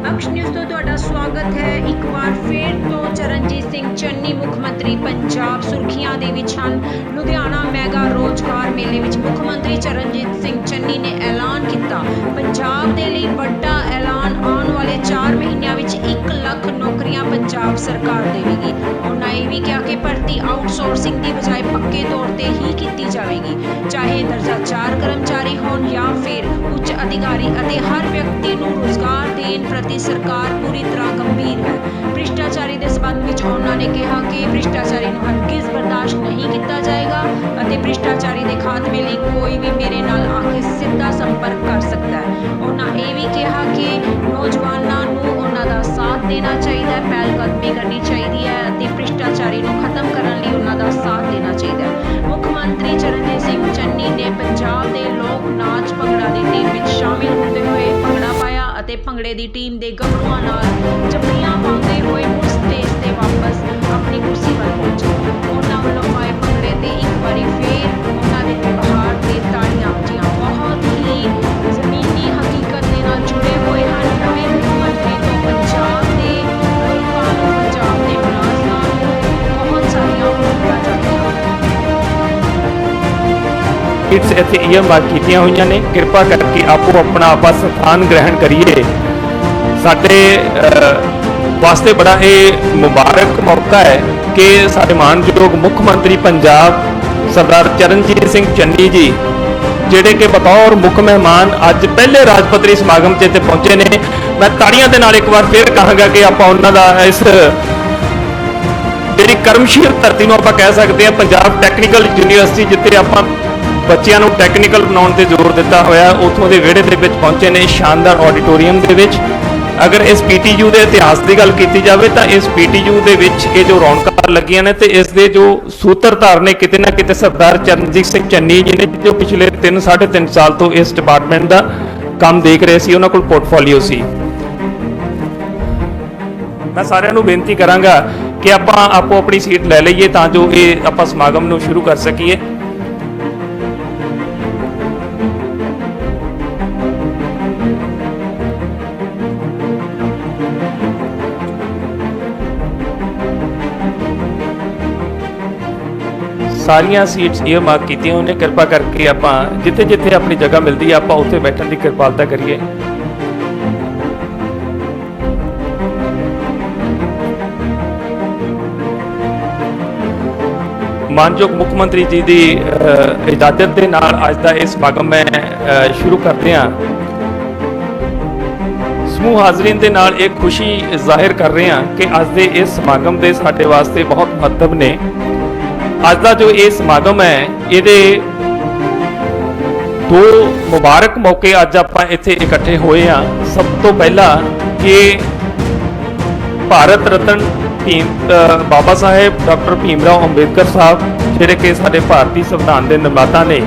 ਅਕਸ਼ news ਤੋਂ ਤੁਹਾਡਾ ਸਵਾਗਤ ਹੈ। ਇੱਕ ਵਾਰ ਫਿਰ ਤੋਂ ਚਰਨਜੀਤ ਸਿੰਘ ਚੰਨੀ ਮੁੱਖ ਮੰਤਰੀ ਪੰਜਾਬ ਸੁਰਖੀਆਂ ਦੇ ਵਿੱਚ ਹਨ। ਲੁਧਿਆਣਾ ਮੈਗਾ ਰੋਜ਼ਗਾਰ ਮੇਲੇ ਵਿੱਚ ਮੁੱਖ ਮੰਤਰੀ ਚਰਨਜੀਤ ਸਿੰਘ ਚੰਨੀ ਨੇ ਐਲਾਨ ਕੀਤਾ, ਪੰਜਾਬ ਦੇ ਲਈ ਵੱਡਾ ਐਲਾਨ, ਆਉਣ ਵਾਲੇ 4 ਮਹੀਨਿਆਂ ਵਿੱਚ 1 ਲੱਖ ਨੌਕਰੀਆਂ ਪੰਜਾਬ ਸਰਕਾਰ ਦੇਵੇਗੀ। ਉਹਨਾਂ ਇਹ ਵੀ ਕਿਹਾ ਕਿ ਭਰਤੀ ਆਊਟਸੋਰਸਿੰਗ ਦੀ ਬਜਾਏ ਪੱਕੇ ਤੌਰ ਤੇ ਹੀ ਕੀਤੀ ਜਾਵੇਗੀ, ਚਾਹੇ ਦਰਜਾ 4 ਕਰਮਚਾਰੀ ਹੋਣ ਜਾਂ ਫਿਰ ਉੱਚ ਅਧਿਕਾਰੀ, ਅਤੇ ਹਰ ਵਿਅਕਤੀ ਨੂੰ ਰੁਜ਼ਗਾਰ ਦੇਣ ਪ੍ਰਤੀ ਸਰਕਾਰ ਪੂਰੀ ਤਰ੍ਹਾਂ ਗੰਭੀਰ ਹੈ। ਭ੍ਰਿਸ਼ਟਾਚਾਰੀ ਦੇ ਸਬੰਧ ਵਿੱਚ ਉਹਨਾਂ ਨੇ ਕਿਹਾ ਕਿ ਭ੍ਰਿਸ਼ਟਾਚਾਰੀ ਨੂੰ ਹਰਗਿਜ਼ ਬਰਦਾਸ਼ਤ ਨਹੀਂ ਕੀਤਾ ਜਾਏਗਾ ਅਤੇ ਭ੍ਰਿਸ਼ਟਾਚਾਰੀ ਦੇ ਖਾਤਮੇ ਲਈ ਕੋਈ ਵੀ ਮੇਰੇ ਨਾਲ ਆ ਕੇ ਸਿੱਧਾ ਸੰਪਰਕ ਕਰ ਸਕਦਾ ਹੈ। ਉਹਨਾਂ ਇਹ ਵੀ ਕਿਹਾ ਕਿ ਨੌਜਵਾਨਾਂ ਨੂੰ ਉਹਨਾਂ ਦਾ ਸਾਥ ਦੇਣਾ ਚਾਹੀਦਾ ਹੈ, ਪਹਿਲ ਕਦਮੀ ਕਰਨੀ ਚਾਹੀਦੀ ਹੈ ਅਤੇ ਭ੍ਰਿਸ਼ਟਾਚਾਰੀ ਨੂੰ ਖਤਮ ਕਰਨ ਲਈ ਉਹਨਾਂ ਦਾ ਸਾਥ ਦੇਣਾ ਚਾਹੀਦਾ ਹੈ। ਮੁੱਖ ਮੰਤਰੀ ਚਰਨਜੀਤ ਸਿੰਘ ਚੰਨੀ ਨੇ ਪੰਜਾਬ ਦੇ ਲੋਕ ਨਾਚ ਭੰਗੜਾ ਦੀ ਟੀਮ ਵਿੱਚ ਸ਼ਾਮਿਲ ਹੁੰਦੇ ਹੋਏ ਭੰਗੜਾ ਪਾਇਆ ਅਤੇ ਭੰਗੜੇ ਦੀ ਟੀਮ ਦੇ ਗੱਭਰੂਆਂ ਨਾਲ ਜੱਫੀਆਂ ਪਾਉਂਦੇ ਹੋਏ ਮੁੜ ਸਟੇਜ ਤੇ ਵਾਪਸ ਆਪਣੀ ਕੁਰਸੀ ਵੱਲ ਪਹੁੰਚੇ। ਉਹਨਾਂ ਵੱਲੋਂ ਪਾਏ ਭੰਗੜੇ ਤੇ ਇੱਕ ਵਾਰੀ ਫੇਰ ਉਹਨਾਂ ਦੇ ਵਿਵਹਾਰ ਤੇ ਤਾੜੀਆਂ ਵੱਜੀਆਂ। ਬਹੁਤ ਹੀ ਜ਼ਮੀਨੀ ਹਕੀਕਤ ਦੇ ਨਾਲ ਜੁੜੇ ਹੋਏ ਹਨ। ਨਵੇਂ ਮੁੱਖ ਮੰਤਰੀ ਤੋਂ ਪੰਜਾਬ ਦੇ ਲੋਕਾਂ ਨੂੰ, ਪੰਜਾਬ ਦੇ ਮੁਲਾਜ਼ਮਾਂ ਨੂੰ ਬਹੁਤ ਸਾਰੀਆਂ ਉਮੀਦਾਂ ਜਾਂਦੀਆਂ ਹਨ। इट्स इत्थे ये बात कीतियां हुई ने, कृपा करके आपो अपना आपा स्थान ग्रहण करिए। साडे वास्ते बड़ा ये मुबारक मौका है कि साडे मानयोग मुख मंत्री पंजाब सरदार चरणजीत सिंह चन्नी जी जिहड़े कि बतौर मुख मेहमान अज पहले राजपत्री समागम च इत्थे पहुंचे ने। मैं ताड़ियां दे नाल एक बार फिर कहांगा कि आपां उन्हां दा इस जिहड़ी कर्मशील धरती नूं आपां कह सकते हैं, पंजाब टैक्नीकल यूनीवर्सिटी जिथे आपां ਬੱਚਿਆਂ ਨੂੰ ਟੈਕਨੀਕਲ ਬਣਾਉਣ ਤੇ ਜ਼ੋਰ ਦਿੱਤਾ ਹੋਇਆ, ਉੱਥੋਂ ਦੇ ਵਿਹੜੇ ਦੇ ਵਿੱਚ ਪਹੁੰਚੇ ਨੇ, ਸ਼ਾਨਦਾਰ ਆਡੀਟੋਰੀਅਮ ਦੇ ਵਿੱਚ। ਅਗਰ ਇਸ ਪੀਟੀਯੂ ਦੇ ਇਤਿਹਾਸ ਦੀ ਗੱਲ ਕੀਤੀ ਜਾਵੇ ਤਾਂ ਇਸ ਪੀਟੀਯੂ ਦੇ ਵਿੱਚ ਇਹ ਜੋ ਰੌਣਕਾਂ ਲੱਗੀਆਂ ਨੇ ਤੇ ਇਸ ਦੇ ਜੋ ਸੂਤਰਧਾਰ ਨੇ ਕਿਤੇ ਨਾ ਕਿਤੇ ਸਰਦਾਰ ਚਰਨਜੀਤ ਸਿੰਘ ਚੰਨੀ ਜੀ ਨੇ, ਜੋ ਪਿਛਲੇ 3-3.5 ਸਾਲ ਤੋਂ ਇਸ ਡਿਪਾਰਟਮੈਂਟ ਦਾ ਕੰਮ ਦੇਖ ਰਹੇ ਸੀ। ਉਹਨਾਂ ਕੋਲ ਪੋਰਟਫੋਲੀਓ ਸੀ। ਮੈਂ ਸਾਰਿਆਂ ਨੂੰ ਬੇਨਤੀ ਕਰਾਂਗਾ ਕਿ ਆਪਾਂ ਆਪੋ ਆਪਣੀ ਸੀਟ ਲੈ ਲਈਏ ਤਾਂ ਜੋ ਇਹ ਆਪਾਂ ਸਮਾਗਮ ਨੂੰ ਸ਼ੁਰੂ ਕਰ ਸਕੀਏ। सारिया सीट्स ये मार्क की उन्हें, कृपा करके आप जिथे जिथे अपनी जगह मिलती है आप उत्थे बैठने की कृपालता करिए। मानयोग मुख मंत्री जी की इजाजत के नाल अज का यह समागम मैं शुरू करते हैं। समूह हाजरीन के नाल एक खुशी जाहिर कर रहे हैं कि अज के इस समागम के साडे वास्ते बहुत महत्व ने। ਅੱਜ ਦਾ ਜੋ ਇਹ ਸਮਾਗਮ ਹੈ ਇਹਦੇ 2 ਮੁਬਾਰਕ ਮੌਕੇ ਅੱਜ ਆਪਾਂ ਇੱਥੇ ਇਕੱਠੇ ਹੋਏ ਆ। ਸਭ ਤੋਂ ਪਹਿਲਾਂ ਕਿ ਭਾਰਤ ਰਤਨ ਬਾਬਾ ਸਾਹਿਬ ਡਾਕਟਰ ਭੀਮ ਰਾਓ ਅੰਬੇਦਕਰ ਸਾਹਿਬ ਜਿਹੜੇ ਕਿ ਸਾਡੇ ਭਾਰਤੀ ਸੰਵਿਧਾਨ ਦੇ ਨਿਰਮਾਤਾ ਨੇ,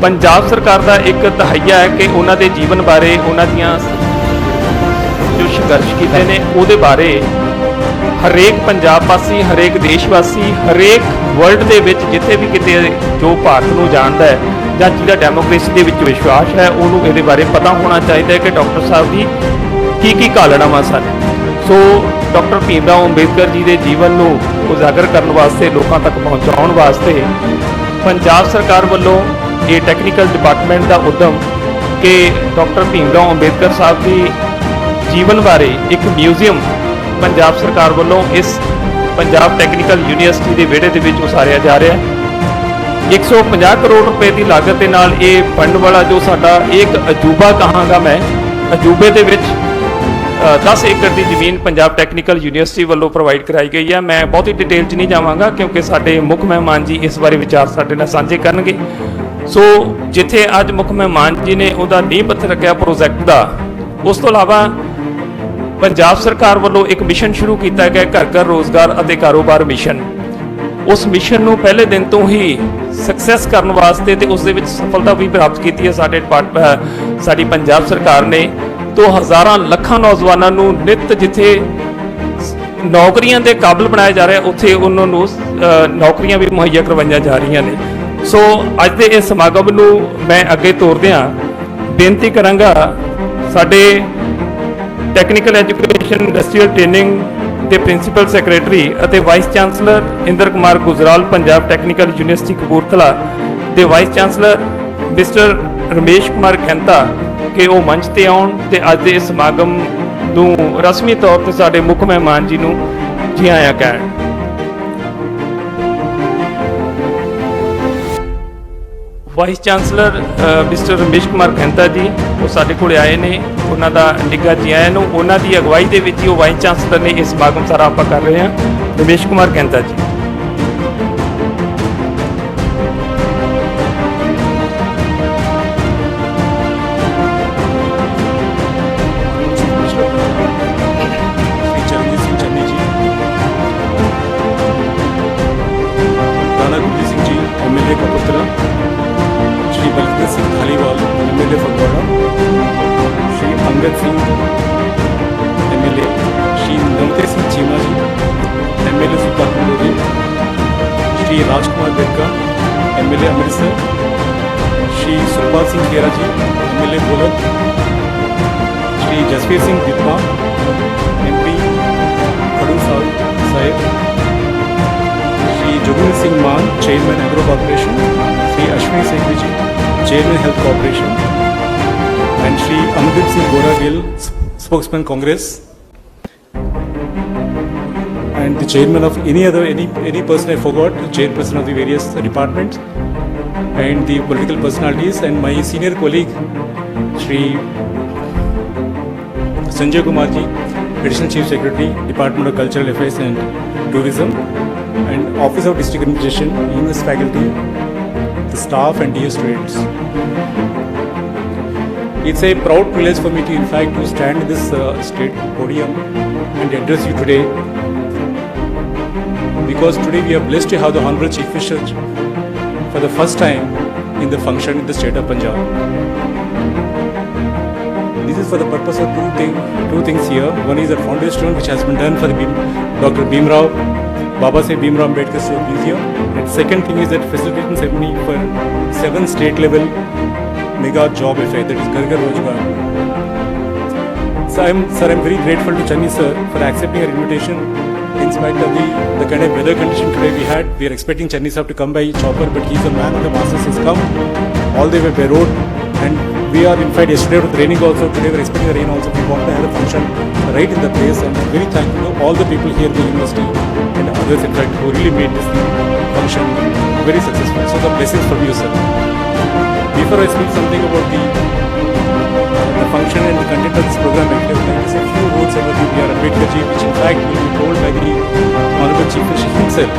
ਪੰਜਾਬ ਸਰਕਾਰ ਦਾ ਇੱਕ ਤਹਈਆ ਹੈ ਕਿ ਉਹਨਾਂ ਦੇ ਜੀਵਨ ਬਾਰੇ, ਉਹਨਾਂ ਦੀਆਂ ਜੋ ਸੰਘਰਸ਼ ਕੀਤੇ ਨੇ ਉਹਦੇ ਬਾਰੇ ਹਰੇਕ ਪੰਜਾਬ ਵਾਸੀ, ਹਰੇਕ ਦੇਸ਼ ਵਾਸੀ, ਹਰੇਕ ਵਰਲਡ ਦੇ ਵਿੱਚ ਜਿੱਥੇ ਵੀ ਕਿਤੇ ਜੋ ਭਾਰਤ ਨੂੰ ਜਾਣਦਾ ਹੈ ਜਾਂ ਜਿਹਦਾ ਡੈਮੋਕ੍ਰੇਸੀ ਦੇ ਵਿੱਚ ਵਿਸ਼ਵਾਸ ਹੈ, ਉਹਨੂੰ ਇਹਦੇ ਬਾਰੇ ਪਤਾ ਹੋਣਾ ਚਾਹੀਦਾ ਹੈ ਕਿ ਡਾਕਟਰ ਸਾਹਿਬ ਦੀ ਕੀ ਘਾਲਣਾਵਾਂ ਸਨ। ਸੋ ਡਾਕਟਰ ਭੀਮ ਰਾਓ ਅੰਬੇਦਕਰ ਜੀ ਦੇ ਜੀਵਨ ਨੂੰ ਉਜਾਗਰ ਕਰਨ ਵਾਸਤੇ, ਲੋਕਾਂ ਤੱਕ ਪਹੁੰਚਾਉਣ ਵਾਸਤੇ ਪੰਜਾਬ ਸਰਕਾਰ ਵੱਲੋਂ ਇਹ ਟੈਕਨੀਕਲ ਡਿਪਾਰਟਮੈਂਟ ਦਾ ਉਦਮ ਕਿ ਡਾਕਟਰ ਭੀਮ ਰਾਓ ਅੰਬੇਦਕਰ ਸਾਹਿਬ ਦੀ ਜੀਵਨ ਬਾਰੇ ਇੱਕ ਮਿਊਜ਼ੀਅਮ ਪੰਜਾਬ ਸਰਕਾਰ ਵੱਲੋਂ ਇਸ ਪੰਜਾਬ ਟੈਕਨੀਕਲ ਯੂਨੀਵਰਸਿਟੀ ਦੇ ਵਿਹੜੇ ਦੇ ਵਿੱਚ ਉਸਾਰਿਆ ਜਾ ਰਿਹਾ ਹੈ। 150 ਕਰੋੜ ਰੁਪਏ ਦੀ ਲਾਗਤ ਦੇ ਨਾਲ ਇਹ ਫੰਡ ਵਾਲਾ ਜੋ ਸਾਡਾ ਇੱਕ ਅਜੂਬਾ ਕਹਾਂਗਾ ਮੈਂ, ਅਜੂਬੇ ਦੇ ਵਿੱਚ 10 ਏਕੜ ਦੀ ਜ਼ਮੀਨ ਪੰਜਾਬ ਟੈਕਨੀਕਲ ਯੂਨੀਵਰਸਿਟੀ ਵੱਲੋਂ ਪ੍ਰੋਵਾਈਡ ਕਰਾਈ ਗਈ ਹੈ। ਮੈਂ ਬਹੁਤੀ ਡਿਟੇਲ 'ਚ ਨਹੀਂ ਜਾਵਾਂਗਾ ਕਿਉਂਕਿ ਸਾਡੇ ਮੁੱਖ ਮਹਿਮਾਨ ਜੀ ਇਸ ਬਾਰੇ ਵਿਚਾਰ ਸਾਡੇ ਨਾਲ ਸਾਂਝੇ ਕਰਨਗੇ। ਸੋ ਜਿੱਥੇ ਅੱਜ ਮੁੱਖ ਮਹਿਮਾਨ ਜੀ ਨੇ ਉਹਦਾ ਨੀਂਹ ਪੱਥਰ ਰੱਖਿਆ ਪ੍ਰੋਜੈਕਟ ਦਾ, ਉਸ ਤੋਂ ਇਲਾਵਾ ਪੰਜਾਬ ਸਰਕਾਰ ਵੱਲੋਂ ਇੱਕ ਮਿਸ਼ਨ ਸ਼ੁਰੂ ਕੀਤਾ ਗਿਆ, ਘਰ ਘਰ ਰੋਜ਼ਗਾਰ ਅਤੇ ਕਾਰੋਬਾਰ ਮਿਸ਼ਨ। ਉਸ ਮਿਸ਼ਨ ਨੂੰ ਪਹਿਲੇ ਦਿਨ ਤੋਂ ਹੀ ਸਕਸੈਸ ਕਰਨ ਵਾਸਤੇ ਤੇ ਉਸ ਦੇ ਵਿੱਚ ਸਫਲਤਾ ਵੀ ਪ੍ਰਾਪਤ ਕੀਤੀ ਹੈ ਸਾਡੀ ਪੰਜਾਬ ਸਰਕਾਰ ਨੇ। तो हज़ारां लखां नौजवानों नूं नित जिथे नौकरियां दे काबिल बनाया जा रहा है उत्थे उन्होंने नौकरियां भी मुहैया करवाइयां जा रही ने। सो अज के इस समागम नूं मैं अगे तोरदियां बेनती करांगा ਸਾਡੇ ਟੈਕਨੀਕਲ ਐਜੂਕੇਸ਼ਨ ਇੰਡਸਟਰੀਅਲ ਟ੍ਰੇਨਿੰਗ ਦੇ ਪ੍ਰਿੰਸੀਪਲ ਸੈਕਟਰੀ ਅਤੇ vice chancellor Inder Kumar Gujral Punjab technical university Kapurthala ਦੇ vice chancellor mister Ramesh Kumar Khainta ਕਿ ਉਹ ਮੰਚ ਤੇ ਆਉਣ ਤੇ ਅੱਜ ਦੇ ਇਸ ਸਮਾਗਮ ਨੂੰ ਰਸਮੀ ਤੌਰ ਤੇ ਸਾਡੇ ਮੁੱਖ ਮਹਿਮਾਨ ਜੀ ਨੂੰ ਜੀ ਆਇਆਂ ਕਹਿਣ। Vice chancellor mister Ramesh Kumar ਖੈਂਤਾ ji ਉਹ ਸਾਡੇ ਕੋਲ ਆਏ ਨੇ, ਉਹਨਾਂ ਦਾ ਨਿੱਘਾ ਜੀ ਆਇਆਂ ਨੂੰ। ਉਹਨਾਂ ਦੀ ਅਗਵਾਈ ਦੇ ਵਿੱਚ ਹੀ ਉਹ ਵਾਈਸ ਚਾਂਸਲਰ ਨੇ ਇਹ ਸਮਾਗਮ ਸਾਰਾ ਆਪਾਂ ਕਰ ਰਹੇ ਹਾਂ। ਰਮੇਸ਼ ਕੁਮਾਰ ਖੈਂਤਾ ਜੀ। अंगद सिंह एमएलए, श्री नमते सिंह चीमा जी एमएलए सुल्तानपुर लोधी, श्री राजकुमार बेड़का MLA Amritsar, Shri Sukhpal Singh Khaira ji MLA Bholath, Shri Jasbir Singh Dimpa MP Khadoor Sahib, Shri Joginder Singh Mann chairman agro corporation, Shri Ashwani Singh ji chairman health corporation, and Shri Amardeep Singh Gora Gill, spokesman Congress, and the chairman of any person I forgot, the chairperson of the various departments, and the political personalities, and my senior colleague Shri Sanjay Kumar ji, Additional Chief Secretary, Department of Cultural Affairs and Tourism, and Office of District Administration, UNIS faculty, the staff and dear students. It's a proud privilege for me to, in fact, to stand in this state podium and address you today, because today we are blessed to have the Honorable Chief Minister for the first time in the function in the state of Punjab. This is for the purpose of two things here. One is a foundation stone which has been done for the Dr. Bhimrao, Baba Saheb Bhimrao Ambedkar Museum, and second thing is that facilitation ceremony for 7 state level mega job effect, that is Ghar Ghar Rozgar. So I'm very grateful to Channi sir for accepting our invitation in spite of the kind of weather condition today we had. We are expecting Channi sir to come by chopper, but he's a man of the masses. He's come all the way by road, and we are in fact yesterday it was raining also. Today we are expecting the rain also. We want to have a function right in the place, and I'm very thankful to all the people here at the university and others in fact who really made this function very successful. So the blessings from you, sir. Before I speak something about the function and the content of this program, I would like to say a few words about the B.R. Ambedkar ji, which in fact will be told by the Honorable Chief Minister himself.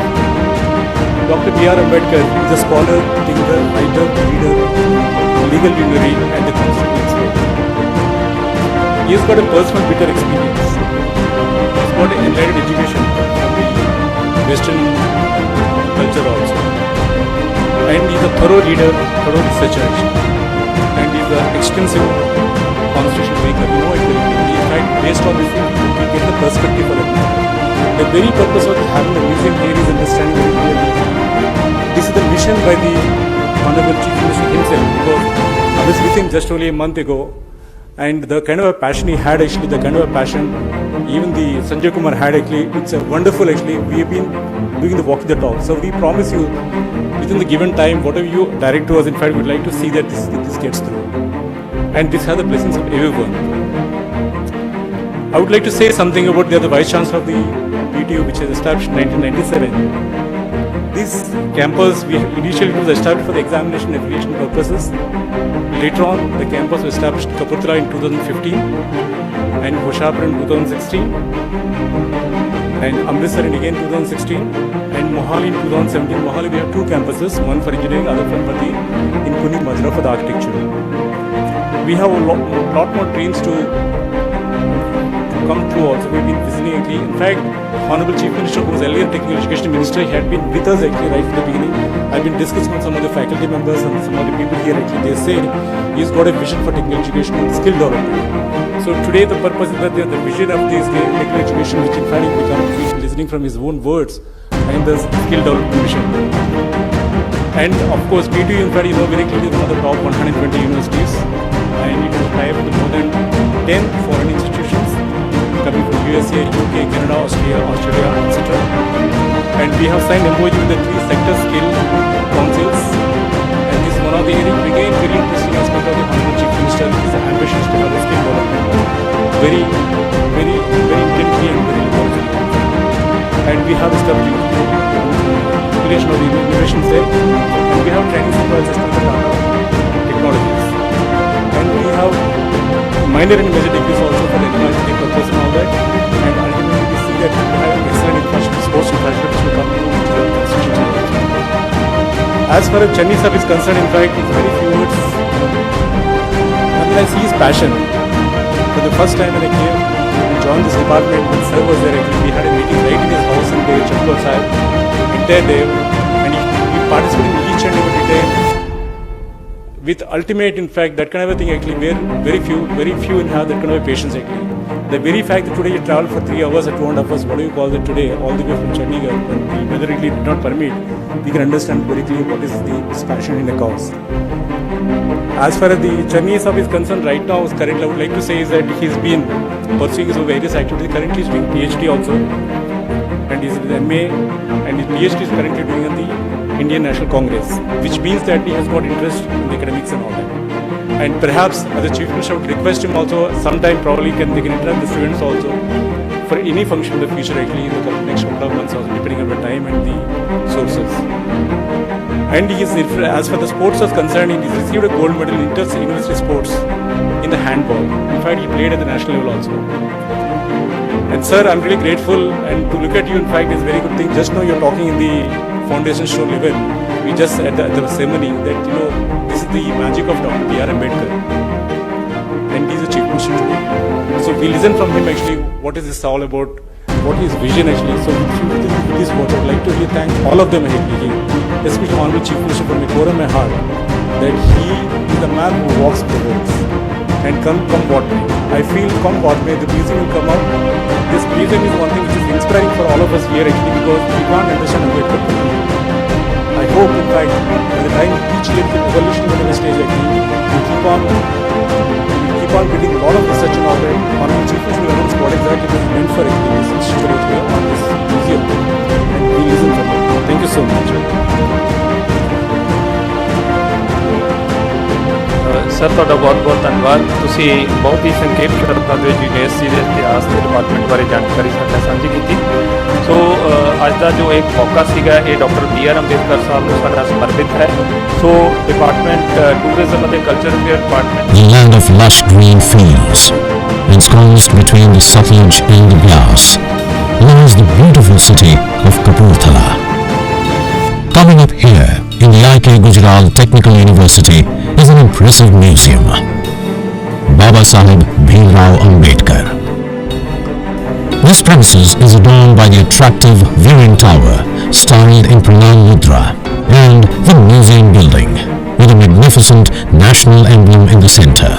Dr. B.R. Ambedkar is a scholar, thinker, writer, leader, legal luminary and a constitutional expert. He has got a personal bitter experience. He has got an enlightened education from the Western culture also. And he is a thorough leader, thorough researcher, and he is an extensive constitutional thinker. You know it very clearly. In fact, based on this thing, we get the perspective for it. The very purpose of having the museum here is understanding very clearly. This is the mission by the Honorable Chief Minister himself, because I was with him just only a month ago, and the kind of a passion he had, actually, the kind of a passion even the Sanjay Kumar had, actually, it's a wonderful, actually. We have been doing the walk the talk. So we promise you, within the given time, whatever you direct to us, in fact, we'd like to see that this gets through. And this has the blessings of everyone. I would like to say something about the Vice Chancellor of the PTU, which was established in 1997. This campus, initially was established for the examination and affiliation purposes. Later on, the campus was established in Kapurthala in 2015 and Hoshiarpur in 2016 and Amritsar in again 2016 and Mohali in 2017. Mohali, we have 2 campuses, one for engineering, other one for the in Pune Majra for the architecture. We have a lot more dreams to come true also. We've been visiting actually. In fact, Honorable Chief Minister, who was earlier Technical Education Minister, he had been with us actually right from the beginning. I've been discussing with some of the faculty members and some of the people here actually. They say he's got a vision for technical education and skill development. So today the purpose is that the vision of this technical education, which in fact we're listening from his own words, and the skill development mission. And of course, PTU in fact, you know very clearly, one of the top 120 universities, and it is tied with more than 10 foreign institutions coming from USA, UK, Canada, Australia, etc. And we have signed MOU with the 3 sector skill councils. And this is one of the very interesting aspect of the Honorable Chief Minister, his ambitions to have a skill development. Very intently and very laboriously. And we have established population of the innovation cell, and we have training supervisors systems and Tata Technologies. And we have minor and major degrees also for the environmental purpose and all that. And ultimately we see that we have excellent infrastructure, sports infrastructure which will come to the constituency. As far as Chennai sir is concerned, in fact, it's very few words. I see his passion. For the first time when I came and joined this department, when sir was there, actually, we had a meeting right in his house in the Chandpur Sahib, entire day, and he participated in each and every day with ultimate, in fact, that kind of a thing actually, where very few in have that kind of a patience actually. The very fact that today you travel for 3 hours or 2.5 hours, what do you call that today, all the way from Chandigarh, when the weather really did not permit, we can understand very clearly what is the passion in the cause. As far as the Chennai sub is concerned, right now, currently, I would like to say is that he's been pursuing his various activities. Currently, he's doing PhD also, and he's with MA, and his PhD is currently doing at the Indian National Congress, which means that he has got interest in the academics and all that. And perhaps, as a Chief Minister, I would request him also, sometime probably they can interact with the students also, for any function in the future, actually, in the next couple of months also, depending on the time and the sources. And he is, as far as the sports is concerned, he has received a gold medal in inter-university sports in the handball. In fact, he played at the national level also. And sir, I'm really grateful, and to look at you, in fact, is a very good thing. Just now you're talking in the foundation show level. We just at the ceremony that, you know, this is the magic of Dr. B.R. Ambedkar. And he's a Chief Minister today. So we listen from him actually, what is this all about, what is his vision actually. So with this word, I would like to really thank all of them actually, especially Honorable Chief Minister from the core of my heart, that he is the man who walks the roads. And come what may. I feel come what may, the museum will come out. This museum is one thing which is inspiring for all of us here actually, because we can't understand Ambedkar properly. I hope, in fact, by the time each year the evolution will have a stage actually, we keep on building a lot of research and all that. Honorable Chief Minister will announce what exactly it is meant for actually this institute on this museum. And we listen from them. Thank you so much. Sir ਤੁਹਾਡਾ ਬਹੁਤ ਧੰਨਵਾਦ। ਤੁਸੀਂ ਬਹੁਤ ਹੀ ਸੰਖੇਪ ਸ਼ਬਦਾਂ ਦੇ ਵਿੱਚ university ਦੇ ਇਤਿਹਾਸ ਦੇ ਡਿਪਾਰਟਮੈਂਟ ਬਾਰੇ ਜਾਣਕਾਰੀ ਸਾਡੇ ਨਾਲ ਸਾਂਝੀ ਕੀਤੀ। ਸੋ ਅੱਜ ਦਾ ਜੋ ਇੱਕ ਮੌਕਾ ਸੀਗਾ ਇਹ ਡਾਕਟਰ B.R. ਅੰਬੇਦਕਰ ਸਾਹਿਬ ਨੂੰ ਸਾਡਾ ਸਮਰਪਿਤ ਹੈ। ਸੋ ਡਿਪਾਰਟਮੈਂਟ ਟੂਰਿਜ਼ਮ ਅਤੇ culture affair department The land of lush green fields, ensconced between the Satluj and the Byas, lies the beautiful city of Kapurthala. Coming up here in the I.K. Gujral Technical University is an impressive museum, Baba Saheb Bhimrao Ambedkar. This premises is adorned by the attractive viewing tower styled in Pranam Mudra and the museum building with a magnificent national emblem in the center.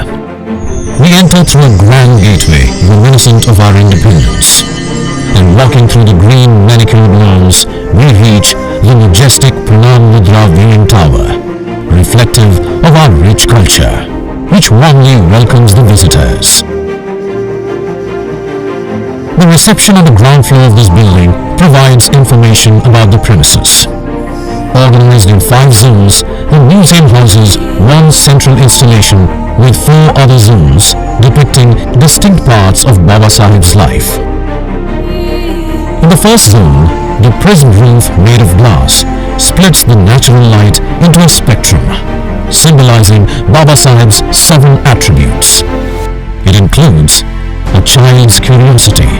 We enter through a grand gateway reminiscent of our independence, and walking through the green manicured lawns we reach the majestic Pranam Mudra viewing tower, reflective of our rich culture, which warmly welcomes the visitors. The reception on the ground floor of this building provides information about the premises. Organized in 5 zones, the museum houses one central installation with 4 other zones depicting distinct parts of Baba Saheb's life. In the first zone, the prism roof made of glass splits the natural light into a spectrum, symbolizing Baba Saheb's 7 attributes. It includes a child's curiosity,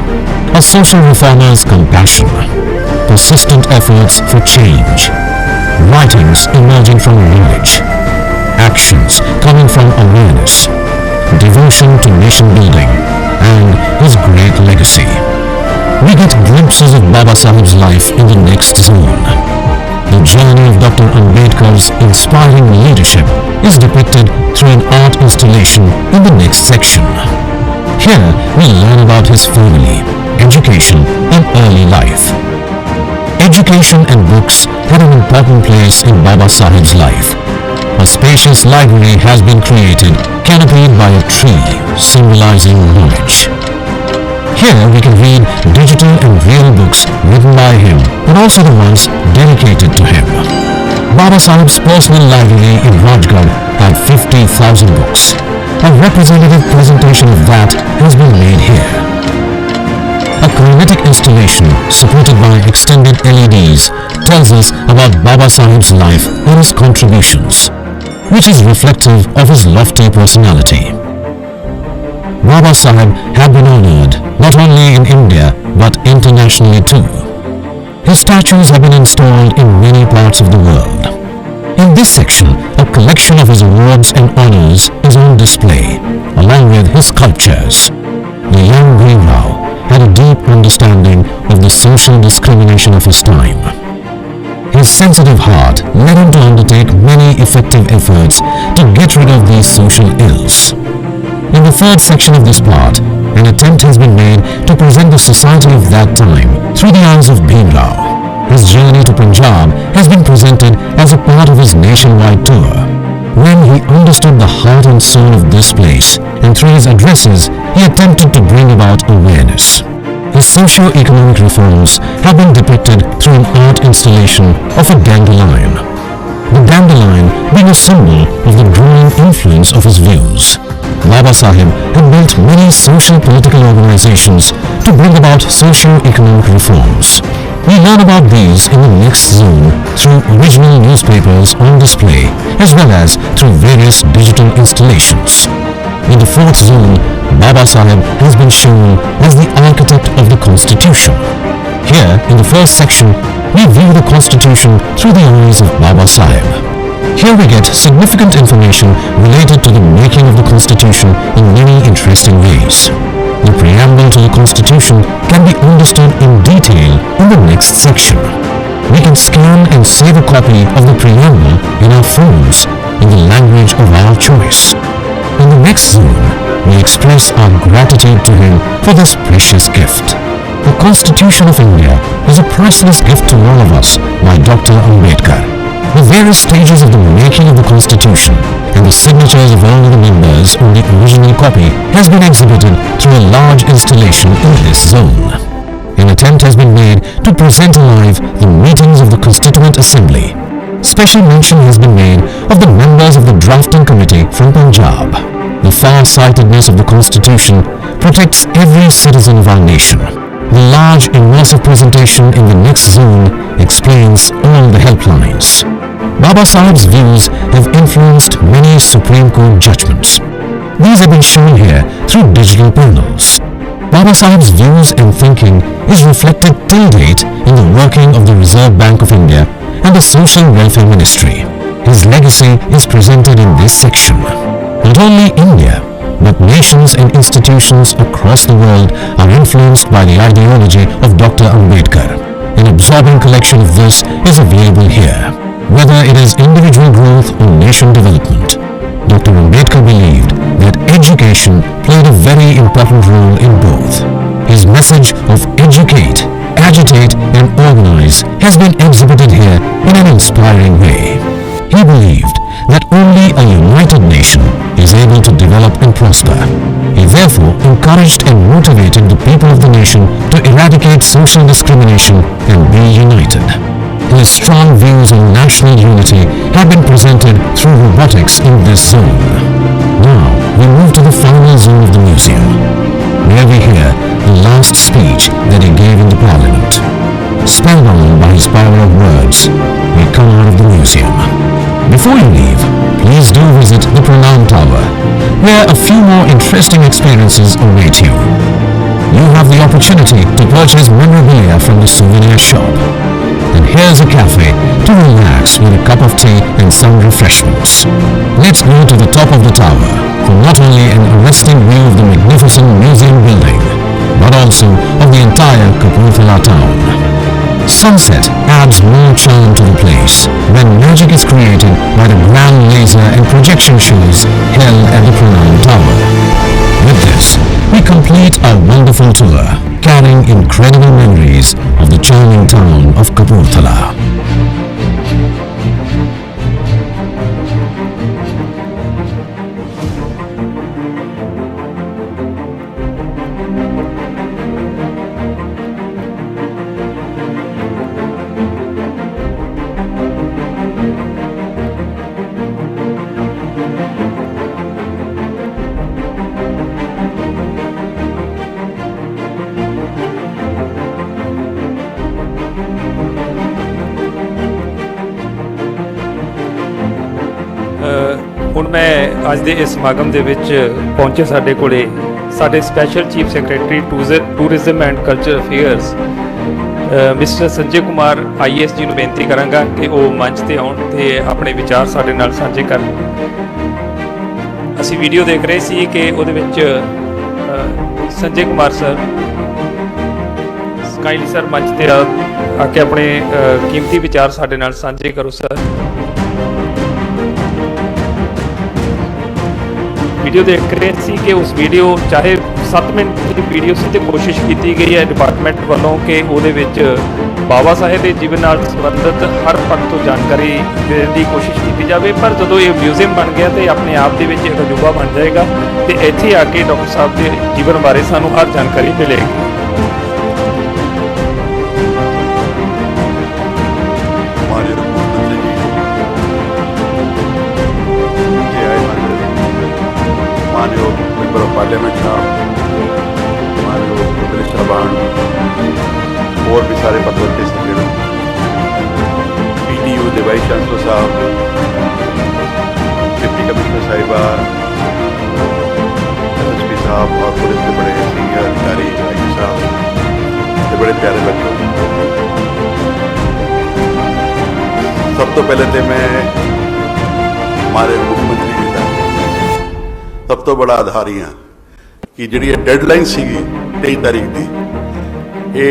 a social reformer's compassion, persistent efforts for change, writings emerging from knowledge, actions coming from awareness, devotion to nation building, and his great legacy. We get glimpses of Baba Saheb's life in the next zone. The journey of Dr. Ambedkar's inspiring leadership is depicted through an art installation in the next section. Here we learn about his family, education and early life. Education and books had an important place in Baba Saheb's life. A spacious library has been created canopied by a tree, symbolizing knowledge. Here we can read digital and real books written by him, but also the ones dedicated to him. Baba Saheb's personal library in Rajgarh had 50,000 books. A representative presentation of that has been made here. A kinetic installation supported by extended LEDs tells us about Baba Saheb's life and his contributions, which is reflective of his lofty personality. Baba Saheb had been honored not only in India but internationally too. His statues have been installed in many parts of the world. In this section, a collection of his awards and honors is on display, along with his sculptures. The young Bhimrao had a deep understanding of the social discrimination of his time. His sensitive heart led him to undertake many effective efforts to get rid of these social ills. In the third section of this part, an attempt has been made to present the society of that time through the eyes of Bhimrao. His journey to Punjab has been presented as a part of his nationwide tour. When he understood the heart and soul of this place, and through his addresses, he attempted to bring about awareness. His socio-economic reforms have been depicted through an art installation of a dandelion. The dandelion being a symbol of the growing influence of his views. Baba Saheb had built many social political organizations to bring about socio-economic reforms. We learn about these in the next zone through original newspapers on display as well as through various digital installations. In the fourth zone, Baba Saheb has been shown as the architect of the Constitution. Here, in the first section, we view the Constitution through the eyes of Baba Saheb. Here we get significant information related to the making of the Constitution in many interesting ways. The preamble to the Constitution can be understood in detail in the next section. We can scan and save a copy of the preamble in our phones in the language of our choice. In the next zone, we express our gratitude to him for this precious gift. The Constitution of India is a priceless gift to all of us by Dr. Ambedkar. The various stages of the making of the Constitution and the signatures of all the members on the original copy has been exhibited through a large installation in this zone. An attempt has been made to present alive the meetings of the Constituent Assembly. Special mention has been made of the members of the drafting committee from Punjab. The far-sightedness of the Constitution protects every citizen of our nation. The large immersive presentation in the next zone explains all the helplines. Baba Saheb's views have influenced many Supreme Court judgments. These have been shown here through digital panels. Baba Saheb's views and thinking is reflected till date in the working of the Reserve Bank of India and the Social Welfare Ministry. His legacy is presented in this section. Not only India, but nations and institutions across the world are influenced by the ideology of Dr. Ambedkar. An absorbing collection of this is available here. Whether it is individual growth or nation development, Dr. Ambedkar believed that education played a very important role in both. His message of educate, agitate and organize has been exhibited here in an inspiring way. He believed that only a united nation is able to develop and prosper. He therefore encouraged and motivated the people of the nation to eradicate social discrimination and be united. His strong views on national unity have been presented through robotics in this zone. Now we move to the final zone of the museum, where we hear the last speech that he gave in the Parliament. Spellbound by his power of words, we come out of the museum. Before you leave, please do visit the Pranam Tower, where a few more interesting experiences await you. You have the opportunity to purchase memorabilia from the souvenir shop. And here's a cafe to relax with a cup of tea and some refreshments. Let's go to the top of the tower for not only an arresting view of the magnificent museum building, but also of the entire Kapurthala town. Sunset adds more charm to the place when magic is created by the grand laser and projection shows held at the Pranam Tower. With this, we complete our wonderful tour, carrying incredible memories of the charming town of Kapurthala. ਹੁਣ ਮੈਂ ਅੱਜ ਦੇ ਇਸ ਸਮਾਗਮ ਦੇ ਵਿੱਚ ਪਹੁੰਚੇ ਸਾਡੇ ਕੋਲੇ ਸਾਡੇ special chief secretary tourism and culture affairs mister Sanjay Kumar IAS ਜੀ ਨੂੰ ਬੇਨਤੀ ਕਰਾਂਗਾ ਕਿ ਉਹ ਮੰਚ ਤੇ ਆਉਣ ਤੇ ਆਪਣੇ ਵਿਚਾਰ ਸਾਡੇ ਨਾਲ ਸਾਂਝੇ ਕਰਨ। ਅਸੀਂ ਵੀਡੀਓ ਦੇਖ ਰਹੇ ਸੀ ਕਿ ਉਹਦੇ ਵਿੱਚ Sanjay Kumar sir kindly sir ਮੰਚ ਤੇ ਆ ਕੇ ਆਪਣੇ ਕੀਮਤੀ ਵਿਚਾਰ ਸਾਡੇ ਨਾਲ ਸਾਂਝੇ ਕਰੋ ਸਰ। ਵੀਡੀਓ ਦੇਖ ਰਹੇ ਸੀ ਕਿ ਉਸ ਵੀਡੀਓ ਚਾਹੇ 7 ਮਿੰਟ ਦੀ ਵੀਡੀਓ ਸੀ ਤੇ ਕੋਸ਼ਿਸ਼ ਕੀਤੀ ਗਈ ਹੈ ਡਿਪਾਰਟਮੈਂਟ ਵੱਲੋਂ ਕਿ ਉਹਦੇ ਵਿੱਚ ਬਾਬਾ ਸਾਹਿਬ ਦੇ ਜੀਵਨ ਨਾਲ ਸੰਬੰਧਿਤ ਹਰ ਪੱਖ ਤੋਂ ਜਾਣਕਾਰੀ ਦੇਣ ਦੀ ਕੋਸ਼ਿਸ਼ ਕੀਤੀ ਜਾਵੇ, ਪਰ ਜਦੋਂ ਇਹ ਮਿਊਜ਼ੀਅਮ ਬਣ ਗਿਆ ਤੇ ਆਪਣੇ ਆਪ ਦੇ ਵਿੱਚ ਇੱਕ ਅਜੂਬਾ ਬਣ ਜਾਏਗਾ ਤੇ ਇੱਥੇ ਆ ਕੇ ਡਾਕਟਰ ਸਾਹਿਬ ਦੇ ਜੀਵਨ ਬਾਰੇ ਸਾਨੂੰ ਹਰ ਜਾਣਕਾਰੀ ਮਿਲੇਗੀ। पार्लियामेंट साहब, माननीय मुख्यमंत्री साहबान और भी सारे पदवर्ती सदस्य, PTU के वाइस चांसलर साहब, डिप्टी कमिश्नर साहिबा, SSP साहब और पुलिस के बड़े सीनियर अधिकारी IG साहब के बड़े प्यारे बच्चों, सब तो पहले तो मैं हमारे मुख्यमंत्री जी का सब तो बड़ा आधारी हाँ कि जी डेडलाइन सी 23 तारीख की, ये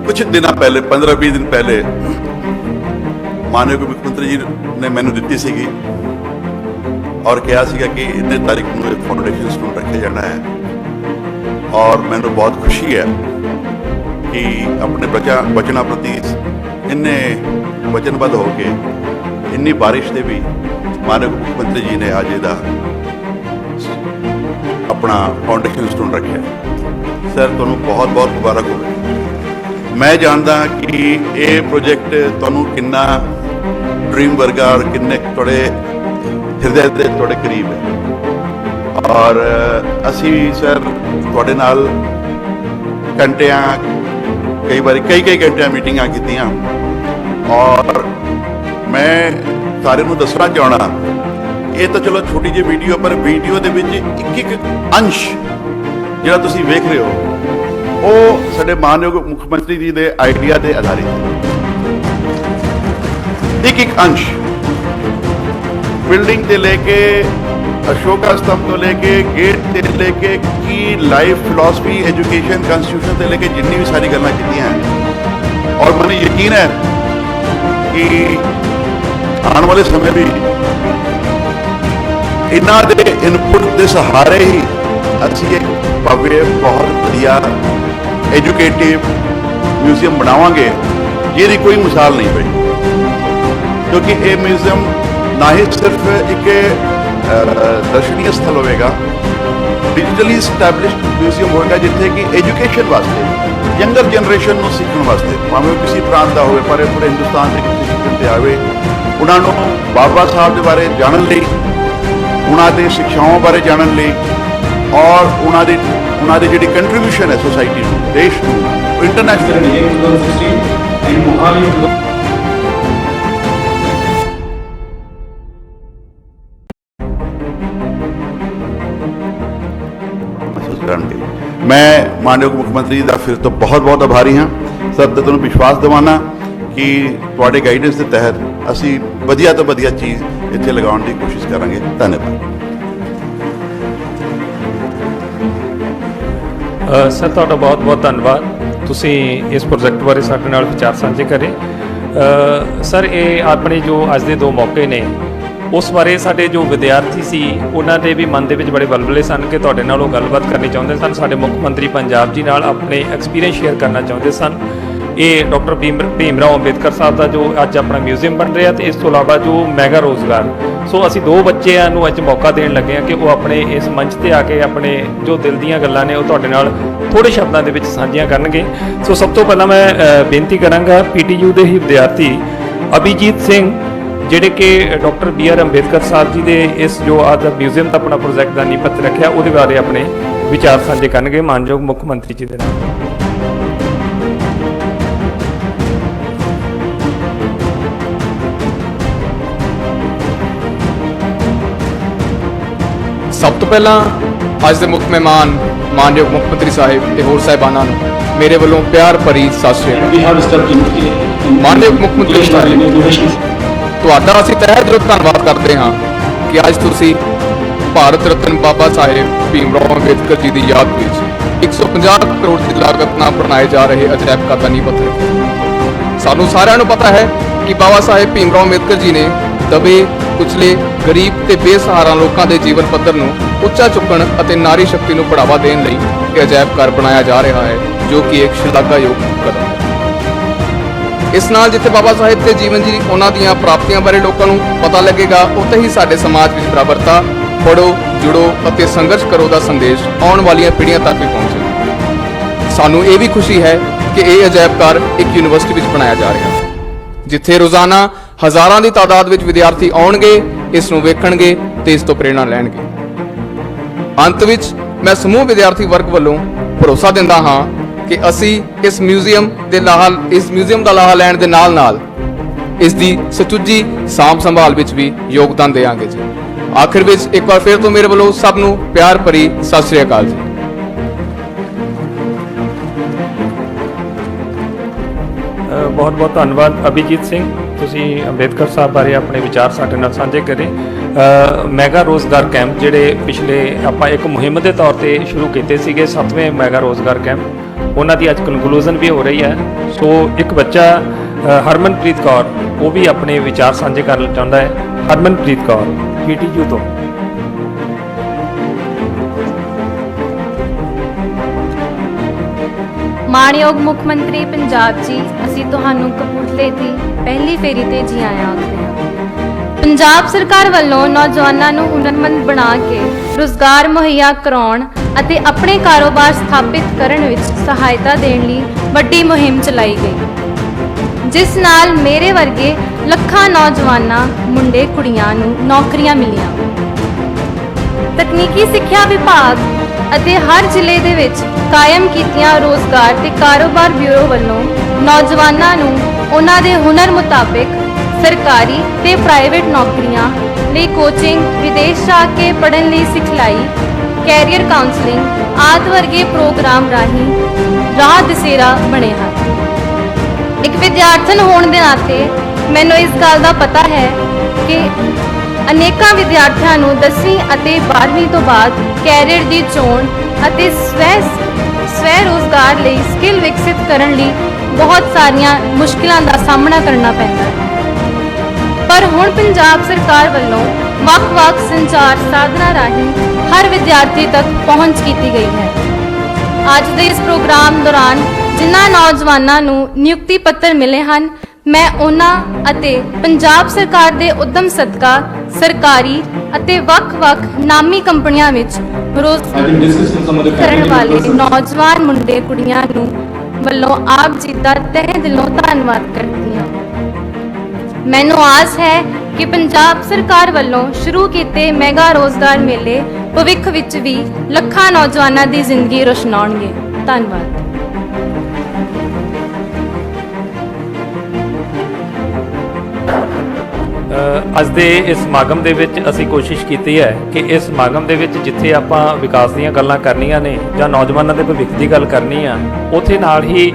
कुछ दिन पहले 15-20 दिन पहले माननीय मुख्यमंत्री जी ने मैनू दी सी और कहा कि इतने तारीख को एक फाउंडेशन स्टोन रखे जाना है। और मैनू बहुत खुशी है कि अपने बचना प्रति इन्ने वचनबद्ध होके इन्नी बारिश से भी माननीय मुख्यमंत्री जी ने आज इहदा अपना फाउंडेशन स्टोन रखे। सर तुहानू बहुत बहुत मुबारक हो। मैं जानता कि ये प्रोजेक्ट तुहानू किन्ना ड्रीम वर्गा और किन्ने थोड़े हृदय के थोड़े करीब है। और असी सर थोड़े नाल घंटिया कई बार कई घंटिया मीटिंगां कीतियां और मैं सारे नूं दसना चाहना ये तो चलो छोटी जी वीडियो पर वीडियो के एक अंश जिहड़ा तुसीं वेख रहे हो वो साडे मानयोग मुख्यमंत्री जी के आइडिया के आधारित है। एक अंश बिल्डिंग से लेके अशोका स्तंभ तो लेके गेट से लेके की लाइफ फिलॉसफी एजुकेशन कॉन्स्टिट्यूशन से लेके जिन्नी भी सारी गल्लां कीतियां हैं और मैंने यकीन है कि आने वाले समय भी इन्हां दे इनपुट के सहारे ही असी एक भव्य बहुत वधिया एजुकेटिव म्यूजियम बनावांगे जिहदी कोई मिसाल नहीं पई, क्योंकि ये म्यूजियम ना ही सिर्फ एक दर्शनीय स्थल होगा, डिजिटली स्टैबलिश्ड म्यूजियम होगा जिथे कि एजुकेशन वास्ते यंगर जनरेशन को सीखने वास्ते भावें किसी प्रांत का हो पर पूरे हिंदुस्तान के किसी सीखने से आए उन्होंने बाबा साहब के बारे जानने उन्होंने शिक्षाओं बारे जानने और उन्होंने जी कंट्रीब्यूशन है सोसाइटी को देश को इंटरनेशनल मैं मानयोग मुख्यमंत्री जी का फिर तो बहुत बहुत आभारी हाँ। सर तुहानू विश्वास दिवाना कि तुहाडे गाइडेंस के तहत असी वधिया तो वधिया चीज़ इत्थे लगाउण की कोशिश करांगे। धन्यवाद। सर तुहाडा बहुत बहुत धन्यवाद तुसीं इस प्रोजेक्ट बारे साडे नाल विचार साझे करे। सर ये अपने जो अज दे 2 मौके ने उस बारे साडे जो विद्यार्थी सी उन्हां दे भी मन दे विच बड़े बलबले सन कि तुहाडे नाल ओह गलबात करनी चाहुंदे सन, साडे मुख मंत्री पंजाब जी नाल अपने एक्सपीरियंस शेयर करना चाहुंदे सन। ये डॉक्टर भीमराव अंबेडकर साहब का जो अज अपना म्यूजियम बन रहा तो इस तो इलावा जो मैगा रोजगार सो असी 2 बच्चों को अज मौका देन लगे हैं कि वो अपने इस मंच पर आके अपने जो दिल दीयां गल्लां ने वो तुहाडे नाल थोड़े शब्दों के साझियां करनगे। सो सब तो पहला मैं बेनती करांगा PTU के ही विद्यार्थी अभिजीत सिंह जिहड़े कि डॉक्टर BR अंबेडकर साहब जी के इस जो आज म्यूजियम का अपना प्रोजेक्ट का नींह पत्थर रखा वो बारे अपने विचार साझे करनगे मानयोग मुख मंत्री जी के नाल। ਸਭ ਤੋਂ ਪਹਿਲਾਂ ਅੱਜ ਦੇ ਮੁੱਖ ਮਹਿਮਾਨ ਮਾਨਯੋਗ ਮੁੱਖ ਮੰਤਰੀ ਸਾਹਿਬ ਤੇ ਹੋਰ ਸਾਹਿਬਾਨਾਂ ਨੂੰ ਮੇਰੇ ਵੱਲੋਂ ਪਿਆਰ ਭਰੀ ਸਤਿ ਸ਼੍ਰੀ ਅਕਾਲ। ਮਾਨਯੋਗ ਮੁੱਖ ਮੰਤਰੀ ਸਾਹਿਬ, ਤੁਹਾਡਾ ਅਸੀਂ ਤਹਿ ਦਿਲੋਂ ਧੰਨਵਾਦ ਕਰਦੇ ਹਾਂ ਕਿ ਅੱਜ ਤੁਸੀਂ ਭਾਰਤ ਰਤਨ ਬਾਬਾ ਸਾਹਿਬ ਭੀਮ ਰਾਓ ਅੰਬੇਦਕਰ ਜੀ ਦੀ ਯਾਦ ਵਿੱਚ 150 ਕਰੋੜ ਦੀ ਲਾਗਤ ਨਾਲ ਬਣਾਏ ਜਾ ਰਹੇ ਅਜਾਇਬ ਘਰ ਦਾ ਨੀਂਹ ਪੱਥਰ ਰੱਖਿਆ। ਸਾਨੂੰ ਸਾਰਿਆਂ ਨੂੰ ਪਤਾ ਹੈ ਕਿ ਬਾਬਾ ਸਾਹਿਬ ਭੀਮ ਰਾਓ ਅੰਬੇਦਕਰ ਜੀ ਨੇ ਦਬੇ ਕੁਚਲੇ ਗਰੀਬ ਤੇ ਬੇਸਹਾਰਾ ਲੋਕਾਂ ਦੇ ਜੀਵਨ ਪੱਧਰ ਨੂੰ ਉੱਚਾ ਚੁੱਕਣ ਅਤੇ ਨਾਰੀ ਸ਼ਕਤੀ ਨੂੰ ਬੜਾਵਾ ਦੇਣ ਲਈ ਇਹ ਅਜਾਇਬ ਘਰ ਬਣਾਇਆ ਜਾ ਰਿਹਾ ਹੈ, ਜੋ ਕਿ ਇੱਕ ਸ਼ਲਾਘਾਯੋਗ ਕਦਮ ਹੈ। ਇਸ ਨਾਲ ਜਿੱਥੇ ਬਾਬਾ ਸਾਹਿਬ ਦੇ ਜੀਵਨ ਜੀ ਉਹਨਾਂ ਦੀਆਂ ਪ੍ਰਾਪਤੀਆਂ ਬਾਰੇ ਲੋਕਾਂ ਨੂੰ ਪਤਾ ਲੱਗੇਗਾ, ਉੱਥੇ ਹੀ ਸਾਡੇ ਸਮਾਜ ਵਿੱਚ ਬਰਾਬਰਤਾ, ਪੜ੍ਹੋ, ਜੁੜੋ ਅਤੇ ਸੰਘਰਸ਼ ਕਰੋ ਦਾ ਸੰਦੇਸ਼ ਆਉਣ ਵਾਲੀਆਂ ਪੀੜ੍ਹੀਆਂ ਤੱਕ ਵੀ ਪਹੁੰਚੇਗਾ। ਸਾਨੂੰ ਇਹ ਵੀ ਖੁਸ਼ੀ ਹੈ ਕਿ ਇਹ ਅਜਾਇਬ ਘਰ ਇੱਕ ਯੂਨੀਵਰਸਿਟੀ ਵਿੱਚ ਬਣਾਇਆ ਜਾ ਰਿਹਾ ਹੈ, ਜਿੱਥੇ ਰੋਜ਼ਾਨਾ ਹਜ਼ਾਰਾਂ ਦੀ ਤਾਦਾਦ ਵਿੱਚ ਵਿਦਿਆਰਥੀ ਆਉਣਗੇ, ਇਸ ਨੂੰ ਵੇਖਣਗੇ ਤੇ ਇਸ ਤੋਂ ਪ੍ਰੇਰਣਾ ਲੈਣਗੇ। ਅੰਤ ਵਿੱਚ ਮੈਂ ਸਮੂਹ ਵਿਦਿਆਰਥੀ ਵਰਗ ਵੱਲੋਂ ਭਰੋਸਾ ਦਿੰਦਾ ਹਾਂ ਕਿ ਅਸੀਂ ਇਸ ਮਿਊਜ਼ੀਅਮ ਦਾ ਲਾਹਾ ਲੈਣ ਦੇ ਨਾਲ ਇਸ ਦੀ ਸੁਚੱਜੀ ਸਾਂਭ ਸੰਭਾਲ ਵਿੱਚ ਵੀ ਯੋਗਦਾਨ ਦੇਵਾਂਗੇ ਜੀ। ਆਖਿਰ ਵਿੱਚ ਇੱਕ ਵਾਰ ਫਿਰ ਤੋਂ ਮੇਰੇ ਵੱਲੋਂ ਸਭ ਨੂੰ ਪਿਆਰ ਭਰੀ ਸਤਿ ਸ਼੍ਰੀ ਅਕਾਲ ਜੀ। ਬਹੁਤ ਬਹੁਤ ਧੰਨਵਾਦ ਅਭਿਜੀਤ ਸਿੰਘ, ਤੁਸੀਂ ਅੰਬੇਦਕਰ ਸਾਹਿਬ ਬਾਰੇ ਆਪਣੇ ਵਿਚਾਰ ਸਾਡੇ ਨਾਲ ਸਾਂਝੇ ਕਰੇ। ਮੈਗਾ ਰੋਜ਼ਗਾਰ ਕੈਂਪ ਜਿਹੜੇ ਪਿਛਲੇ ਆਪਾਂ ਇੱਕ ਮੁਹਿੰਮ ਦੇ ਤੌਰ ਤੇ ਸ਼ੁਰੂ ਕੀਤੇ ਸੀਗੇ, 7ਵੇਂ ਮੈਗਾ ਰੋਜ਼ਗਾਰ ਕੈਂਪ, ਉਹਨਾਂ ਦੀ ਅੱਜ ਕਨਕਲੂਜਨ ਵੀ ਹੋ ਰਹੀ ਹੈ। ਸੋ ਇੱਕ ਬੱਚਾ ਹਰਮਨਪ੍ਰੀਤ ਕੌਰ, ਉਹ ਵੀ ਆਪਣੇ ਵਿਚਾਰ ਸਾਂਝੇ ਕਰਨਾ ਚਾਹੁੰਦਾ ਹੈ। ਹਰਮਨਪ੍ਰੀਤ ਕੌਰ PTU ਤੋਂ। ਮਾਣਯੋਗ ਮੁੱਖ ਮੰਤਰੀ ਪੰਜਾਬ ਜੀ, ਅਸੀਂ ਤੁਹਾਨੂੰ ਕਪੂਰਥਲੇ ਦੀ ਪਹਿਲੀ ਫੇਰੀ ਤੇ ਜੀ ਆਇਆਂ ਆਖਦੇ ਹਾਂ। ਪੰਜਾਬ ਸਰਕਾਰ ਵੱਲੋਂ ਨੌਜਵਾਨਾਂ ਨੂੰ ਹੁਨਰਮੰਦ ਬਣਾ ਕੇ ਰੁਜ਼ਗਾਰ ਮੁਹੱਈਆ ਕਰਾਉਣ ਅਤੇ ਆਪਣੇ ਕਾਰੋਬਾਰ ਸਥਾਪਿਤ ਕਰਨ ਵਿੱਚ ਸਹਾਇਤਾ ਦੇਣ ਲਈ ਵੱਡੀ ਮੁਹਿੰਮ ਚਲਾਈ ਗਈ, ਜਿਸ ਨਾਲ ਮੇਰੇ ਵਰਗੇ ਲੱਖਾਂ ਨੌਜਵਾਨਾਂ, ਮੁੰਡੇ ਕੁੜੀਆਂ ਨੂੰ ਨੌਕਰੀਆਂ ਮਿਲੀਆਂ। ਤਕਨੀਕੀ ਸਿੱਖਿਆ ਵਿਭਾਗ ਅਤੇ ਹਰ ਜ਼ਿਲ੍ਹੇ ਦੇ ਵਿੱਚ ਕਾਇਮ ਕੀਤੀਆਂ ਰੋਜ਼ਗਾਰ ਤੇ ਕਾਰੋਬਾਰ ਬਿਊਰੋ ਵੱਲੋਂ ਨੌਜਵਾਨਾਂ ਨੂੰ ਉਹਨਾਂ ਦੇ ਹੁਨਰ ਮੁਤਾਬਿਕ ਸਰਕਾਰੀ ਤੇ ਪ੍ਰਾਈਵੇਟ ਨੌਕਰੀਆਂ ਲਈ ਕੋਚਿੰਗ, ਵਿਦੇਸ਼ ਜਾ ਕੇ ਪੜ੍ਹਨ ਲਈ ਸਿਖਲਾਈ, ਕੈਰੀਅਰ ਕਾਉਂਸਲਿੰਗ ਆਦਿ ਵਰਗੇ ਪ੍ਰੋਗਰਾਮ ਰਾਹੀਂ ਰਾਹ ਦਸੇਰਾ ਬਣੇ ਹਨ। ਇੱਕ ਵਿਦਿਆਰਥਣ ਹੋਣ ਦੇ ਨਾਤੇ ਮੈਨੂੰ ਇਸ ਗੱਲ ਦਾ ਪਤਾ ਹੈ ਕਿ ਅਨੇਕਾਂ ਵਿਦਿਆਰਥੀਆਂ ਨੂੰ 10ਵੀਂ ਅਤੇ 12ਵੀਂ ਤੋਂ ਬਾਅਦ ਕੈਰੀਅਰ ਦੀ ਚੋਣ ਅਤੇ ਸਵੈ ਰੋਜ਼ਗਾਰ ਲਈ ਸਕਿੱਲ ਵਿਕਸਿਤ ਕਰਨ ਲਈ ਬਹੁਤ ਸਾਰੀਆਂ ਮੁਸ਼ਕਿਲਾਂ ਦਾ ਸਾਹਮਣਾ ਕਰਨਾ ਪੈਂਦਾ ਹੈ। ਪਰ ਹੁਣ ਪੰਜਾਬ ਸਰਕਾਰ ਵੱਲੋਂ ਵੱਖ-ਵੱਖ ਸੰਚਾਰ ਸਾਧਨਾਂ ਰਾਹੀਂ ਹਰ ਵਿਦਿਆਰਥੀ ਤੱਕ ਪਹੁੰਚ ਕੀਤੀ ਗਈ ਹੈ। ਅੱਜ ਦੇ ਇਸ ਪ੍ਰੋਗਰਾਮ ਦੌਰਾਨ ਜਿਨ੍ਹਾਂ ਨੌਜਵਾਨਾਂ ਨੂੰ ਨਿਯੁਕਤੀ ਪੱਤਰ ਮਿਲੇ ਹਨ, ਮੈਂ ਉਹਨਾਂ ਅਤੇ ਪੰਜਾਬ ਸਰਕਾਰ ਦੇ ਉਦਮ ਸਦਕਾ ਸਰਕਾਰੀ ਅਤੇ ਵੱਖ-ਵੱਖ ਨਾਮੀ ਕੰਪਨੀਆਂ ਵਿੱਚ ਰੋਜ਼ਗਾਰ ਕਰਨ ਵਾਲੇ ਨੌਜਵਾਨ ਮੁੰਡੇ ਕੁੜੀਆਂ ਨੂੰ ਵੱਲੋਂ ਆਪ ਜੀ ਦਾ ਤਹਿ ਦਿਲੋਂ ਧੰਨਵਾਦ ਕਰਦੀ ਹਾਂ। ਮੈਨੂੰ ਆਸ ਹੈ ਕਿ ਪੰਜਾਬ ਸਰਕਾਰ ਵੱਲੋਂ ਸ਼ੁਰੂ ਕੀਤੇ ਮੈਗਾ ਰੋਜ਼ਗਾਰ ਮੇਲੇ ਭਵਿੱਖ ਵਿੱਚ ਵੀ ਲੱਖਾਂ ਨੌਜਵਾਨਾਂ ਦੀ ਜ਼ਿੰਦਗੀ ਰੋਸ਼ਨਾਉਣਗੇ। ਧੰਨਵਾਦ। ਅੱਜ ਦੇ ਇਸ ਸਮਾਗਮ ਦੇ ਵਿੱਚ ਅਸੀਂ ਕੋਸ਼ਿਸ਼ ਕੀਤੀ ਹੈ ਕਿ ਇਸ ਸਮਾਗਮ ਦੇ ਵਿੱਚ ਜਿੱਥੇ ਆਪਾਂ ਵਿਕਾਸ ਦੀਆਂ ਗੱਲਾਂ ਕਰਨੀਆਂ ਨੇ ਜਾਂ ਨੌਜਵਾਨਾਂ ਦੇ ਭਵਿੱਖ ਦੀ ਗੱਲ ਕਰਨੀ ਆ, ਉੱਥੇ ਨਾਲ ਹੀ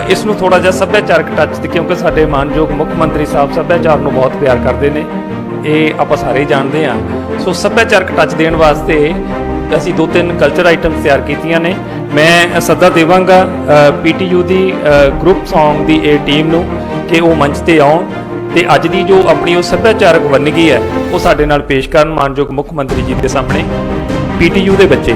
ਇਸ ਨੂੰ ਥੋੜਾ ਜਿਹਾ ਸੱਭਿਆਚਾਰਕ ਟੱਚ, ਕਿਉਂਕਿ ਸਾਡੇ ਮਾਨਯੋਗ ਮੁੱਖ ਮੰਤਰੀ ਸਾਹਿਬ ਸੱਭਿਆਚਾਰ ਨੂੰ ਬਹੁਤ ਪਿਆਰ ਕਰਦੇ ਨੇ, ਇਹ ਆਪਾਂ ਸਾਰੇ ਜਾਣਦੇ ਹਾਂ। ਸੋ ਸੱਭਿਆਚਾਰਕ ਟੱਚ ਦੇਣ ਵਾਸਤੇ ਅਸੀਂ 2-3 ਕਲਚਰ ਆਈਟਮਸ ਤਿਆਰ ਕੀਤੀਆਂ ਨੇ। ਮੈਂ ਸੱਦਾ ਦੇਵਾਂਗਾ PTU ਦੀ ਗਰੁੱਪ Song ਦੀ ਇਹ ਟੀਮ ਨੂੰ ਕਿ ਉਹ ਮੰਚ ਤੇ ਆਉਣ ਤੇ ਅੱਜ ਦੀ ਜੋ ਆਪਣੀ ਉਹ ਸੱਭਿਆਚਾਰਕ ਵੰਨਗੀ ਹੈ ਉਹ ਸਾਡੇ ਨਾਲ ਪੇਸ਼ ਕਰਨ ਮਾਨਯੋਗ ਮੁੱਖ ਮੰਤਰੀ ਜੀ ਦੇ ਸਾਹਮਣੇ। PTU ਦੇ ਬੱਚੇ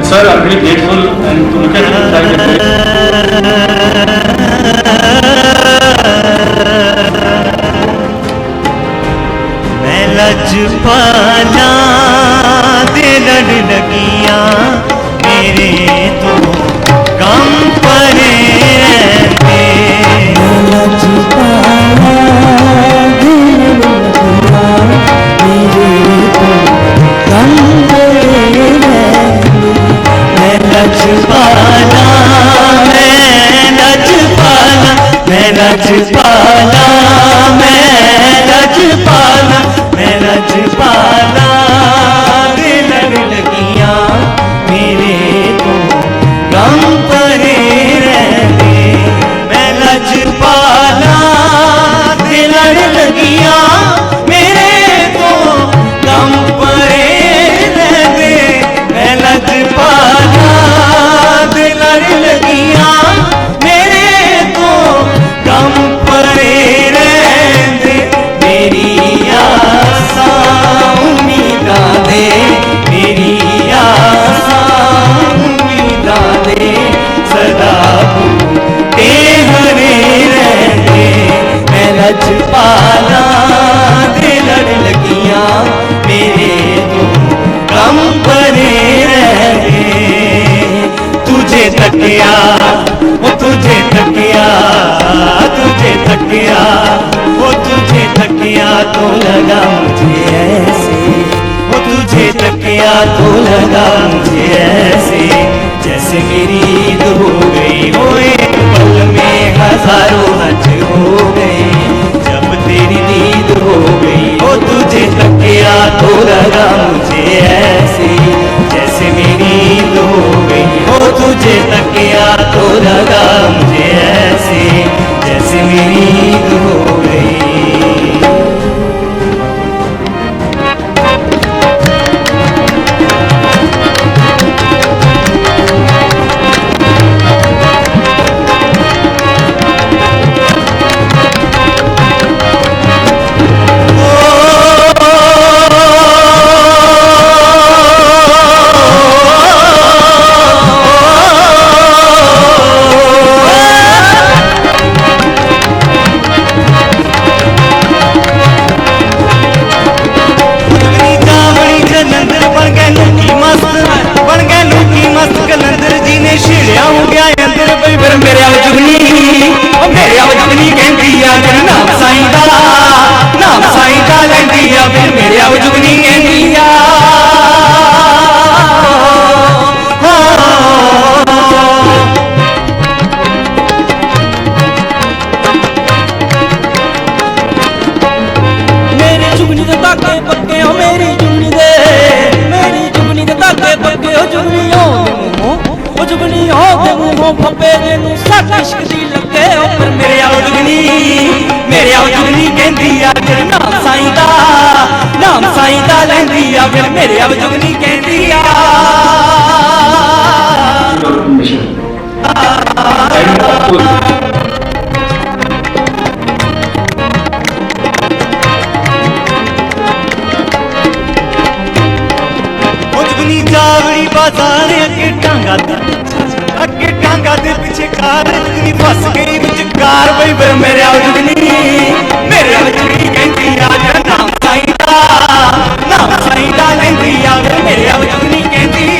Sir, I'm really grateful and to look at the fact मैं लजपाला दे लड़ लगिया मेरे तो लजपाला मैं लजपाला मैं लजपाला मैं लजपाला मैं लजपाला दिल लगियां मेरे तो गम परे रहते मैं लजपाला दिल लगियां मेरे तो गम परे रहते मैं लजपाला दिल लगियां मेरे तो गम परे रहते मेरी आसां उम्मीदां दे मेरी आसां उम्मीदां दे सदा बूटे हरे रहते मैं लजपाला दे लड़ लगियां मेरे तो गम परे रहते तुझे तकिया वो तुझे तकिया तुझे तकिया वो तुझे तकिया तो लगा मुझे ऐसे वो तुझे तकिया तो लगा मुझे ऐसे जैसे मेरी ईद हो गई हो एक पल में हजारों हज हो गए जब तेरी दीद हो गई हो तुझे तकिया तो लगा मुझे ऐसे जैसे मेरी ईद हो गई हो तुझे तकिया तो लगा मुझे ऐसे जैसे मेरी ईद हो गई मेरे अब जुगनी कहती जुगनी जावड़ी बाजार अगे टांगा दे पीछे कार जुगनी फस गई विच कार बई मेरे अब जुगनी कहती नाम साईं दा नाम साईं दा लैंदी आ मेरे अब जुगनी कहती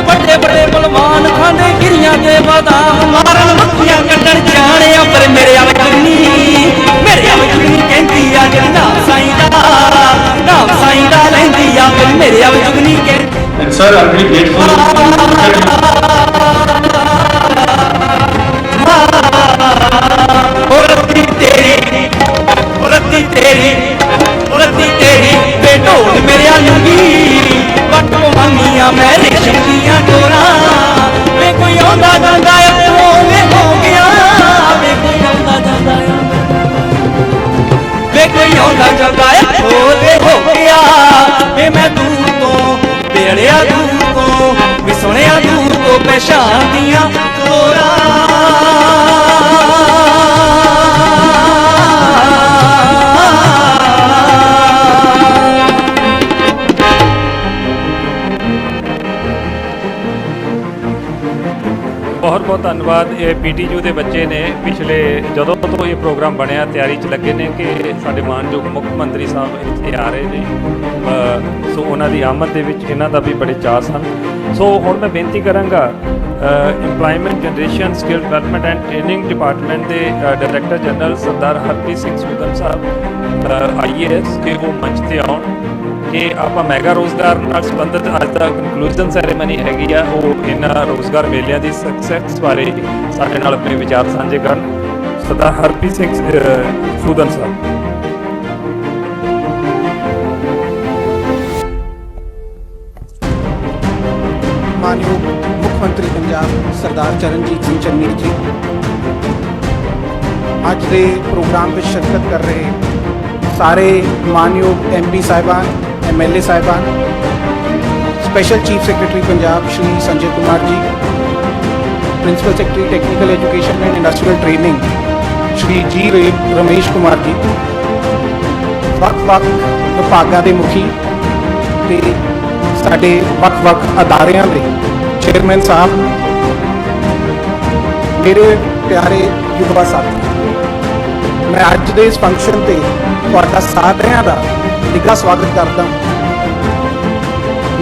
बड़े बड़े बलवान खाने गिरिया के बादाम मारन मक्खियां कटन जाने पर मेरे अब जुगनी कहती आ नाम साईं दा लैंदी आ मेरे अब जुगनी कहती And sir, I'm really grateful. तेरी बेटोड़ मेरे लुंगी वट मानिया मैं रेशम दियां डोरा वे कोई आंदा जांदा वे हो गया वे कोई आंदा जांदा वे कोई आंदा जांदा वे हो गया वे मैं दूर तो बेड़िया दूर तो वे सुनिया दूर तो पहचान दियां डोरा बहुत ਬਹੁਤ ਧੰਨਵਾਦ। ਇਹ ਪੀਟੀਯੂ ਦੇ ਬੱਚੇ ਨੇ, ਪਿਛਲੇ ਜਦੋਂ ਤੋਂ ਇਹ ਪ੍ਰੋਗਰਾਮ ਬਣਿਆ ਤਿਆਰੀ 'ਚ ਲੱਗੇ ਨੇ ਕਿ ਸਾਡੇ ਮਾਨਯੋਗ ਮੁੱਖ ਮੰਤਰੀ ਸਾਹਿਬ ਇੱਥੇ ਆ ਰਹੇ ਨੇ, ਸੋ ਉਹਨਾਂ ਦੀ ਆਮਦ ਦੇ ਵਿੱਚ ਇਹਨਾਂ ਦਾ ਵੀ ਬੜੇ ਚਾਅ ਸਨ। ਸੋ ਹੁਣ ਮੈਂ ਬੇਨਤੀ ਕਰਾਂਗਾ employment generation skill development and training department ਦੇ ਡਾਇਰੈਕਟਰ ਜਨਰਲ ਸਰਦਾਰ ਹਰਪ੍ਰੀਤ ਸਿੰਘ ਸੂਦਨ ਸਾਹਿਬ IAS ਕਿ ਉਹ ਮੰਚ ਤੇ ਆਉਣ ਕਿ ਆਪਾਂ ਮੈਗਾ ਰੋਜ਼ਗਾਰ ਨਾਲ ਸੰਬੰਧਿਤ ਅੱਜ ਦਾ ਕਨਕਲੂਜਨ ਸੈਰੇਮਨੀ ਹੈਗੀ ਆ, ਉਹ ਇਹਨਾਂ ਰੋਜ਼ਗਾਰ ਮੇਲਿਆਂ ਦੀ ਸਕਸੈਸ ਬਾਰੇ ਸਾਡੇ ਨਾਲ ਆਪਣੇ ਵਿਚਾਰ ਸਾਂਝੇ ਕਰਨ। ਸਰਦਾਰ ਹਰਪ੍ਰੀਤ ਸਿੰਘ ਸੂਦਨ ਸਾਹਿਬ। मानयोग मुख्यमंत्री पंजाब सरदार चरणजीत सिंह चन्नी जी अज के प्रोग्राम में शिरकत कर रहे सारे मानयोग MP साहिबान MLA साहिबान, special chief secretary Punjab Shri Sanjay Kumar ji, principal secretary technical education and industrial training Shri G Ramesh Kumar ji, ਵੱਖ-ਵੱਖ ਵਿਭਾਗਾਂ ਦੇ ਮੁਖੀ ਤੇ ਸਾਡੇ ਵੱਖ-ਵੱਖ ਅਦਾਰਿਆਂ ਦੇ ਚੇਅਰਮੈਨ ਸਾਹਿਬ, ਮੇਰੇ ਪਿਆਰੇ ਯੁਵਾ ਸਾਥੀ, ਮੈਂ ਅੱਜ ਦੇ ਇਸ ਫੰਕਸ਼ਨ ਤੇ ਤੁਹਾਡਾ ਸਾਰਿਆਂ ਦਾ ਨਿੱਘਾ ਸਵਾਗਤ ਕਰਦਾ।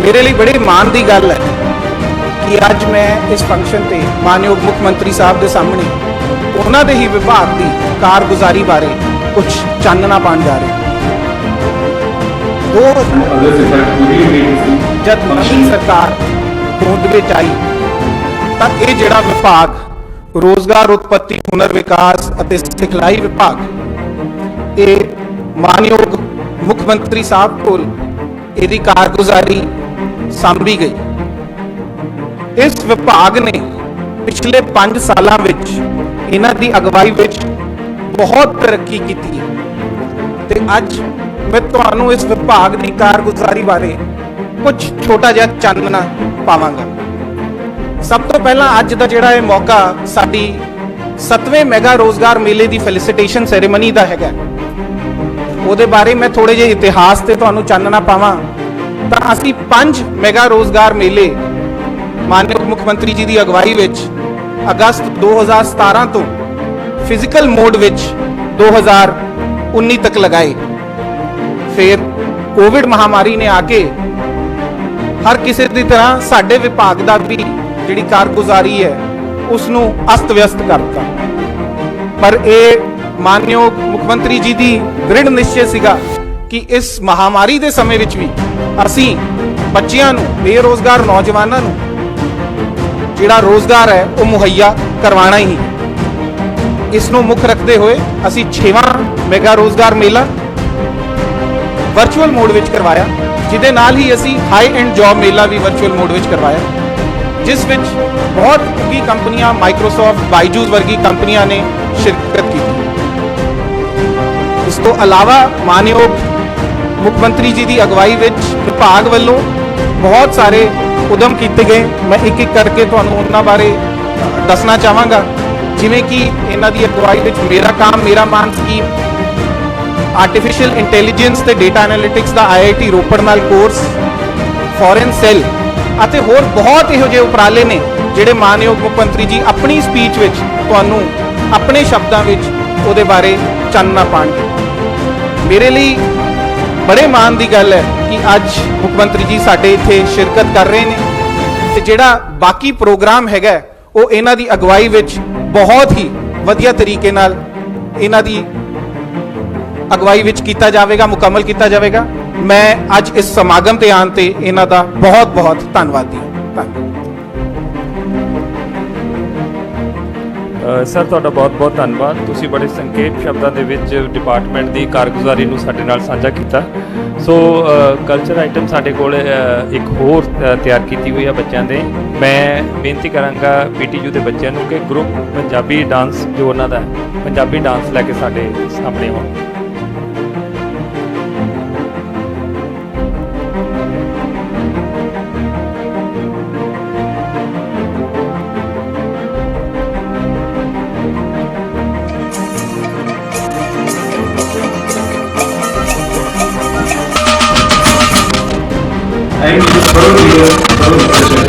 ਮੇਰੇ ਲਈ ਬੜੇ ਮਾਣ ਦੀ ਗੱਲ ਹੈ ਕਿ ਅੱਜ ਮੈਂ ਇਸ ਫੰਕਸ਼ਨ ਤੇ ਮਾਨਯੋਗ ਮੁੱਖ ਮੰਤਰੀ ਸਾਹਿਬ ਦੇ ਸਾਹਮਣੇ ਉਹਨਾਂ ਦੇ ਹੀ ਵਿਭਾਗ ਦੀ ਕਾਰਗੁਜ਼ਾਰੀ ਬਾਰੇ ਕੁਝ ਚਾਨਣਾ ਪਾਉਣ ਜਾ ਰਿਹਾ। जब नवी सरकार होंद विच आई तो ये जिहड़ा विभाग रोजगार उत्पत्ति हुनर विकास और सिखलाई विभाग ये मानयोग मुख मंत्री साहब को इसकी कारगुजारी सांभी गई। इस विभाग ने पिछले 5 सालों में इन्हां दी अगवाई विच बहुत तरक्की की है ते अज मैं तुहानू इस विभाग की कारगुजारी बारे कुछ छोटा जिहा चानना पावांगा। सब तो पहला अज दा जिहड़ा ये मौका साडी 7वें मैगा रोजगार मेले की फैलीसिटेशन सैरेमनी का हैगा, उहदे बारे मैं थोड़े जे इतिहास से तुहानू चानना पावां तां असीं 5 मैगा रोजगार मेले मानयोग मुख मंत्री जी की अगवाई विच अगस्त 2017 तो फिजिकल मोड विच 2019 तक लगाए। फिर कोविड महामारी ने आके हर किसी की तरह साडे विभाग का भी जिहड़ी कारगुजारी है उसनू अस्त व्यस्त करता, पर यह मानयोग मुख्यमंत्री जी की दृढ़ निश्चय सीगा कि इस महामारी के समय विच भी असीं बच्चियां नू, बेरोजगार नौजवानों नू जिहड़ा रोजगार है वो मुहैया करवाना ही। इसनू मुख रखते हुए असीं 6वां मैगा रोजगार मेला वर्चुअल मोड विच करवाया, जिहदे नाल ही असी हाई एंड जॉब मेला भी वर्चुअल मोड विच करवाया, जिस विच बहुत की कंपनियां माइक्रोसॉफ्ट बायजूस वर्गी कंपनियां ने शिरकत की। इस तो अलावा मानयोग मुख्यमंत्री जी की अगवाई विच विभाग वालों बहुत सारे उद्यम किए गए। मैं एक एक करके तुहानू उन्हां बारे दसना चाहांगा, जिवें कि इन्हां दी अगवाई विच मेरा काम मेरा मान स्कीम, आर्टिफिशियल इंटैलीजेंस ते डेटा एनालिटिक्स का IIT रोपड़ नाल कोर्स, फॉरेन सैल ਅਤੇ ਹੋਰ बहुत ਇਹੋ ਜਿਹੇ ਉਪਰਾਲੇ ਨੇ ਜਿਹੜੇ ਮਾਨਯੋग ਮੁੱਖ ਮੰਤਰੀ ਜੀ ਆਪਣੀ ਸਪੀਚ ਵਿੱਚ ਤੁਹਾਨੂੰ ਆਪਣੇ ਸ਼ਬਦਾਂ ਵਿੱਚ ਉਹਦੇ ਬਾਰੇ ਚਾਨਣਾ ਪਾਣਗੇ। ਮੇਰੇ ਲਈ ਬੜੇ ਮਾਣ ਦੀ ਗੱਲ ਹੈ ਕਿ ਅੱਜ ਮੁੱਖ ਮੰਤਰੀ ਜੀ ਸਾਡੇ ਇੱਥੇ ਸ਼ਿਰਕਤ ਕਰ ਰਹੇ ਨੇ ਤੇ ਜਿਹੜਾ ਬਾਕੀ ਪ੍ਰੋਗਰਾਮ ਹੈਗਾ ਉਹ ਇਹਨਾਂ ਦੀ ਅਗਵਾਈ ਵਿੱਚ ਬਹੁਤ ਹੀ ਵਧੀਆ ਤਰੀਕੇ ਨਾਲ ਇਹਨਾਂ ਦੀ अगवाई विच कीता जाएगा, मुकम्मल किया जाएगा। मैं अज इस समागम ते आन ते इन्हां दा बहुत बहुत धन्नवादी सर, तुहाडा बहुत बहुत धन्नवाद। तुसीं बड़े संक्षेप शब्दां दे विच डिपार्टमेंट की कारगुजारी नूं साडे नाल साझा कीता। सो कल्चर आइटम साडे कोल एक होर तैयार कीती हुई है बच्चों दे। मैं बेनती करांगा PTU के बच्चों नूं कि ग्रुप पंजाबी डांस जो उन्हां दा पंजाबी डांस लैके साडे सामने आउण। I am Mrs. Varun here, Varun Prasad.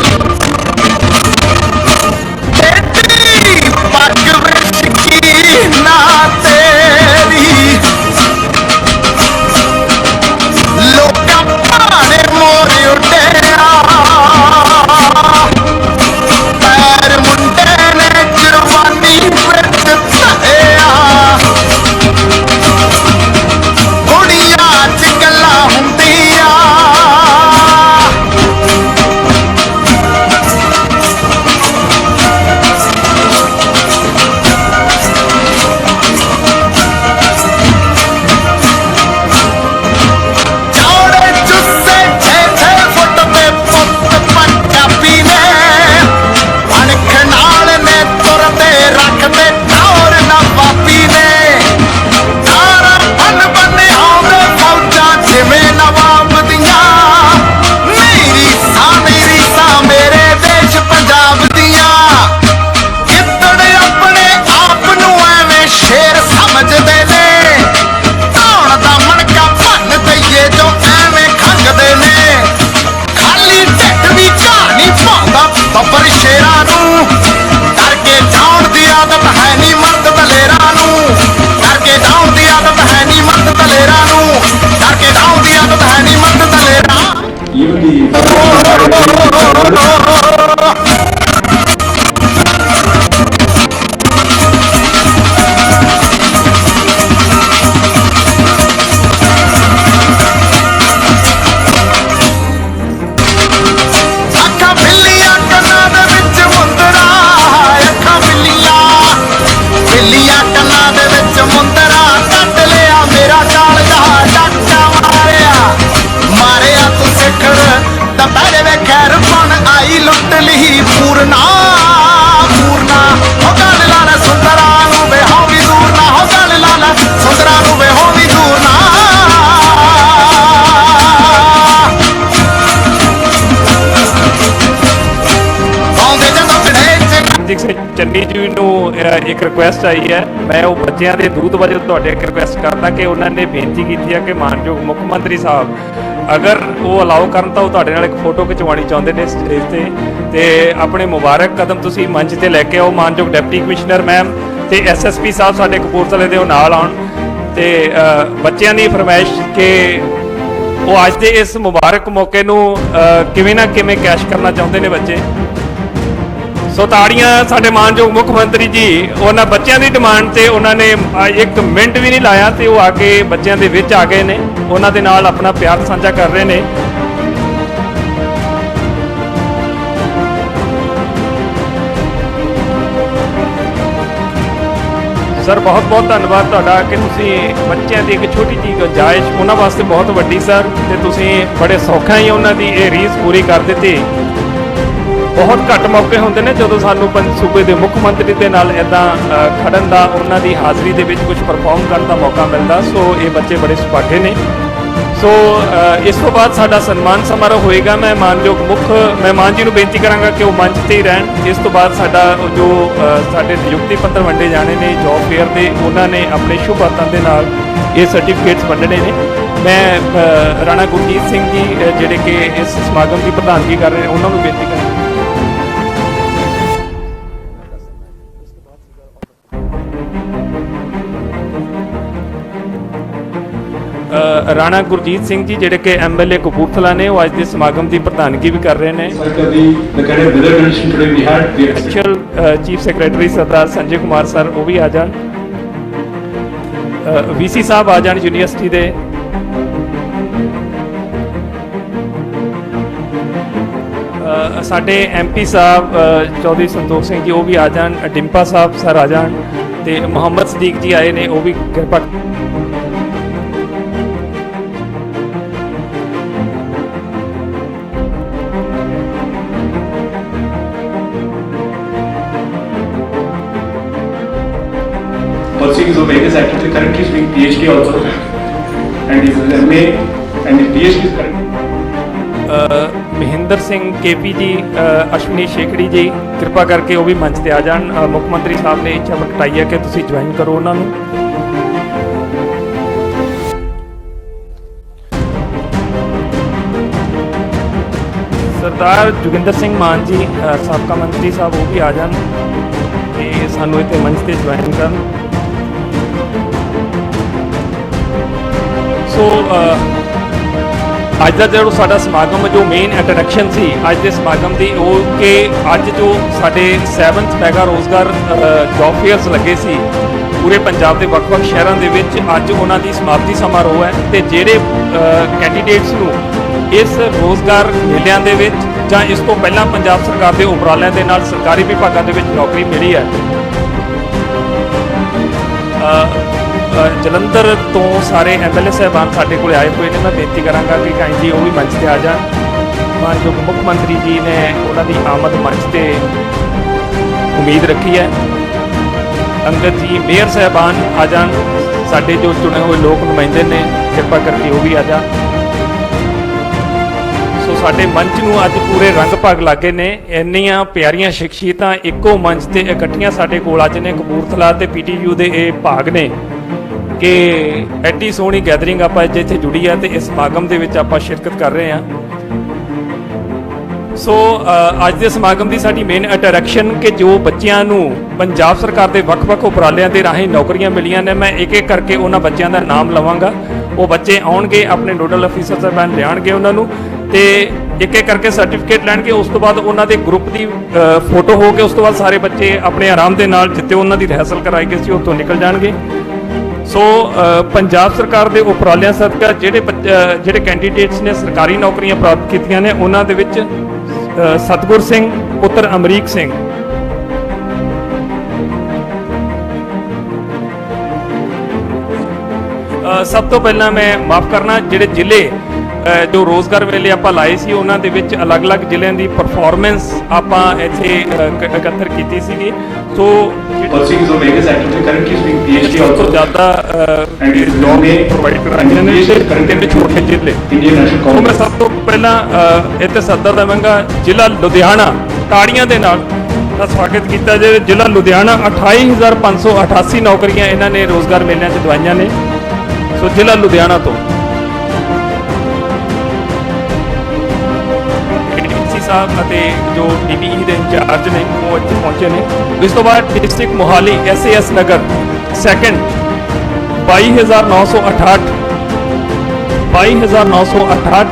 ਜੀ ਨੂੰ ਇੱਕ ਰਿਕੁਐਸਟ ਆਈ ਹੈ। ਮੈਂ ਉਹ ਬੱਚਿਆਂ ਦੇ ਦੂਤ ਵਜੋਂ ਤੁਹਾਡੇ ਇੱਕ ਰਿਕੁਐਸਟ ਕਰਦਾ ਕਿ ਉਹਨਾਂ ਨੇ ਬੇਨਤੀ ਕੀਤੀ ਹੈ ਕਿ ਮਾਨਯੋਗ ਮੁੱਖ ਮੰਤਰੀ ਸਾਹਿਬ ਅਗਰ ਉਹ ਅਲਾਓ ਕਰਨ ਤਾਂ ਉਹ ਤੁਹਾਡੇ ਨਾਲ ਇੱਕ ਫੋਟੋ ਖਿਚਵਾਉਣੀ ਚਾਹੁੰਦੇ ਨੇ ਸਟੇਜ ਤੇ ਆਪਣੇ ਮੁਬਾਰਕ ਕਦਮ ਤੁਸੀਂ ਮੰਚ ਤੇ ਲੈ ਕੇ ਆਓ। ਮਾਨਯੋਗ ਡਿਪਟੀ ਕਮਿਸ਼ਨਰ ਮੈਮ ਤੇ ਐਸਐਸਪੀ ਸਾਹਿਬ ਸਾਡੇ ਕਪੂਰਥਲੇ ਦੇ ਉਹ ਨਾਲ ਆਉਣ ਤੇ ਬੱਚਿਆਂ ਦੀ ਫਰਮਾਇਸ਼ ਕਿ ਉਹ ਅੱਜ ਦੇ ਇਸ ਮੁਬਾਰਕ ਮੌਕੇ ਨੂੰ ਕਿਵੇਂ ਨਾ ਕਿਵੇਂ ਕੈਸ਼ ਕਰਨਾ ਚਾਹੁੰਦੇ ਨੇ ਬੱਚੇ। ਸੋ ਤਾੜੀਆਂ ਸਾਡੇ ਮਾਨਯੋਗ ਮੁੱਖ ਮੰਤਰੀ ਜੀ ਉਹਨਾਂ ਬੱਚਿਆਂ ਦੀ ਡਿਮਾਂਡ ਤੇ ਉਹਨਾਂ ਨੇ 1 ਮਿੰਟ ਵੀ ਨਹੀਂ ਲਾਇਆ ਤੇ ਉਹ ਆ ਕੇ ਬੱਚਿਆਂ ਦੇ ਵਿੱਚ ਆ ਗਏ ਨੇ, ਉਹਨਾਂ ਦੇ ਨਾਲ ਆਪਣਾ ਪਿਆਰ ਸਾਂਝਾ ਕਰ ਰਹੇ ਨੇ। ਸਰ ਬਹੁਤ ਬਹੁਤ ਧੰਨਵਾਦ ਤੁਹਾਡਾ ਕਿ ਤੁਸੀਂ ਬੱਚਿਆਂ ਦੀ ਇੱਕ ਛੋਟੀ ਜਿਹੀ ਗੁੰਜਾਇਸ਼ ਉਹਨਾਂ ਵਾਸਤੇ ਬਹੁਤ ਵੱਡੀ ਸਰ, ਤੇ ਤੁਸੀਂ ਬੜੇ ਸੌਖਾ ਹੀ ਉਹਨਾਂ ਦੀ ਇਹ ਰੀਸ ਪੂਰੀ ਕਰ ਦਿੱਤੀ। ਬਹੁਤ ਘੱਟ ਮੌਕੇ ਹੁੰਦੇ ਨੇ ਜਦੋਂ ਸਾਨੂੰ ਸੂਬੇ ਦੇ ਮੁੱਖ ਮੰਤਰੀ ਦੇ ਨਾਲ ਇੱਦਾਂ ਖੜਨ ਦਾ, ਉਹਨਾਂ ਦੀ ਹਾਜ਼ਰੀ ਦੇ ਵਿੱਚ ਕੁਝ ਪਰਫਾਰਮ ਕਰਨ ਦਾ ਮੌਕਾ ਮਿਲਦਾ। ਸੋ ਇਹ ਬੱਚੇ ਬੜੇ ਸੁਭਾਗੇ ਨੇ। ਸੋ ਇਸ ਤੋਂ ਬਾਅਦ ਸਾਡਾ ਸਨਮਾਨ ਸਮਾਰੋਹ ਹੋਏਗਾ। ਮੈਂ ਮਾਨਯੋਗ ਮੁੱਖ ਮਹਿਮਾਨ ਜੀ ਨੂੰ ਬੇਨਤੀ ਕਰਾਂਗਾ ਕਿ ਉਹ ਮੰਚ ਤੇ ਹੀ ਰਹਿਣ। ਇਸ ਤੋਂ ਬਾਅਦ ਸਾਡਾ ਜੋ ਸਾਡੇ ਨਿਯੁਕਤੀ ਪੱਤਰ ਵੰਡੇ ਜਾਣੇ ਨੇ ਜੌਬ ਫੇਅਰ ਦੇ, ਉਹਨਾਂ ਨੇ ਆਪਣੇ ਸ਼ੁਭ ਹੱਥਾਂ ਦੇ ਨਾਲ ਇਹ ਸਰਟੀਫਿਕੇਟਸ ਵੰਡਣੇ ਨੇ। ਮੈਂ ਰਾਣਾ ਗੁਰਜੀਤ ਸਿੰਘ ਜੀ ਜਿਹੜੇ ਕਿ ਇਸ ਸਮਾਗਮ ਦੀ ਪ੍ਰਧਾਨਗੀ ਕਰ ਰਹੇ ਨੇ, ਉਹਨਾਂ ਨੂੰ ਬੇਨਤੀ ਕਰਾਂਗਾ। ਰਾਣਾ ਗੁਰਜੀਤ ਸਿੰਘ ਜੀ ਜਿਹੜੇ ਕਿ ਐਮਐਲਏ ਕਪੂਰਥਲਾ ਨੇ, ਉਹ ਅੱਜ ਦੇ ਸਮਾਗਮ ਦੀ ਪ੍ਰਧਾਨਗੀ ਵੀ ਕਰ ਰਹੇ ਨੇ। ਸਪੈਸ਼ਲ ਚੀਫ ਸੈਕਟਰੀ ਸਰਦਾਰ ਸੰਜੇ ਕੁਮਾਰ ਸਰ ਉਹ ਵੀ ਆ ਜਾਣ। ਵੀਸੀ ਸਾਹਿਬ ਆ ਜਾਣ ਯੂਨੀਵਰਸਿਟੀ ਦੇ। ਸਾਡੇ ਐਮਪੀ ਸਾਹਿਬ ਚੌਧਰੀ ਸੰਤੋਖ ਸਿੰਘ ਜੀ ਉਹ ਵੀ ਆ ਜਾਣ। ਡਿੰਪਾ ਸਾਹਿਬ ਸਰ ਆ ਜਾਣ ਤੇ ਮੁਹੰਮਦ ਸਦੀਕ ਜੀ ਆਏ ਨੇ, ਉਹ ਵੀ ਕਿਰਪਾ। Also, he is of various activities. Currently, is doing PhD also, and his MA and his PhD is currently. Mahinder Singh KP ji, Ashwani Shekhri ਜੀ ਕਿਰਪਾ ਕਰਕੇ ਉਹ ਵੀ ਮੰਚ ਤੇ ਆ ਜਾਣ। ਮੁੱਖ ਮੰਤਰੀ ਸਾਹਿਬ ਨੇ ਇੱਛਾ ਪ੍ਰਗਟਾਈ ਹੈ ਕਿ ਤੁਸੀਂ ਜੁਆਇਨ ਕਰੋ ਉਹਨਾਂ ਨੂੰ। ਸਰਦਾਰ ਜੋਗਿੰਦਰ ਸਿੰਘ ਮਾਨ ਜੀ ਸਾਬਕਾ ਮੰਤਰੀ ਸਾਹਿਬ ਉਹ ਵੀ ਆ ਜਾਣ ਤੇ ਸਾਨੂੰ ਇੱਥੇ ਮੰਚ ਤੇ ਜੁਆਇਨ ਕਰਨ। ਸੋ ਅੱਜ ਦਾ ਜਿਹੜਾ ਸਾਡਾ ਸਮਾਗਮ ਜੋ ਮੇਨ ਅਟਰੈਕਸ਼ਨ ਸੀ ਅੱਜ ਦੇ ਸਮਾਗਮ ਦੀ, ਉਹ ਕਿ ਅੱਜ ਜੋ ਸਾਡੇ 7th ਮੈਗਾ ਰੋਜ਼ਗਾਰ ਜੌਬ ਫੇਅਰਸ ਲੱਗੇ ਸੀ ਪੂਰੇ ਪੰਜਾਬ ਦੇ ਵੱਖ-ਵੱਖ ਸ਼ਹਿਰਾਂ ਦੇ ਵਿੱਚ, ਅੱਜ ਉਹਨਾਂ ਦੀ ਸਮਾਪਤੀ ਸਮਾਰੋਹ ਹੈ। ਤੇ ਜਿਹੜੇ ਕੈਂਡੀਡੇਟਸ ਨੂੰ ਇਸ ਰੋਜ਼ਗਾਰ ਮੇਲਿਆਂ ਦੇ ਵਿੱਚ ਜਾਂ ਇਸ ਤੋਂ ਪਹਿਲਾਂ ਪੰਜਾਬ ਸਰਕਾਰ ਦੇ ਉਪਰਾਲਿਆਂ ਦੇ ਨਾਲ ਸਰਕਾਰੀ ਵਿਭਾਗਾਂ ਦੇ ਵਿੱਚ ਨੌਕਰੀ ਮਿਲੀ ਹੈ, ਜਲੰਧਰ ਤੋਂ ਸਾਰੇ ਐਮਐਲਏ ਸਾਹਿਬਾਨ ਸਾਡੇ ਕੋਲ ਆਏ ਹੋਏ ਨੇ। ਮੈਂ ਬੇਨਤੀ ਕਰਾਂਗਾ ਕਿ ਕਾਇੰਡਲੀ ਉਹ ਵੀ ਮੰਚ ਤੇ ਆ ਜਾਣ। ਮਾਨਯੋਗ ਮੁੱਖ ਮੰਤਰੀ ਜੀ ਨੇ ਉਹਨਾਂ ਦੀ ਆਮਦ ਮੰਚ ਤੇ ਉਮੀਦ ਰੱਖੀ ਹੈ। ਅੰਗਦ ਜੀ ਮੇਅਰ ਸਾਹਿਬਾਨ ਆ ਜਾਣ, ਸਾਡੇ ਜੋ ਚੁਣੇ ਹੋਏ ਲੋਕ ਨੁਮਾਇੰਦੇ ਨੇ, ਕਿਰਪਾ ਕਰਕੇ ਉਹ ਵੀ ਆ ਜਾਣ। ਸੋ ਸਾਡੇ ਮੰਚ ਨੂੰ ਅੱਜ ਪੂਰੇ ਰੰਗ ਭਾਗ ਲੱਗੇ ਨੇ। ਇੰਨੀਆਂ ਪਿਆਰੀਆਂ ਸ਼ਖਸੀਅਤਾਂ ਇੱਕੋ ਮੰਚ ਤੇ ਇਕੱਠੀਆਂ ਸਾਡੇ ਕੋਲ ਅੱਜ ਨੇ। ਕਪੂਰਥਲਾ ਤੇ ਪੀਟੀਯੂ ਦੇ ਇਹ ਭਾਗ ਨੇ ਕਿ ਐਡੀ ਸੋਹਣੀ ਗੈਦਰਿੰਗ ਆਪਾਂ ਇੱਥੇ ਜੁੜੀ ਆ ਤੇ ਇਸ ਸਮਾਗਮ ਦੇ ਵਿੱਚ ਆਪਾਂ ਸ਼ਿਰਕਤ ਕਰ ਰਹੇ ਹਾਂ। ਸੋ ਅੱਜ ਦੇ ਸਮਾਗਮ ਦੀ ਸਾਡੀ ਮੇਨ ਅਟਰੈਕਸ਼ਨ ਕਿ ਜੋ ਬੱਚਿਆਂ ਨੂੰ ਪੰਜਾਬ ਸਰਕਾਰ ਦੇ ਵੱਖ-ਵੱਖ ਉਪਰਾਲਿਆਂ ਦੇ ਰਾਹੀਂ ਨੌਕਰੀਆਂ ਮਿਲੀਆਂ ਨੇ, ਮੈਂ ਇੱਕ-ਇੱਕ ਕਰਕੇ ਉਹਨਾਂ ਬੱਚਿਆਂ ਦਾ ਨਾਮ ਲਵਾਂਗਾ। ਉਹ ਬੱਚੇ ਆਉਣਗੇ, ਆਪਣੇ ਨੋਡਲ ਅਫੀਸਰ ਸਾਹਿਬਾਨ ਲਿਆਉਣਗੇ ਉਹਨਾਂ ਨੂੰ ਤੇ ਇੱਕ-ਇੱਕ ਕਰਕੇ ਸਰਟੀਫਿਕੇਟ ਲੈਣਗੇ। ਉਸ ਤੋਂ ਬਾਅਦ ਉਹਨਾਂ ਦੇ ਗਰੁੱਪ ਦੀ ਫੋਟੋ ਹੋ ਕੇ ਉਸ ਤੋਂ ਬਾਅਦ ਸਾਰੇ ਬੱਚੇ ਆਪਣੇ ਆਰਾਮ ਦੇ ਨਾਲ ਜਿੱਥੇ ਉਹਨਾਂ ਦੀ ਰਿਹਰਸਲ ਕਰਾਈ ਗਈ ਸੀ ਉੱਥੋਂ ਨਿਕਲ ਜਾਣਗੇ। ਸੋ ਪੰਜਾਬ ਸਰਕਾਰ ਦੇ ਉਪਰਾਲਿਆਂ ਸਦਕਾ ਜਿਹੜੇ ਕੈਂਡੀਡੇਟਸ ਨੇ ਸਰਕਾਰੀ ਨੌਕਰੀਆਂ ਪ੍ਰਾਪਤ ਕੀਤੀਆਂ ਨੇ, ਉਹਨਾਂ ਦੇ ਵਿੱਚ ਸਤਗੁਰ ਸਿੰਘ ਪੁੱਤਰ ਅਮਰੀਕ ਸਿੰਘ, ਸਭ ਤੋਂ ਪਹਿਲਾਂ ਮੈਂ ਮਾਫ ਕਰਨਾ ਜਿਹੜੇ ਜ਼ਿਲ੍ਹੇ ਜੋ ਰੋਜ਼ਗਾਰ ਵੇਲੇ ਆਪਾਂ ਲਾਏ ਸੀ ਉਹਨਾਂ ਦੇ ਵਿੱਚ ਅਲੱਗ-ਅਲੱਗ ਜ਼ਿਲ੍ਹਿਆਂ ਦੀ ਪਰਫਾਰਮੈਂਸ ਆਪਾਂ ਇੱਥੇ ਇਕੱਤਰ ਕੀਤੀ ਸੀਗੀ। ਸੋ ਜ਼ਿਆਦਾ ਛੋਟੇ ਜ਼ਿਲ੍ਹੇ, ਮੈਂ ਸਭ ਤੋਂ ਪਹਿਲਾਂ ਇੱਥੇ ਸੱਦਾ ਦੇਵਾਂਗਾ ਜ਼ਿਲ੍ਹਾ ਲੁਧਿਆਣਾ ਤਾੜੀਆਂ ਦੇ ਨਾਲ ਦਾ ਸਵਾਗਤ ਕੀਤਾ ਜੇ ਜ਼ਿਲ੍ਹਾ ਲੁਧਿਆਣਾ 28588 ਨੌਕਰੀਆਂ ਇਹਨਾਂ ਨੇ ਰੋਜ਼ਗਾਰ ਮੇਲਿਆਂ 'ਚ ਦਵਾਈਆਂ ਨੇ। ਸੋ ਜ਼ਿਲ੍ਹਾ ਲੁਧਿਆਣਾ ਤੋਂ ਡੀਸੀ ਸਾਹਿਬ ਅਤੇ ਜੋ DBE ਦੇ ਇੰਚਾਰਜ ਨੇ ਉਹ ਇੱਥੇ ਪਹੁੰਚੇ ਨੇ। ਇਸ ਤੋਂ ਬਾਅਦ ਡਿਸਟ੍ਰਿਕਟ ਮੋਹਾਲੀ SAS ਨਗਰ ਸੈਕੰਡ 22968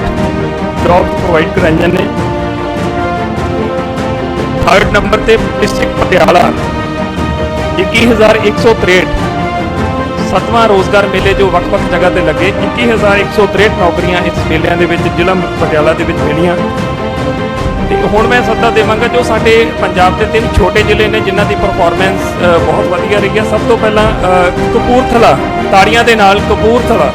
ਜੌਬ ਪ੍ਰੋਵਾਈਡ ਕਰਾਈਆਂ ਨੇ। थर्ड नंबर पे डिस्ट्रिक्ट पटियाला 21163 सतवां रोजगार मेले जो वक्-वक् जगह ते लगे 21163 नौकरियां इस मेलिਆਂ ਦੇ ਵਿੱਚ ਜ਼ਿਲ੍ਹਾ ਪਟਿਆਲਾ ਦੇ ਵਿੱਚ ਮਿਲੀਆਂ। ਤੇ ਹੁਣ ਮੈਂ ਸੱਦਾ ਦੇਵਾਂਗਾ ਜੋ ਸਾਡੇ ਪੰਜਾਬ ਦੇ ਤਿੰਨ ਛੋਟੇ ਜ਼ਿਲ੍ਹੇ ਨੇ ਜਿਨ੍ਹਾਂ ਦੀ ਪਰਫਾਰਮੈਂਸ ਬਹੁਤ ਵਧੀਆ ਰਹੀ ਹੈ। ਸਭ ਤੋਂ ਪਹਿਲਾਂ ਕਪੂਰਥਲਾ, ਤਾੜੀਆਂ ਦੇ ਨਾਲ ਕਪੂਰਥਲਾ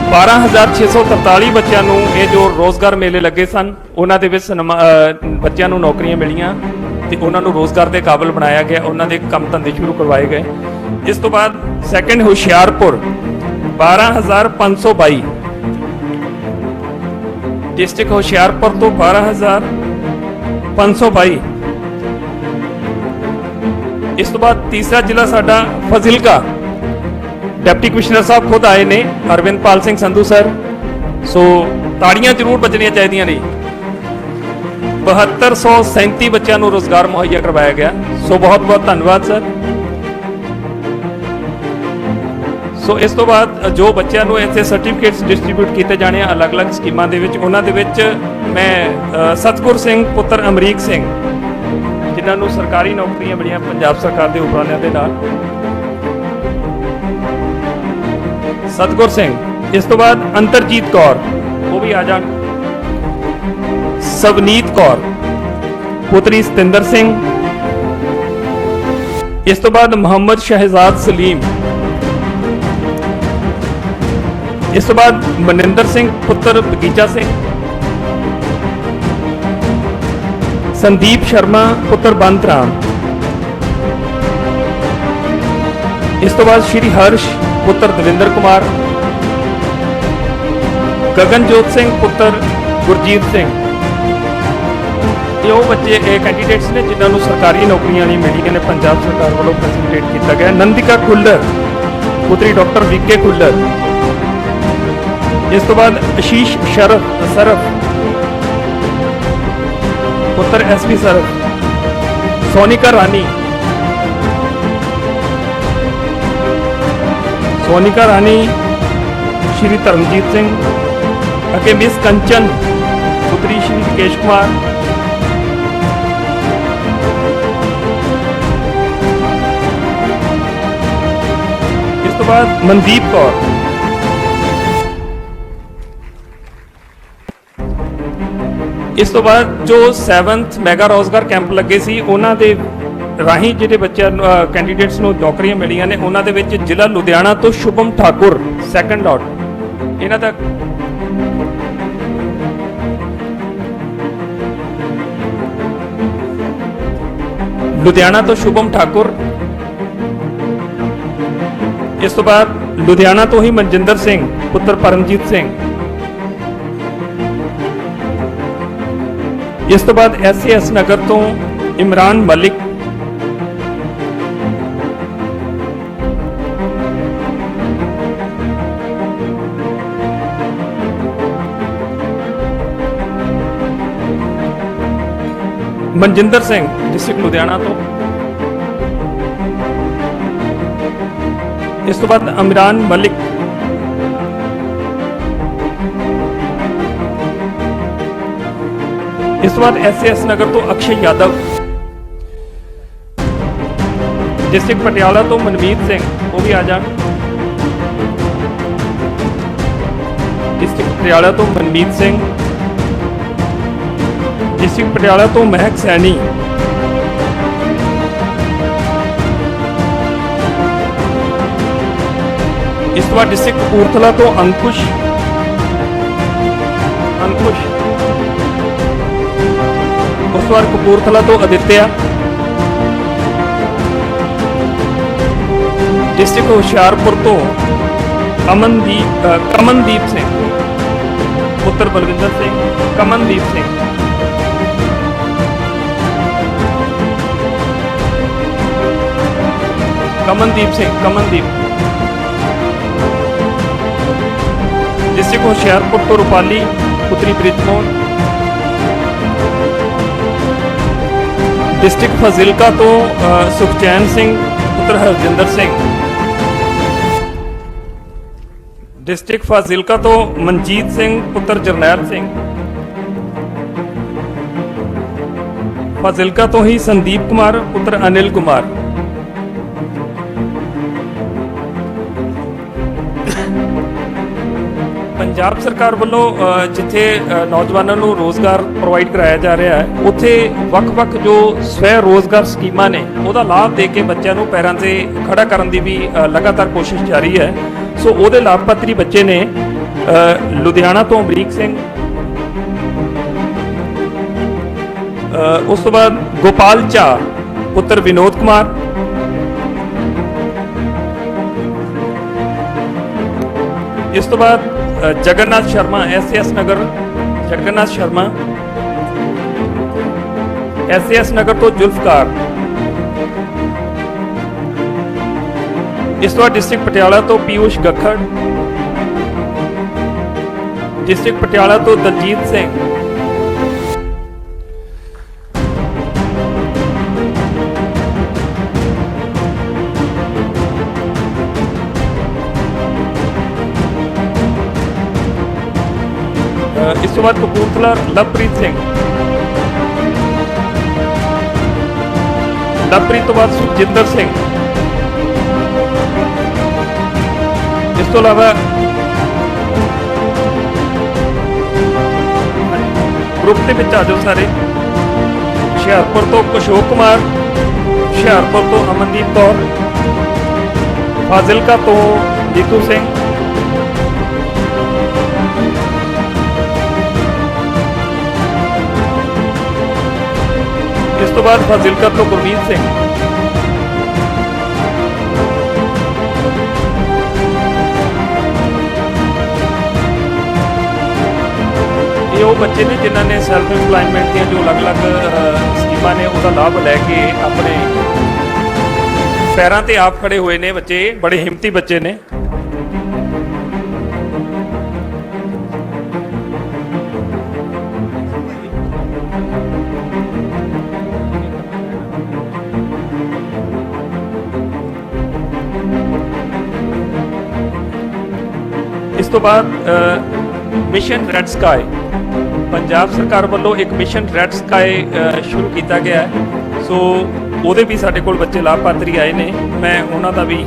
12643 ਬੱਚਿਆਂ ਨੂੰ ਇਹ ਜੋ ਰੋਜ਼ਗਾਰ ਮੇਲੇ ਲੱਗੇ ਸਨ ਉਹਨਾਂ ਦੇ ਵਿੱਚ ਬੱਚਿਆਂ ਨੂੰ ਨੌਕਰੀਆਂ ਮਿਲੀਆਂ ਤੇ ਉਹਨਾਂ ਨੂੰ ਰੋਜ਼ਗਾਰ ਦੇ ਕਾਬਿਲ ਬਣਾਇਆ ਗਿਆ, ਉਹਨਾਂ ਦੇ ਕੰਮ ਧੰਦੇ ਸ਼ੁਰੂ ਕਰਵਾਏ ਗਏ। ਇਸ ਤੋਂ ਬਾਅਦ ਸੈਕੰਡ ਹੁਸ਼ਿਆਰਪੁਰ 12522 ਡਿਸਟ੍ਰਿਕਟ ਹੁਸ਼ਿਆਰਪੁਰ ਤੋਂ 12522। ਇਸ ਤੋਂ ਬਾਅਦ ਤੀਸਰਾ ਜ਼ਿਲ੍ਹਾ ਸਾਡਾ ਫਜ਼ਿਲਕਾ, ਡਿਪਟੀ ਕਮਿਸ਼ਨਰ ਸਾਹਿਬ ਖੁਦ ਆਏ ਨੇ ਅਰਵਿੰਦਪਾਲ ਸਿੰਘ ਸੰਧੂ ਸਰ। ਸੋ ਤਾੜੀਆਂ ਜ਼ਰੂਰ ਵੱਜਣੀਆਂ ਚਾਹੀਦੀਆਂ ਨੇ। 7237 ਬੱਚਿਆਂ ਨੂੰ ਰੋਜ਼ਗਾਰ ਮੁਹੱਈਆ ਕਰਵਾਇਆ ਗਿਆ। ਸੋ ਬਹੁਤ ਬਹੁਤ ਧੰਨਵਾਦ ਸਰ। ਸੋ ਇਸ ਤੋਂ ਬਾਅਦ ਜੋ ਬੱਚਿਆਂ ਨੂੰ ਇੱਥੇ ਸਰਟੀਫਿਕੇਟਸ ਡਿਸਟ੍ਰੀਬਿਊਟ ਕੀਤੇ ਜਾਣੇ ਆ ਅਲੱਗ-ਅਲੱਗ ਸਕੀਮਾਂ ਦੇ ਵਿੱਚ, ਉਹਨਾਂ ਦੇ ਵਿੱਚ ਮੈਂ ਸਤਗੁਰ ਸਿੰਘ ਪੁੱਤਰ ਅਮਰੀਕ ਸਿੰਘ ਜਿਨ੍ਹਾਂ ਨੂੰ ਸਰਕਾਰੀ ਨੌਕਰੀਆਂ ਮਿਲੀਆਂ ਪੰਜਾਬ ਸਰਕਾਰ ਦੇ ਉਪਰਾਲਿਆਂ ਦੇ ਨਾਲ, ਸਤਗੁਰ ਸਿੰਘ। ਇਸ ਤੋਂ ਬਾਅਦ ਅੰਤਰਜੀਤ ਕੌਰ ਉਹ ਵੀ ਆ ਜਾਣ, ਸਵਨੀਤ ਕੌਰ ਪੁੱਤਰੀ ਸਤਿੰਦਰ ਸਿੰਘ। ਇਸ ਤੋਂ ਬਾਅਦ ਮੁਹੰਮਦ ਸ਼ਹਿਜ਼ਾਦ ਸਲੀਮ। ਇਸ ਤੋਂ ਬਾਅਦ ਮਨਿੰਦਰ ਸਿੰਘ ਪੁੱਤਰ ਬਗੀਚਾ ਸਿੰਘ, ਸੰਦੀਪ ਸ਼ਰਮਾ ਪੁੱਤਰ ਬੰਤ ਰਾਮ। ਇਸ ਤੋਂ ਬਾਅਦ ਸ਼੍ਰੀ ਹਰਸ਼ ਪੁੱਤਰ ਦਵਿੰਦਰ ਕੁਮਾਰ, ਗਗਨਜੋਤ ਸਿੰਘ ਪੁੱਤਰ ਗੁਰਜੀਤ ਸਿੰਘ। ਇਹ ਉਹ ਬੱਚੇ ਕੈਂਡੀਡੇਟਸ ਨੇ ਜਿਨ੍ਹਾਂ ਨੂੰ ਸਰਕਾਰੀ ਨੌਕਰੀਆਂ ਨਹੀਂ ਮਿਲੀਆਂ ਨੇ, ਪੰਜਾਬ ਸਰਕਾਰ ਵੱਲੋਂ ਫੈਸਿਲਿਟੇਟ ਕੀਤਾ ਗਿਆ। ਨੰਦਿਕਾ ਖੁੱਲਰ ਪੁੱਤਰੀ ਡਾਕਟਰ ਵੀਕੇ ਖੁੱਲਰ। ਇਸ ਤੋਂ ਬਾਅਦ ਆਸ਼ੀਸ਼ ਸਰਫ ਪੁੱਤਰ SP ਸਰਫ। ਸੋਨਿਕਾ ਰਾਣੀ ਸ਼੍ਰੀ ਧਰਮਜੀਤ ਸਿੰਘ। ਅੱਗੇ ਮਿਸ ਕੰਚਨ ਪੁੱਤਰੀ ਸ਼੍ਰੀ ਵਿਕੇਸ਼ ਕੁਮਾਰ। ਇਸ ਤੋਂ ਬਾਅਦ ਮਨਦੀਪ ਕੌਰ। ਇਸ ਤੋਂ ਬਾਅਦ ਜੋ 7th ਮੈਗਾ ਰੋਜ਼ਗਾਰ ਕੈਂਪ ਲੱਗੇ ਸੀ ਉਹਨਾਂ ਦੇ ਰਾਹੀਂ ਜਿਹੜੇ ਬੱਚਿਆਂ ਨੂੰ ਕੈਂਡੀਡੇਟਸ ਨੂੰ ਨੌਕਰੀਆਂ ਮਿਲੀਆਂ ਨੇ, ਉਹਨਾਂ ਦੇ ਵਿੱਚ ਜ਼ਿਲ੍ਹਾ ਲੁਧਿਆਣਾ ਤੋਂ ਸ਼ੁਭਮ ਠਾਕੁਰ ਸੈਕੰਡ ਲੋਟ। ਇਹਨਾਂ ਦਾ ਲੁਧਿਆਣਾ ਤੋਂ ਸ਼ੁਭਮ ਠਾਕੁਰ। ਇਸ ਤੋਂ ਬਾਅਦ ਲੁਧਿਆਣਾ ਤੋਂ ਹੀ ਮਨਜਿੰਦਰ ਸਿੰਘ ਪੁੱਤਰ ਪਰਮਜੀਤ ਸਿੰਘ। ਇਸ ਤੋਂ ਬਾਅਦ SAS ਨਗਰ ਤੋਂ ਇਮਰਾਨ ਮਲਿਕ। ਮਨਜਿੰਦਰ ਸਿੰਘ ਡਿਸਟ੍ਰਿਕਟ ਲੁਧਿਆਣਾ ਤੋਂ। ਇਸ ਤੋਂ ਬਾਅਦ ਇਮਰਾਨ ਮਲਿਕ। ਇਸ ਤੋਂ ਬਾਅਦ SAS ਨਗਰ ਤੋਂ ਅਕਸ਼ੇ ਯਾਦਵ। ਡਿਸਟ੍ਰਿਕਟ ਪਟਿਆਲਾ ਤੋਂ ਮਨਮੀਤ ਸਿੰਘ ਉਹ ਵੀ ਆ ਜਾਣ। ਡਿਸਟ੍ਰਿਕਟ ਪਟਿਆਲਾ ਤੋਂ ਮਨਮੀਤ ਸਿੰਘ। ਡਿਸਟ੍ਰਿਕਟ ਪਟਿਆਲਾ ਤੋਂ ਮਹਿਕ ਸੈਣੀ। ਇਸ ਤੋਂ ਬਾਅਦ ਡਿਸਟ੍ਰਿਕਟ ਕਪੂਰਥਲਾ ਤੋਂ ਅੰਕੁਸ਼। ਉਸ ਤੋਂ ਬਾਅਦ ਕਪੂਰਥਲਾ ਤੋਂ ਅਦਿੱਤਿਆ। ਡਿਸਟ੍ਰਿਕਟ ਹੁਸ਼ਿਆਰਪੁਰ ਤੋਂ ਕਮਨਦੀਪ ਸਿੰਘ ਪੁੱਤਰ ਬਲਵਿੰਦਰ ਸਿੰਘ। ਕਮਨਦੀਪ ਸਿੰਘ। कमनदीप सिंह कमनदीप। डिस्ट्रिक्ट होशियारपुर तो रूपाली पुत्री ब्रिजमोहन। डिस्ट्रिक्ट फाजिलका तो सुखचैन सिंह पुत्र हरजिंदर सिंह। डिस्ट्रिक्ट फाजिलका तो मनजीत सिंह पुत्र जरनैल सिंह। फाजिलका तो ही संदीप कुमार पुत्र अनिल कुमार। पंजाब सरकार ਵੱਲੋਂ ਜਿੱਥੇ ਨੌਜਵਾਨਾਂ ਨੂੰ ਰੋਜ਼ਗਾਰ ਪ੍ਰੋਵਾਈਡ ਕਰਾਇਆ ਜਾ ਰਿਹਾ ਹੈ ਉੱਥੇ ਵੱਖ-ਵੱਖ ਜੋ ਸਵੈ ਰੋਜ਼ਗਾਰ ਸਕੀਮਾਂ ਨੇ ਉਹਦਾ ਲਾਭ ਦੇ ਕੇ ਬੱਚਿਆਂ ਨੂੰ ਪੈਰਾਂ 'ਤੇ ਖੜਾ ਕਰਨ ਦੀ ਵੀ ਲਗਾਤਾਰ ਕੋਸ਼ਿਸ਼ ਜਾਰੀ ਹੈ। ਸੋ ਉਹਦੇ ਲਾਭਪਾਤਰੀ ਬੱਚੇ ਨੇ ਲੁਧਿਆਣਾ ਤੋਂ ਅਮਰੀਕ ਸਿੰਘ, ਉਸ ਤੋਂ ਬਾਅਦ ਗੋਪਾਲ ਝਾ ਪੁੱਤਰ ਵਿਨੋਦ ਕੁਮਾਰ, ਇਸ ਤੋਂ ਬਾਅਦ जगन्नाथ शर्मा SAS नगर, जगन्नाथ शर्मा SAS नगर तो जुल्फकार। इस तो डिस्ट्रिक्ट पटियाला तो पीयूष गखड़, डिस्ट्रिक्ट पटियाला तो दलजीत सिंह, इस तो बाद कपूरथला लवप्रीत सिंह, लवप्रीत तो बाद सुखजिंदर सिंह। इस तो अलावा ग्रुप के आ जाओ सारे। हुशियारपुर तो अशोक कुमार, हुशियारपुर तो अमनदीप कौर, फाजिलका तो जीतू सिंह, इस तो बाद फाजिलका तो गुरमीत सिंह। ये वो बच्चे ने जिन्होंने सैल्फ इंपलायमेंट दी जो अलग अलग स्कीमां ने उसका लाभ लैके अपने पैरों ते आप खड़े हुए ने बच्चे, बड़े हिम्मती बच्चे ने। इस तो बाद मिशन रैड स्काई, पंजाब सरकार वालों एक मिशन रैड स्काई शुरू किया गया है। सो ਉਹਦੇ भी साढ़े कोल बच्चे लाभपात्री आए ने। मैं उन्हों का भी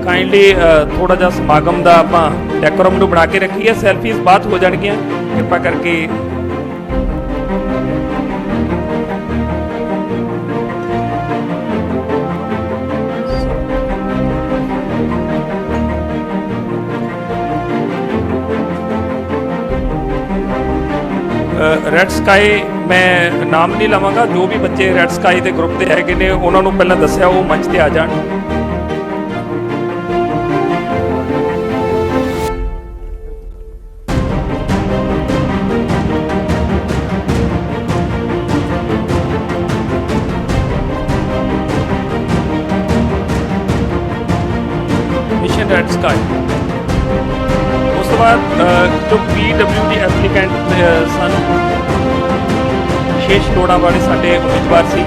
काइंडली थोड़ा जिहा समागम का आपां डेकोरम नूं बना के रखी है। सैल्फीज बाद हो जाणगियां, कृपा करके रैड स्काई मैं नाम नहीं लवांगा। जो भी बच्चे रैड स्काई के ग्रुप के हैगे ने उन्होंने पहले दसिया वो मंच पर आ जान। Mission red sky. उस तो बाद जो PWD एप्लीकेंट सन, विशेष लोड़ां वाले साडे उम्मीदवार सी।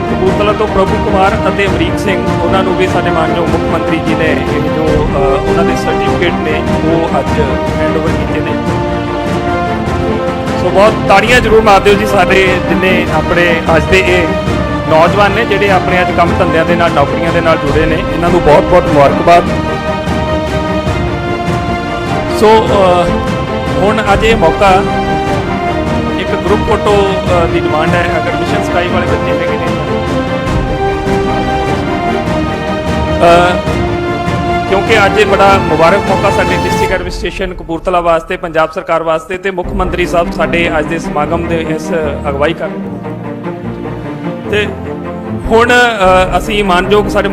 कपूरथला तो प्रभु कुमार और अमरीक सिंह, उन्होंने भी साडे मानयोग मुख मंत्री जी ने जो उन्होंने सर्टिफिकेट ने वो अज हैंड ओवर किए हैं। सो बहुत ताड़ियां जरूर मार दिओ जी साडे जिन्हें अपने अज दे नौजवान ने जिहड़े अपने अज काम धंधिਆਂ ਦੇ ਨਾਲ नौकरियां ਦੇ ਨਾਲ जुड़े ने। इन्हां नूं बहुत बहुत मुबारकबाद। सो हुण अज ये मौका एक ग्रुप फोटो की डिमांड है। अगर मिशन स्काई वाले बच्चे है क्योंकि अज बड़ा मुबारक मौका साडे डिस्ट्रिक्ट एडमिनिस्ट्रेशन कपूरथला वास्ते, पंजाब सरकार वास्ते ते मुख मंत्री साहब साडे अज दे समागम दे इस अगवाई कर ते हुण असीं मानयोग साडे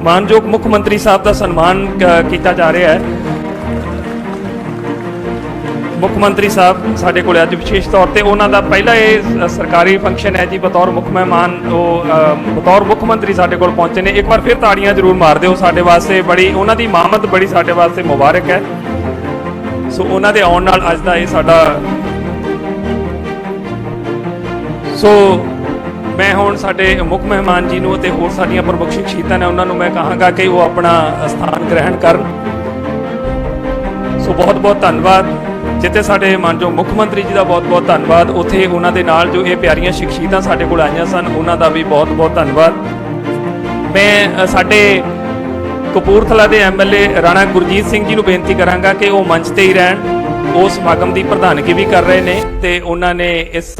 मानयोग मुख मंत्री साहब का सन्मान किया जा रहा है। ਮੁੱਖ ਮੰਤਰੀ ਸਾਹਿਬ ਸਾਡੇ ਕੋਲ ਅੱਜ ਵਿਸ਼ੇਸ਼ ਤੌਰ ਤੇ ਉਹਨਾਂ ਦਾ ਪਹਿਲਾ ਇਹ ਸਰਕਾਰੀ ਫੰਕਸ਼ਨ ਹੈ ਜੀ, ਬਤੌਰ ਮੁੱਖ ਮਹਿਮਾਨ ਉਹ ਬਤੌਰ ਮੁੱਖ ਮੰਤਰੀ ਸਾਡੇ ਕੋਲ ਪਹੁੰਚੇ ਨੇ। ਇੱਕ ਵਾਰ ਫਿਰ ਤਾੜੀਆਂ ਜ਼ਰੂਰ ਮਾਰ ਦਿਓ ਸਾਡੇ ਵਾਸਤੇ, ਬੜੀ ਉਹਨਾਂ ਦੀ ਮਾਮਦ ਬੜੀ ਸਾਡੇ ਵਾਸਤੇ ਮੁਬਾਰਕ ਹੈ। ਸੋ ਉਹਨਾਂ ਦੇ ਆਉਣ ਨਾਲ ਅੱਜ ਦਾ ਇਹ ਸਾਡਾ ਮੈਂ ਹੁਣ ਸਾਡੇ ਮੁੱਖ ਮਹਿਮਾਨ ਜੀ ਨੂੰ ਅਤੇ ਹੋਰ ਸਾਡੀਆਂ ਪ੍ਰਮੁੱਖ ਸ਼ਖਸੀਅਤਾਂ ਨੇ ਉਹਨਾਂ ਨੂੰ ਮੈਂ ਕਹਾਂਗਾ ਕਿ ਉਹ ਆਪਣਾ ਸਥਾਨ ਗ੍ਰਹਿਣ ਕਰਨ। ਸੋ ਬਹੁਤ ਬਹੁਤ ਧੰਨਵਾਦ। ਜਿੱਥੇ ਸਾਡੇ ਮਾਨਯੋਗ ਮੁੱਖ ਮੰਤਰੀ ਜੀ ਦਾ ਬਹੁਤ ਬਹੁਤ ਧੰਨਵਾਦ, ਉੱਥੇ ਉਹਨਾਂ ਦੇ ਨਾਲ ਜੋ ਇਹ ਪਿਆਰੀਆਂ ਸ਼ਖਸੀਅਤਾਂ ਸਾਡੇ ਕੋਲ ਆਈਆਂ ਸਨ ਉਹਨਾਂ ਦਾ ਵੀ ਬਹੁਤ ਬਹੁਤ ਧੰਨਵਾਦ। ਮੈਂ ਸਾਡੇ ਕਪੂਰਥਲਾ ਦੇ ਐਮਐਲਏ ਰਾਣਾ ਗੁਰਜੀਤ ਸਿੰਘ ਜੀ ਨੂੰ ਬੇਨਤੀ ਕਰਾਂਗਾ ਕਿ ਉਹ ਮੰਚ ਤੇ ਹੀ ਰਹਿਣ। ਉਹ ਸਮਾਗਮ ਦੀ ਪ੍ਰਧਾਨਗੀ ਵੀ ਕਰ ਰਹੇ ਨੇ ਤੇ ਉਹਨਾਂ ਨੇ ਇਸ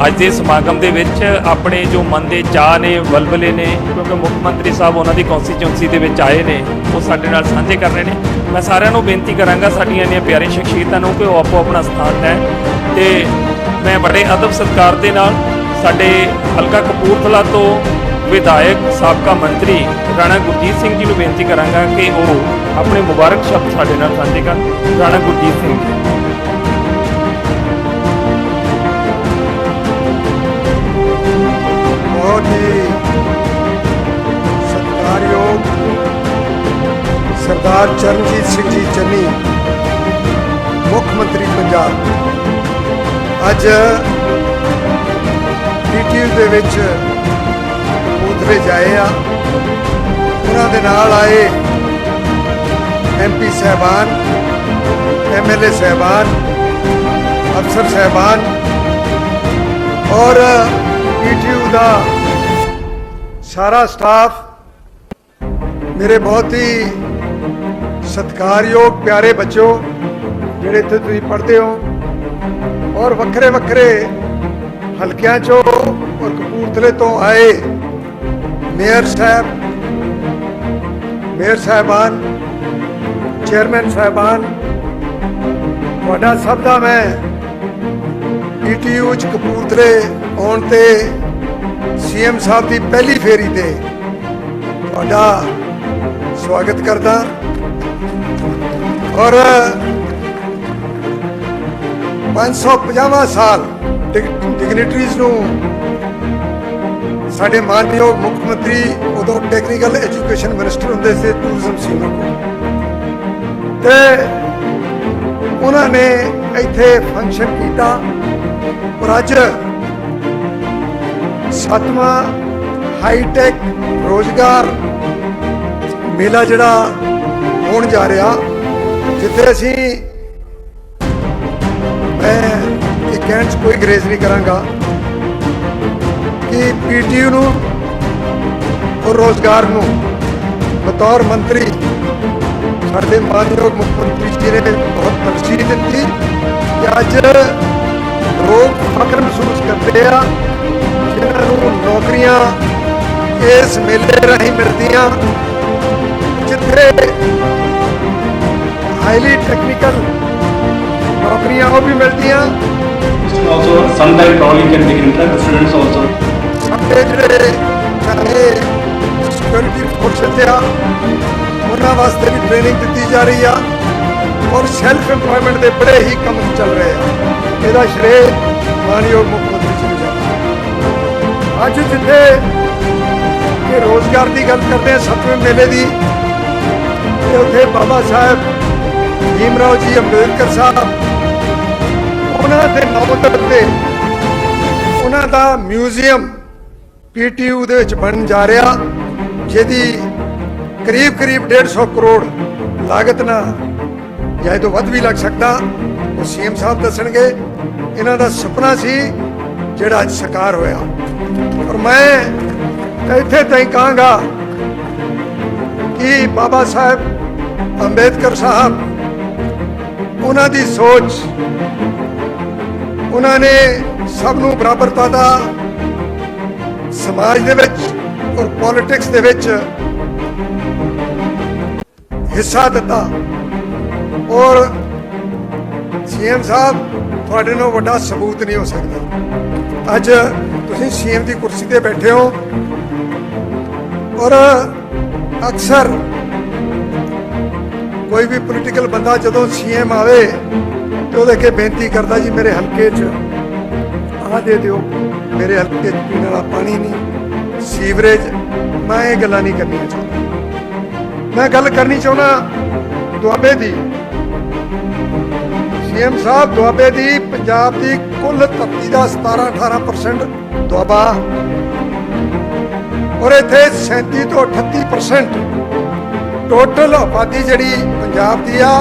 ਅੱਜ ਦੇ ਸਮਾਗਮ ਦੇ ਵਿੱਚ ਆਪਣੇ ਜੋ ਮਨ ਦੇ ਚਾਅ ਨੇ, ਵਲਵਲੇ ਨੇ, ਕਿਉਂਕਿ ਮੁੱਖ ਮੰਤਰੀ ਸਾਹਿਬ ਉਹਨਾਂ ਦੀ ਕੌਂਸਟੀਚੁਐਂਸੀ ਦੇ ਵਿੱਚ ਆਏ ਨੇ, ਉਹ ਸਾਡੇ ਨਾਲ ਸਾਂਝੇ ਕਰ ਰਹੇ ਨੇ। ਮੈਂ ਸਾਰਿਆਂ ਨੂੰ ਬੇਨਤੀ ਕਰਾਂਗਾ ਸਾਡੀਆਂ ਇੰਨੀਆਂ ਪਿਆਰੀਆਂ ਸ਼ਖਸੀਅਤਾਂ ਨੂੰ ਕਿ ਉਹ ਆਪੋ ਆਪਣਾ ਸਥਾਨ ਲੈਣ ਤੇ ਮੈਂ ਬੜੇ ਅਦਬ ਸਤਿਕਾਰ ਦੇ ਨਾਲ ਸਾਡੇ ਹਲਕਾ ਕਪੂਰਥਲਾ ਤੋਂ ਵਿਧਾਇਕ ਸਾਬਕਾ ਮੰਤਰੀ ਰਾਣਾ ਗੁਰਜੀਤ ਸਿੰਘ ਜੀ ਨੂੰ ਬੇਨਤੀ ਕਰਾਂਗਾ ਕਿ ਉਹ ਆਪਣੇ ਮੁਬਾਰਕ ਸ਼ਬਦ ਸਾਡੇ ਨਾਲ ਸਾਂਝੇ ਕਰਨ। ਰਾਣਾ ਗੁਰਜੀਤ ਸਿੰਘ ਜੀ। बहुत ही सत्कारयोग सरदार चरणजीत सिंह जी चन्नी मुख्यमंत्री पंजाब अज पीटीयू दे विच कपूरथले जाए आ। उन्हां दे नाल आए MP साहबान, MLA साहबान, अफसर साहबान और पीटीयू का सारा स्टाफ, मेरे बहुत ही सत्कारयोग प्यारे बच्चों जिहड़े इत्थे तुसीं पढ़दे हो और वक्रे वक्रे हलकियां चों और कपूरथले तो आए मेयर साहब, मेयर साहबान, चेयरमैन साहबान, तुहाडा सब दा मैं पीटीयू च कपूरथले आउण ते सीएम साहब की पहली फेरी ते तुहाडा स्वागत करदा और 550वां साल डिग्निटरीज नूं साडे मानयोग मुख मंत्री उदों टैक्नीकल एजुकेशन मिनिस्टर हुंदे सी टूरिज्म सिंह ते उन्होंने इत्थे फंक्शन किया और अज 7वां हाईटैक रोजगार मेला जिहड़ा होण जा रहा, जिथे असी मैं ये कहण च कोई ग्रेज नहीं करांगा कि पीटीयू नूं और रोजगार नूं बतौर मंत्री साडे मानयोग मुख्यमंत्री जी ने बहुत तरजीह दी कि अज लोग फख्र महसूस करते हैं जिन्होंने नौकरियां इस मेले राही मिलदियां, जिथे हाईली टेक्निकल नौकरियां वो भी मिलदियां। Also, sometime probably can be interact with students also. साडे जिहड़े चाहे सिक्योरिटी फोर्सेस आ उन्हां वास्ते भी ट्रेनिंग दी जा रही है और सैल्फ एम्पलॉयमेंट के बड़े ही काम चल रहे हैं। ਇਹਦਾ श्रेय मानयोग मुख्यमंत्री जी ਨੂੰ ਜਾਂਦਾ। ਅੱਜ ਜਿੱਥੇ ਕਿ ਰੋਜ਼ਗਾਰ ਦੀ ਗੱਲ ਕਰਦੇ ਹਾਂ 7ਵੇਂ ਮੇਲੇ ਦੀ, ਤੇ ਉੱਥੇ ਬਾਬਾ ਸਾਹਿਬ ਭੀਮਰਾਓ ਜੀ ਅੰਬੇਦਕਰ ਸਾਹਿਬ ਉਹਨਾਂ ਦੇ ਨਾਮ ਤੇ ਉਹਨਾਂ ਦਾ ਮਿਊਜ਼ੀਅਮ ਪੀਟੀਯੂ ਦੇ ਵਿੱਚ ਬਣਨ ਜਾ ਰਿਹਾ, ਜਿਹਦੀ ਕਰੀਬ 150 ਕਰੋੜ ਲਾਗਤ ਨਾਲ ਜਾਂ ਇਹ ਤੋਂ ਵੱਧ ਵੀ ਲੱਗ ਸਕਦਾ, ਉਹ ਸੀਐਮ ਸਾਹਿਬ ਦੱਸਣਗੇ। ਇਹਨਾਂ ਦਾ ਸੁਪਨਾ ਸੀ ਜਿਹੜਾ ਅੱਜ ਸਾਕਾਰ ਹੋਇਆ ਔਰ ਮੈਂ ਇੱਥੇ ਤਾਈਂ ਕਹਾਂਗਾ ਕਿ ਬਾਬਾ ਸਾਹਿਬ ਅੰਬੇਦਕਰ ਸਾਹਿਬ ਉਹਨਾਂ ਦੀ ਸੋਚ, ਉਹਨਾਂ ਨੇ ਸਭ ਨੂੰ ਬਰਾਬਰਤਾ ਦਾ ਸਮਾਜ ਦੇ ਵਿੱਚ ਔਰ ਪੋਲਿਟਿਕਸ ਦੇ ਵਿੱਚ ਹਿੱਸਾ ਦਿੱਤਾ ਔਰ सीएम साहब ਤੁਹਾਡੇ ਨੂੰ ਵੱਡਾ ਸਬੂਤ ਨਹੀਂ ਹੋ ਸਕਦਾ। ਅੱਜ ਤੁਸੀਂ सीएम ਦੀ ਕੁਰਸੀ ਤੇ ਬੈਠੇ ਹੋ ਔਰ ਅਕਸਰ ਕੋਈ ਵੀ ਪੋਲੀਟੀਕਲ ਬੰਦਾ ਜਦੋਂ ਸੀਐਮ ਆਵੇ ਤੇ ਉਹਦੇ ਅੱਗੇ ਬੇਨਤੀ ਕਰਦਾ ਜੀ ਮੇਰੇ ਹਲਕੇ 'ਚ ਆਹ ਦੇ ਦਿਓ, ਮੇਰੇ ਹਲਕੇ 'ਚ ਪੀਣ ਵਾਲਾ ਪਾਣੀ ਨਹੀਂ, ਸੀਵਰੇਜ। ਮੈਂ ਇਹ ਗੱਲਾਂ ਨਹੀਂ ਕਰਨੀਆਂ ਚਾਹੁੰਦਾ। ਮੈਂ ਗੱਲ ਕਰਨੀ ਚਾਹੁੰਦਾ ਦੁਆਬੇ ਦੀ। ਸੀਐਮ ਸਾਹਿਬ, ਦੁਆਬੇ ਦੀ ਪੰਜਾਬ ਦੀ ਕੁੱਲ ਧਰਤੀ ਦਾ 17-18% ਦੁਆਬਾ, ਔਰ ਇੱਥੇ 37 ਤੋਂ 38% ਟੋਟਲ ਆਬਾਦੀ ਜਿਹੜੀ ਪੰਜਾਬ ਦੀ ਆ,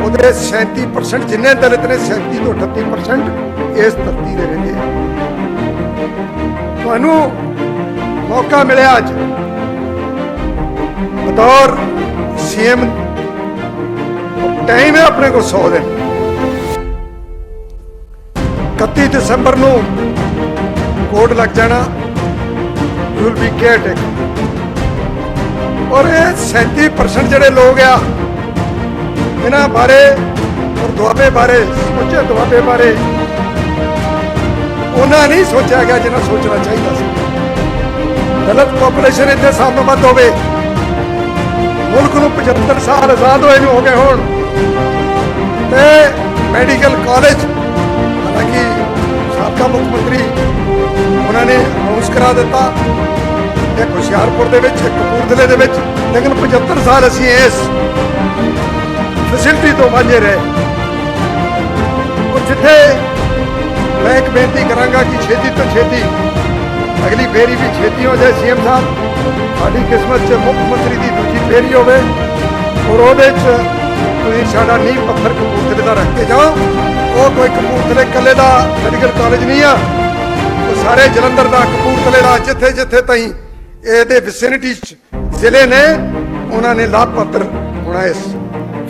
ਉਹਦੇ 37% ਜਿੰਨੇ ਦਲਿਤ ਨੇ 37 ਤੋਂ 38% ਇਸ ਧਰਤੀ ਦੇ ਰਹਿੰਦੇ ਆ। ਤੁਹਾਨੂੰ ਮੌਕਾ ਮਿਲਿਆ ਅੱਜ ਬਤੌਰ ਸੀਐਮ, ਟਾਈਮ ਹੈ ਆਪਣੇ ਕੋਲ 100 ਦਿਨ। 31 ਦਸੰਬਰ ਨੂੰ ਕੋਡ ਲੱਗ ਜਾਣਾ, ਯੂ ਵਿਲ ਬੀ ਕੇਅਰਟੇਕਰ। ਔਰ ਇਹ 37% ਜਿਹੜੇ ਲੋਕ ਆ, ਇਹਨਾਂ ਬਾਰੇ ਔਰ ਦੁਆਬੇ ਬਾਰੇ ਸੋਚੇ, ਦੁਆਬੇ ਬਾਰੇ ਉਹਨਾਂ ਨਹੀਂ ਸੋਚਿਆ ਗਿਆ ਜਿੰਨਾ ਸੋਚਣਾ ਚਾਹੀਦਾ ਸੀ। ਦਲਿਤ ਪੋਪੂਲੇਸ਼ਨ ਇੱਥੇ ਸਭ ਤੋਂ ਵੱਧ ਹੋਵੇ। ਮੁਲਕ ਨੂੰ 75 ਸਾਲ ਆਜ਼ਾਦ ਹੋਏ ਨੂੰ ਹੋ ਗਏ ਹੋਣ, ਤੇ ਮੈਡੀਕਲ ਕਾਲਜ, ਹਾਲਾਂਕਿ ਸਾਬਕਾ ਮੁੱਖ ਮੰਤਰੀ ਉਹਨਾਂ ਨੇ ਅਨਾਉਂਸ ਕਰਾ ਦਿੱਤਾ, ਇੱਕ ਹੁਸ਼ਿਆਰਪੁਰ ਦੇ ਵਿੱਚ, ਇੱਕ ਕਪੂਰਥਲੇ ਦੇ ਵਿੱਚ, ਲੇਕਿਨ 75 ਸਾਲ ਅਸੀਂ ਇਸ ਫੈਸਿਲਿਟੀ ਤੋਂ ਵਾਂਝੇ ਰਹੇ। ਔਰ ਜਿੱਥੇ ਮੈਂ ਇੱਕ ਬੇਨਤੀ ਕਰਾਂਗਾ ਕਿ ਛੇਤੀ ਤੋਂ ਛੇਤੀ ਅਗਲੀ ਫੇਰੀ ਵੀ ਛੇਤੀ ਹੋ ਜਾਏ। ਸੀਐਮ ਸਾਹਿਬ, ਸਾਡੀ ਕਿਸਮਤ 'ਚ ਮੁੱਖ ਮੰਤਰੀ ਦੀ ਦੂਜੀ ਫੇਰੀ ਹੋਵੇ, ਔਰ ਉਹਦੇ 'ਚ ਤੁਸੀਂ ਸਾਡਾ ਨੀਂਹ ਪੱਥਰ ਕਪੂਰਥਲੇ ਦਾ ਰੱਖ ਕੇ ਜਾਓ। ਉਹ ਕੋਈ ਕਪੂਰਥਲੇ ਇਕੱਲੇ ਦਾ ਮੈਡੀਕਲ ਕਾਲਜ ਨਹੀਂ ਆ, ਉਹ ਸਾਰੇ ਜਲੰਧਰ ਦਾ, ਕਪੂਰਥਲੇ ਦਾ, ਜਿੱਥੇ ਜਿੱਥੇ ਤਾਈਂ ਇਹਦੇ ਵਿਸਿਨਿਟੀ 'ਚ ਜ਼ਿਲ੍ਹੇ ਨੇ, ਉਹਨਾਂ ਨੇ ਲਾਭ ਪਾਤਰ ਹੋਣਾ ਇਸ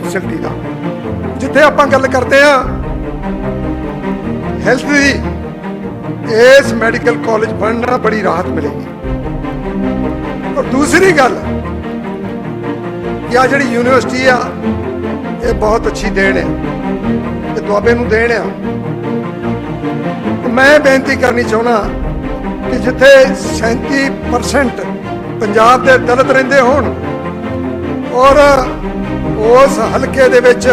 ਫੈਸਿਲਿਟੀ ਦਾ। ਜਿੱਥੇ ਆਪਾਂ ਗੱਲ ਕਰਦੇ ਆ ਹੈਲਥ ਦੀ, ਇਸ ਮੈਡੀਕਲ ਕਾਲਜ ਬਣਨਾ ਬੜੀ ਰਾਹਤ ਮਿਲੇਗੀ। ਔਰ ਦੂਸਰੀ ਗੱਲ ਕਿ ਆ ਜਿਹੜੀ ਯੂਨੀਵਰਸਿਟੀ ਆ, ਇਹ ਬਹੁਤ ਅੱਛੀ ਦੇਣ ਹੈ, ਇਹ ਦੁਆਬੇ ਨੂੰ ਦੇਣ ਆ। ਮੈਂ ਬੇਨਤੀ ਕਰਨੀ ਚਾਹੁੰਦਾ ਕਿ ਜਿੱਥੇ 37% ਪੰਜਾਬ ਦੇ ਦਲਿਤ ਰਹਿੰਦੇ ਹੋਣ, ਔਰ ਉਸ ਹਲਕੇ ਦੇ ਵਿੱਚ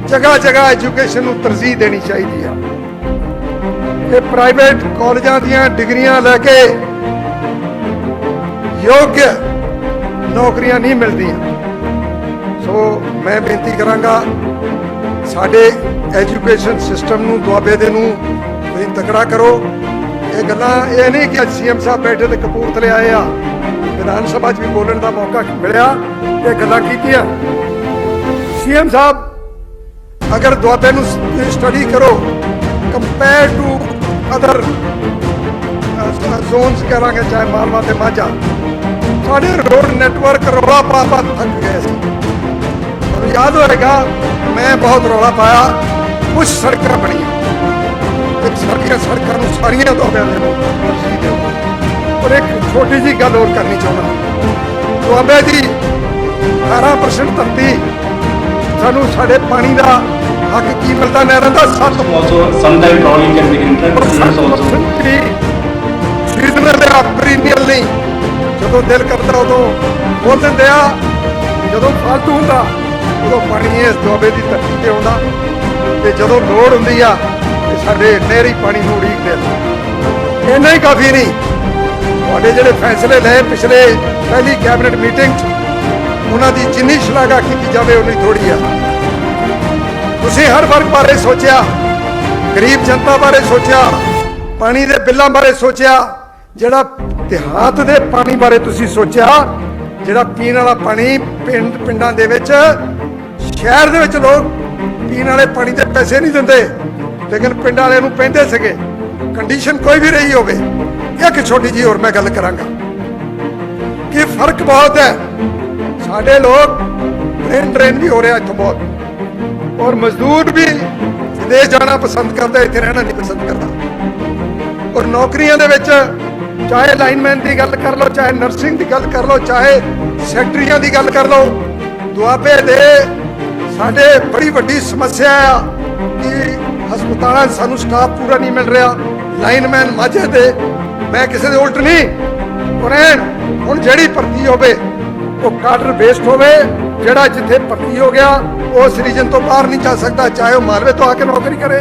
ਜਗ੍ਹਾ ਜਗ੍ਹਾ ਐਜੂਕੇਸ਼ਨ ਨੂੰ ਤਰਜੀਹ ਦੇਣੀ ਚਾਹੀਦੀ ਆ। ਇਹ ਪ੍ਰਾਈਵੇਟ ਕਾਲਜਾਂ ਦੀਆਂ ਡਿਗਰੀਆਂ ਲੈ ਕੇ ਯੋਗ ਨੌਕਰੀਆਂ ਨਹੀਂ ਮਿਲਦੀਆਂ। ਸੋ ਮੈਂ ਬੇਨਤੀ ਕਰਾਂਗਾ, ਸਾਡੇ ਐਜੂਕੇਸ਼ਨ ਸਿਸਟਮ ਨੂੰ, ਦੁਆਬੇ ਦੇ ਨੂੰ ਤੁਸੀਂ ਤਕੜਾ ਕਰੋ। ਇਹ ਗੱਲਾਂ ਇਹ ਨਹੀਂ ਕਿ ਅੱਜ ਸੀਐਮ ਸਾਹਿਬ ਬੈਠੇ ਤੇ ਕਪੂਰਥਲੇ ਆਏ ਆ, ਵਿਧਾਨ ਸਭਾ 'ਚ ਵੀ ਬੋਲਣ ਦਾ ਮੌਕਾ ਮਿਲਿਆ, ਇਹ ਗੱਲਾਂ ਕੀਤੀਆਂ। ਸੀਐਮ ਸਾਹਿਬ, ਅਗਰ ਦੁਆਬੇ ਨੂੰ ਸਟੱਡੀ ਕਰੋ ਕੰਪੇਅਰ ਟੂ ਅਦਰ ਜ਼ੋਨਸ ਕਰਾਂਗੇ, ਚਾਹੇ ਮਾਲਵਾ ਤੇ ਮਾਝਾ, ਸਾਡੇ ਰੋਡ ਨੈਟਵਰਕ ਰੌਲਾ ਪਾ ਥੱਕ ਗਏ ਸੀ। ਤੁਹਾਨੂੰ ਯਾਦ ਹੋਏਗਾ ਮੈਂ ਬਹੁਤ ਰੌਲਾ ਪਾਇਆ, ਕੁਝ ਸੜਕਾਂ ਬਣੀਆਂ, ਸਾਡੀਆਂ ਸੜਕਾਂ ਨੂੰ ਸਾਰੀਆਂ ਦੁਆਬਿਆਂ ਦੇ ਲੋਕ ਤਰਜੀਹ ਦਿਓ। ਔਰ ਇੱਕ ਛੋਟੀ ਜਿਹੀ ਗੱਲ ਹੋਰ ਕਰਨੀ ਚਾਹੁੰਦਾ, ਦੁਆਬੇ ਦੀ 18% ਧਰਤੀ, ਸਾਨੂੰ ਸਾਡੇ ਪਾਣੀ ਦਾ ਹੱਕ ਕੀ ਮਿਲਦਾ? ਨਹਿਰਾਂ ਦਾ 7% ਪੀਰੀਅਲ ਨਹੀਂ, ਜਦੋਂ ਦਿਲ ਕਰਦਾ ਉਦੋਂ ਬੋਲ ਦਿੰਦੇ ਆ, ਜਦੋਂ ਫਾਲਤੂ ਹੁੰਦਾ ਉਦੋਂ ਪਾਣੀ ਇਸ ਦੁਆਬੇ ਦੀ ਧਰਤੀ ਤੇ ਆਉਂਦਾ, ਤੇ ਜਦੋਂ ਲੋੜ ਹੁੰਦੀ ਆ ਤੇ ਸਾਡੇ ਨਹਿਰੀ ਪਾਣੀ ਨੂੰ ਉਡੀਕਦੇ ਆ। ਇੰਨਾ ਹੀ ਕਾਫੀ ਨਹੀਂ, ਤੁਹਾਡੇ ਜਿਹੜੇ ਫੈਸਲੇ ਲਏ ਪਿਛਲੇ ਪਹਿਲੀ ਕੈਬਨਿਟ ਮੀਟਿੰਗ 'ਚ, ਉਹਨਾਂ ਦੀ ਜਿੰਨੀ ਸ਼ਲਾਘਾ ਕੀਤੀ ਜਾਵੇ ਉਨੀ ਥੋੜੀ ਆ। ਤੁਸੀਂ ਹਰ ਵਰਗ ਬਾਰੇ ਸੋਚਿਆ, ਗਰੀਬ ਜਨਤਾ ਬਾਰੇ ਸੋਚਿਆ, ਪਾਣੀ ਦੇ ਬਿੱਲਾਂ ਬਾਰੇ ਸੋਚਿਆ, ਜਿਹੜਾ ਦਿਹਾਤ ਦੇ ਪਾਣੀ ਬਾਰੇ ਤੁਸੀਂ ਸੋਚਿਆ, ਜਿਹੜਾ ਪੀਣ ਵਾਲਾ ਪਾਣੀ ਪਿੰਡਾਂ ਦੇ ਵਿੱਚ, ਸ਼ਹਿਰ ਦੇ ਵਿੱਚ ਲੋਕ ਪੀਣ ਵਾਲੇ ਪਾਣੀ ਦੇ ਪੈਸੇ ਨਹੀਂ ਦਿੰਦੇ, ਲੇਕਿਨ ਪਿੰਡ ਵਾਲਿਆਂ ਨੂੰ ਪੈਂਦੇ ਸੀਗੇ। ਕੰਡੀਸ਼ਨ ਕੋਈ ਵੀ ਰਹੀ ਹੋਵੇ। ਇੱਕ ਛੋਟੀ ਜਿਹੀ ਹੋਰ ਮੈਂ ਗੱਲ ਕਰਾਂਗਾ ਕਿ ਫਰਕ ਬਹੁਤ ਹੈ। ਸਾਡੇ ਲੋਕ ਬ੍ਰੇਨ ਡਰੇਨ ਵੀ ਹੋ ਰਿਹਾ ਇੱਥੋਂ ਬਹੁਤ, ਔਰ ਮਜ਼ਦੂਰ ਵੀ ਵਿਦੇਸ਼ ਜਾਣਾ ਪਸੰਦ ਕਰਦਾ, ਇੱਥੇ ਰਹਿਣਾ ਨਹੀਂ ਪਸੰਦ ਕਰਦਾ। ਔਰ ਨੌਕਰੀਆਂ ਦੇ ਵਿੱਚ ਚਾਹੇ ਲਾਈਨਮੈਨ ਦੀ ਗੱਲ ਕਰ ਲਓ, ਚਾਹੇ ਨਰਸਿੰਗ ਦੀ ਗੱਲ ਕਰ ਲਓ, ਚਾਹੇ ਸੈਕਟਰੀਆਂ ਦੀ ਗੱਲ ਕਰ ਲਓ, ਦੁਆਬੇ ਦੇ ਸਾਡੇ ਬੜੀ ਵੱਡੀ ਸਮੱਸਿਆ ਆ ਕਿ ਹਸਪਤਾਲਾਂ 'ਚ ਸਾਨੂੰ ਸਟਾਫ ਪੂਰਾ ਨਹੀਂ ਮਿਲ ਰਿਹਾ। ਲਾਈਨਮੈਨ ਮਾਝੇ ਦੇ, ਮੈਂ ਕਿਸੇ ਦੇ ਉਲਟ ਨਹੀਂ, ਹੁਣ ਜਿਹੜੀ ਭਰਤੀ ਹੋਵੇ ਉਹ ਕਾਡਰ ਬੇਸਡ ਹੋਵੇ, ਜਿਹੜਾ ਜਿੱਥੇ ਭਰਤੀ ਹੋ ਗਿਆ ਉਸ ਰੀਜਨ ਤੋਂ ਬਾਹਰ ਨਹੀਂ ਜਾ ਸਕਦਾ, ਚਾਹੇ ਉਹ ਮਾਲਵੇ ਤੋਂ ਆ ਕੇ ਨੌਕਰੀ ਕਰੇ,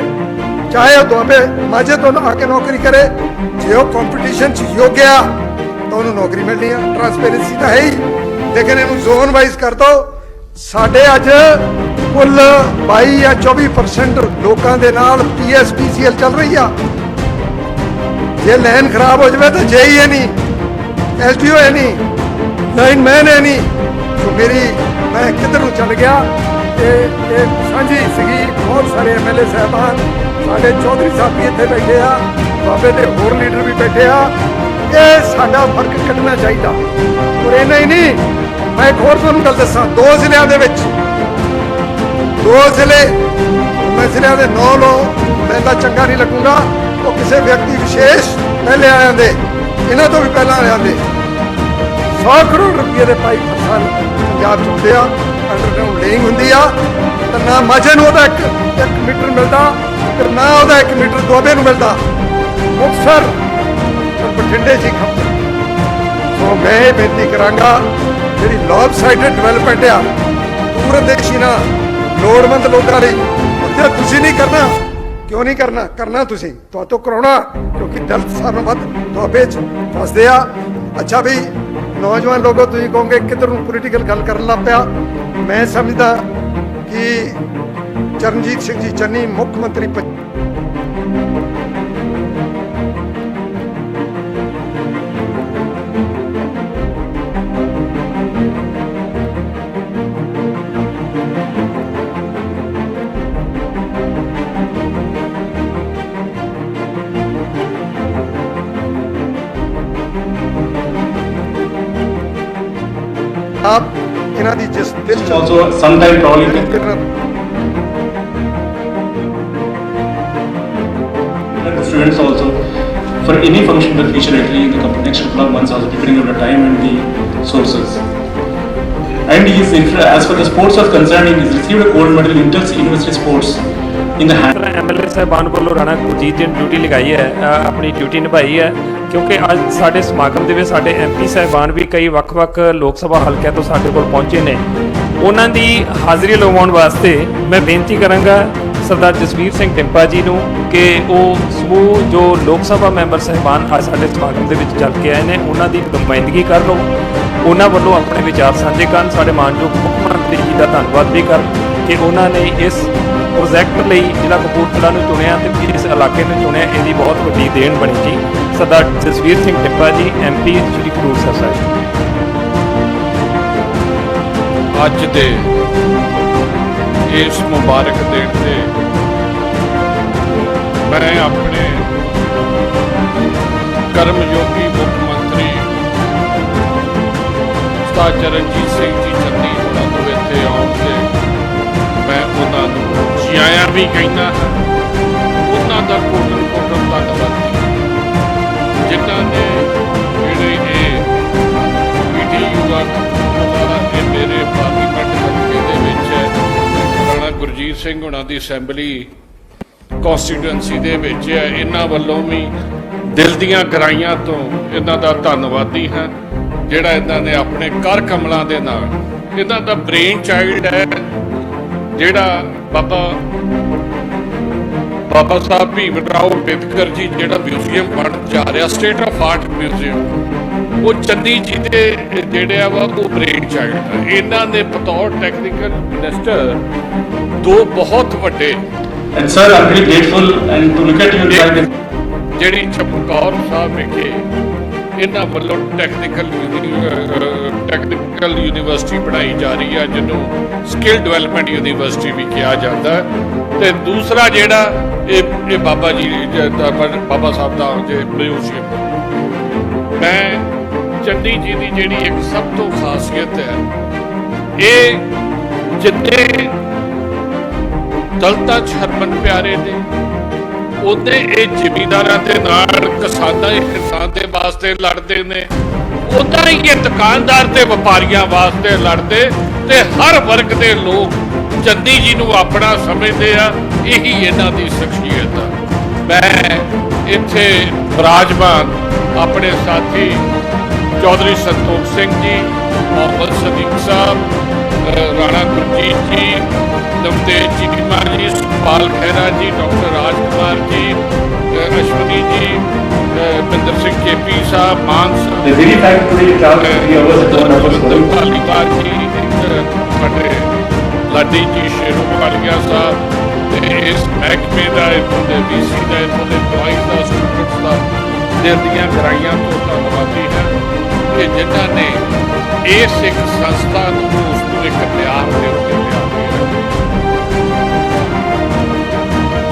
ਚਾਹੇ ਉਹ ਦੁਆਬੇ ਮਾਝੇ ਤੋਂ ਆ ਕੇ ਨੌਕਰੀ ਕਰੇ। ਜੇ ਉਹ ਕੰਪੀਟੀਸ਼ਨ 'ਚ ਯੋਗ ਆ ਤਾਂ ਉਹਨੂੰ ਨੌਕਰੀ ਮਿਲਣੀ ਆ। ਟਰਾਂਸਪੇਰੈਂਸੀ ਤਾਂ ਹੈ ਹੀ, ਲੇਕਿਨ ਇਹਨੂੰ ਜ਼ੋਨ ਵਾਈਜ਼ ਕਰ ਦੋ। ਸਾਡੇ ਅੱਜ ਕੁੱਲ 22 ਜਾਂ 24% ਲੋਕਾਂ ਦੇ ਨਾਲ PSPCL ਚੱਲ ਰਹੀ ਆ। ਜੇ ਲਾਈਨ ਖਰਾਬ ਹੋ ਜਾਵੇ ਤਾਂ JEE ਹੈ ਨਹੀਂ, SDO ਹੈ ਨਹੀਂ, ਲਾਈਨਮੈਨ ਹੈ ਨਹੀਂ। ਸੋ ਮੈਂ ਕਿੱਧਰ ਨੂੰ ਚੱਲ ਗਿਆ। ਇਹ ਸਾਂਝੀ ਸੀਗੀ, ਬਹੁਤ ਸਾਰੇ MLA ਸਾਹਿਬਾਨ, ਸਾਡੇ ਚੌਧਰੀ ਸਾਹਿਬ ਵੀ ਇੱਥੇ ਬੈਠੇ ਆ, ਬਾਬੇ ਦੇ ਹੋਰ ਲੀਡਰ ਵੀ ਬੈਠੇ ਆ। ਇਹ ਸਾਡਾ ਫਰਕ ਕੱਢਣਾ ਚਾਹੀਦਾ। ਔਰ ਇੰਨਾ ਹੀ ਨਹੀਂ, ਮੈਂ ਇੱਕ ਹੋਰ ਤੁਹਾਨੂੰ ਗੱਲ ਦੱਸਾਂ, 2 ਜ਼ਿਲ੍ਹਿਆਂ ਦੇ ਵਿੱਚ 2 ਜ਼ਿਲ੍ਹੇ, ਮੈਂ ਜ਼ਿਲ੍ਹਿਆਂ ਦੇ 9 ਲਓ, ਮੈਨੂੰ ਚੰਗਾ ਨਹੀਂ ਲੱਗੂਗਾ। ਉਹ ਕਿਸੇ ਵਿਅਕਤੀ ਵਿਸ਼ੇਸ਼ ਪਹਿਲੇ ਆ ਜਾਂਦੇ, ਇਹਨਾਂ ਤੋਂ ਵੀ ਪਹਿਲਾਂ ਆ ਜਾਂਦੇ। 100 ਕਰੋੜ ਰੁਪਏ ਦੇ ਪਾਈਪ ਫਸਲ ਪੰਜਾਬ ਚ ਹੁੰਦੇ ਆ, ਅੰਡਰਗਰਾਉਂਡ ਲੇਇੰਗ ਹੁੰਦੀ ਆ, ਤਾਂ ਨਾ ਮਾਝੇ ਨੂੰ ਉਹਦਾ 1 ਮੀਟਰ ਮਿਲਦਾ, ਤੇ ਨਾ ਉਹਦਾ 1 ਮੀਟਰ ਦੁਆਬੇ ਨੂੰ ਮਿਲਦਾ। ਮੁਕਤਸਰ ਬਠਿੰਡੇ ਜੀ ਖਪਤ। ਸੋ ਮੈਂ ਇਹ ਬੇਨਤੀ ਕਰਾਂਗਾ, ਜਿਹੜੀ ਲੌਬਸਾਈਡਡ ਡਿਵੈਲਪਮੈਂਟ ਆ ਦੂਰਦੇਸ਼ੀ ਨਾ ਲੋੜਵੰਦ ਲੋਕਾਂ ਲਈ, ਉੱਥੇ ਤੁਸੀਂ ਨਹੀਂ ਕਰਨਾ। ਕਿਉਂ ਨਹੀਂ ਕਰਨਾ? ਕਰਨਾ ਤੁਸੀਂ ਤੋਂ ਕਰਾਉਣਾ, ਕਿਉਂਕਿ ਦਲਿਤ ਸਾਰਿਆਂ ਵੱਧ ਦੁਆਬੇ 'ਚ ਫਸਦੇ ਆ। ਅੱਛਾ ਵੀ ਨੌਜਵਾਨ ਲੋਕੋ, ਤੁਸੀਂ ਕਹੋਗੇ ਕਿੱਧਰ ਨੂੰ ਪੋਲੀਟੀਕਲ ਗੱਲ ਕਰਨ ਲੱਗ ਪਿਆ। ਮੈਂ ਸਮਝਦਾ ਕਿ ਚਰਨਜੀਤ ਸਿੰਘ ਜੀ ਚੰਨੀ ਮੁੱਖ ਮੰਤਰੀ ਆਪ ਇਹਨਾਂ ਦੀ ਜਿਸ ਦਿਲ ਚ also sometime probably the students also for any function in the future actually in the next couple of months also depending on the time and the sources. And he is as far as sports are concerned, he has received a gold medal in inter-university sports in the hand. MLA ਸਾਹਿਬਾਨ ਵੱਲੋਂ ਰਾਣਾ ਗੁਰਜੀਤ ਜੀ ਨੇ duty ਲਗਾਈ ਹੈ, ਆਪਣੀ duty ਨਿਭਾਈ ਹੈ, ਕਿਉਂਕਿ ਅੱਜ ਸਾਡੇ ਸਮਾਗਮ ਦੇ ਵਿੱਚ ਸਾਡੇ MP ਸਾਹਿਬਾਨ ਵੀ ਕਈ ਵੱਖ-ਵੱਖ ਲੋਕ ਸਭਾ ਹਲਕਿਆਂ ਤੋਂ ਸਾਡੇ ਕੋਲ ਪਹੁੰਚੇ ਨੇ। ਉਹਨਾਂ ਦੀ ਹਾਜ਼ਰੀ ਲਗਵਾਉਣ ਵਾਸਤੇ ਮੈਂ ਬੇਨਤੀ ਕਰਾਂਗਾ ਸਰਦਾਰ ਜਸਵੀਰ ਸਿੰਘ ਟਿੰਪਾ ਜੀ ਨੂੰ ਕਿ ਉਹ ਸਮੂਹ ਜੋ ਲੋਕ ਸਭਾ ਮੈਂਬਰ ਸਾਹਿਬਾਨ ਅੱਜ ਸਾਡੇ ਸਮਾਗਮ ਦੇ ਵਿੱਚ ਚੱਲ ਕੇ ਆਏ ਨੇ, ਉਹਨਾਂ ਦੀ ਨੁਮਾਇੰਦਗੀ ਕਰ ਲਓ, ਉਹਨਾਂ ਵੱਲੋਂ ਆਪਣੇ ਵਿਚਾਰ ਸਾਂਝੇ ਕਰਨ। ਸਾਡੇ ਮਾਨਯੋਗ ਮੁੱਖ ਮੰਤਰੀ ਜੀ ਦਾ ਧੰਨਵਾਦ ਵੀ ਕਰਨ ਕਿ ਉਹਨਾਂ ਨੇ ਇਸ ਪ੍ਰੋਜੈਕਟ ਲਈ ਜ਼ਿਲ੍ਹਾ ਕਪੂਰਥਲਾ ਨੂੰ ਚੁਣਿਆ ਤੇ ਇਸ ਇਲਾਕੇ ਨੂੰ ਚੁਣਿਆ। ਇਹਦੀ ਬਹੁਤ ਵੱਡੀ ਦੇਣ ਬਣੀ ਜੀ ਸਰਦਾਰ ਜਸਵੀਰ ਸਿੰਘ ਟਿੰਪਾ ਜੀ, MP ਸ਼੍ਰੀ ਖਡੂਰ ਸਾਹਿਬ। ਅੱਜ ਦੇ ਇਸ ਮੁਬਾਰਕ ਦਿਨ ਤੇ ਮੈਂ ਆਪਣੇ ਕਰਮਯੋਗੀ ਮੁੱਖ ਮੰਤਰੀ ਸਰਦਾਰ ਚਰਨਜੀਤ ਸਿੰਘ ਜੀ ਚੰਨੀ ਹੋਰਾਂ ਨੂੰ ਇੱਥੇ ਆਉਣ ਤੇ ਮੈਂ ਉਹਨਾਂ ਨੂੰ ਜੀ ਆਇਆਂ ਵੀ ਕਹਿੰਦਾ ਹਾਂ। ਉਹਨਾਂ ਦਾ ਕੋਟਨ ਧੰਨਵਾਦ ਜਿਨ੍ਹਾਂ ਨੇ ਜਿਹੜੇ ਇਹ PTU ਦਾ ਇਹ ਮੇਰੇ ਪਾਰਲੀਮੈਂਟ ਹਲਕੇ ਦੇ ਵਿੱਚ ਰਾਣਾ ਗੁਰਜੀਤ ਸਿੰਘ ਹੋਣਾ ਦੀ ਅਸੈਂਬਲੀ ਕੌਂਸਟੀਟੂਐਂਸੀ ਦੇ ਵਿੱਚ ਹੈ। ਇਹਨਾਂ ਵੱਲੋਂ ਵੀ ਦਿਲ ਦੀਆਂ ਗਹਿਰਾਈਆਂ ਤੋਂ ਇਹਨਾਂ ਦਾ ਧੰਨਵਾਦੀ ਹਾਂ, ਜਿਹੜਾ ਇਹਨਾਂ ਨੇ ਆਪਣੇ ਕਰ ਕਮਲਾਂ ਦੇ ਨਾਲ, ਇਹਨਾਂ ਦਾ ਬ੍ਰੇਨ ਚਾਈਲਡ ਹੈ ਜਿਹੜਾ ਬਾਬਾ ਸਾਹਿਬ ਭੀਮ ਰਾਓ ਅੰਬੇਦਕਰ ਜੀ ਜਿਹੜਾ ਮਿਊਜ਼ੀਅਮ ਬਣ ਜਾ ਰਿਹਾ ਸਟੇਟ ਆਫ ਆਰਟ ਮਿਊਜ਼ੀਅਮ, ਉਹ ਚੰਨੀ ਜੀ ਦੇ ਜਿਹੜੇ ਆ ਉਹ ਬ੍ਰੇਨ ਚਾਈਲਡ ਹੈ। ਇਹਨਾਂ ਨੇ ਬਤੌਰ ਟੈਕਨੀਕਲ ਮਿਨਿਸਟਰ 2 ਬਹੁਤ ਵੱਡੇ And sir, I'm very grateful and to look at your ਜਿਹੜੀ ਚਮਕੌਰ ਸਾਹਿਬ ਵਿਖੇ ਇਹਨਾਂ ਵੱਲੋਂ ਟੈਕਨੀਕਲ ਯੂਨੀਵਰਸਿਟੀ ਬਣਾਈ ਜਾ ਰਹੀ ਹੈ, ਜਿਹਨੂੰ ਸਕਿੱਲ ਡਿਵੈਲਪਮੈਂਟ ਯੂਨੀਵਰਸਿਟੀ ਵੀ ਕਿਹਾ ਜਾਂਦਾ। ਤੇ ਦੂਸਰਾ ਜਿਹੜਾ ਇਹ ਬਾਬਾ ਜੀ ਬਾਬਾ ਸਾਹਿਬ ਦਾ ਜੇ ਮਿਊਜ਼ੀਅਮ, ਮੈਂ ਚੰਨੀ ਜੀ ਦੀ ਜਿਹੜੀ ਇੱਕ ਸਭ ਤੋਂ ਖਾਸੀਅਤ ਹੈ, ਇਹ ਜਿੰਨੇ ਦਲਿਤਾਂ 'ਚ ਹਰਮਨ ਪਿਆਰੇ ਨੇ, ਉਹਦੇ ਇਹ ਜ਼ਿਮੀਂਦਾਰਾਂ ਦੇ ਨਾਲ ਕਿਸਾਨਾਂ ਦੇ ਵਾਸਤੇ ਲੜਦੇ ਨੇ, ਉਦਾਂ ਹੀ ਇਹ ਦੁਕਾਨਦਾਰ ਤੇ ਵਪਾਰੀਆਂ ਵਾਸਤੇ ਲੜਦੇ, ਤੇ ਹਰ ਵਰਗ ਦੇ ਲੋਕ ਚੰਨੀ ਜੀ ਨੂੰ ਆਪਣਾ ਸਮਝਦੇ ਆ। ਇਹੀ ਇਹਨਾਂ ਦੀ ਸ਼ਖਸੀਅਤ ਆ। ਮੈਂ ਇੱਥੇ ਵਿਰਾਜਮਾਨ ਆਪਣੇ ਸਾਥੀ ਚੌਧਰੀ ਸੰਤੋਖ ਸਿੰਘ ਜੀ, ਮੁਹੰਮਦ ਸਦੀਕ ਸਾਹਿਬ, ਰਾਣਾ ਗੁਰਜੀਤ ਜੀ, ਨਵਤੇਜ ਚੀਮਾ ਜੀ, ਸੁਖਪਾਲ ਖਹਿਰਾ ਜੀ, ਡਾਕਟਰ ਰਾਜਕੁਮਾਰ ਜੀ, ਅਸ਼ਵਨੀ ਜੀ, ਬਿੰਦਰ ਸਿੰਘ ਕੇਪੀ ਸਾਹਿਬ, ਮਾਨ ਧਾਲੀਵਾਲ ਜੀ, ਸਾਡੇ ਲਾਡੀ ਜੀ, ਸ਼ੇਰੂ ਵਾਲੀਆ ਸਾਹਿਬ, ਤੇ ਇਸ ਮਹਿਕਮੇ ਦਾ, ਇੱਥੋਂ ਦੇ VC ਦਾ, ਇੱਥੋਂ ਦੇ ਪੁਆਇੰਟ ਦਾ, ਸਟੂਡੈਂਟਸ ਦਾ ਦਿਲ ਦੀਆਂ ਗਹਿਰਾਈਆਂ ਤੋਂ ਧੰਨਵਾਦੀ ਹੈ ਕਿ ਜਿਨ੍ਹਾਂ ਨੇ ਇਸ ਇੱਕ ਸੰਸਥਾ ਨੂੰ ਉਸ ਨੂੰ ਇੱਕ ਪਿਆਰ ਦੇ ਉੱਤੇ ਲਿਆ।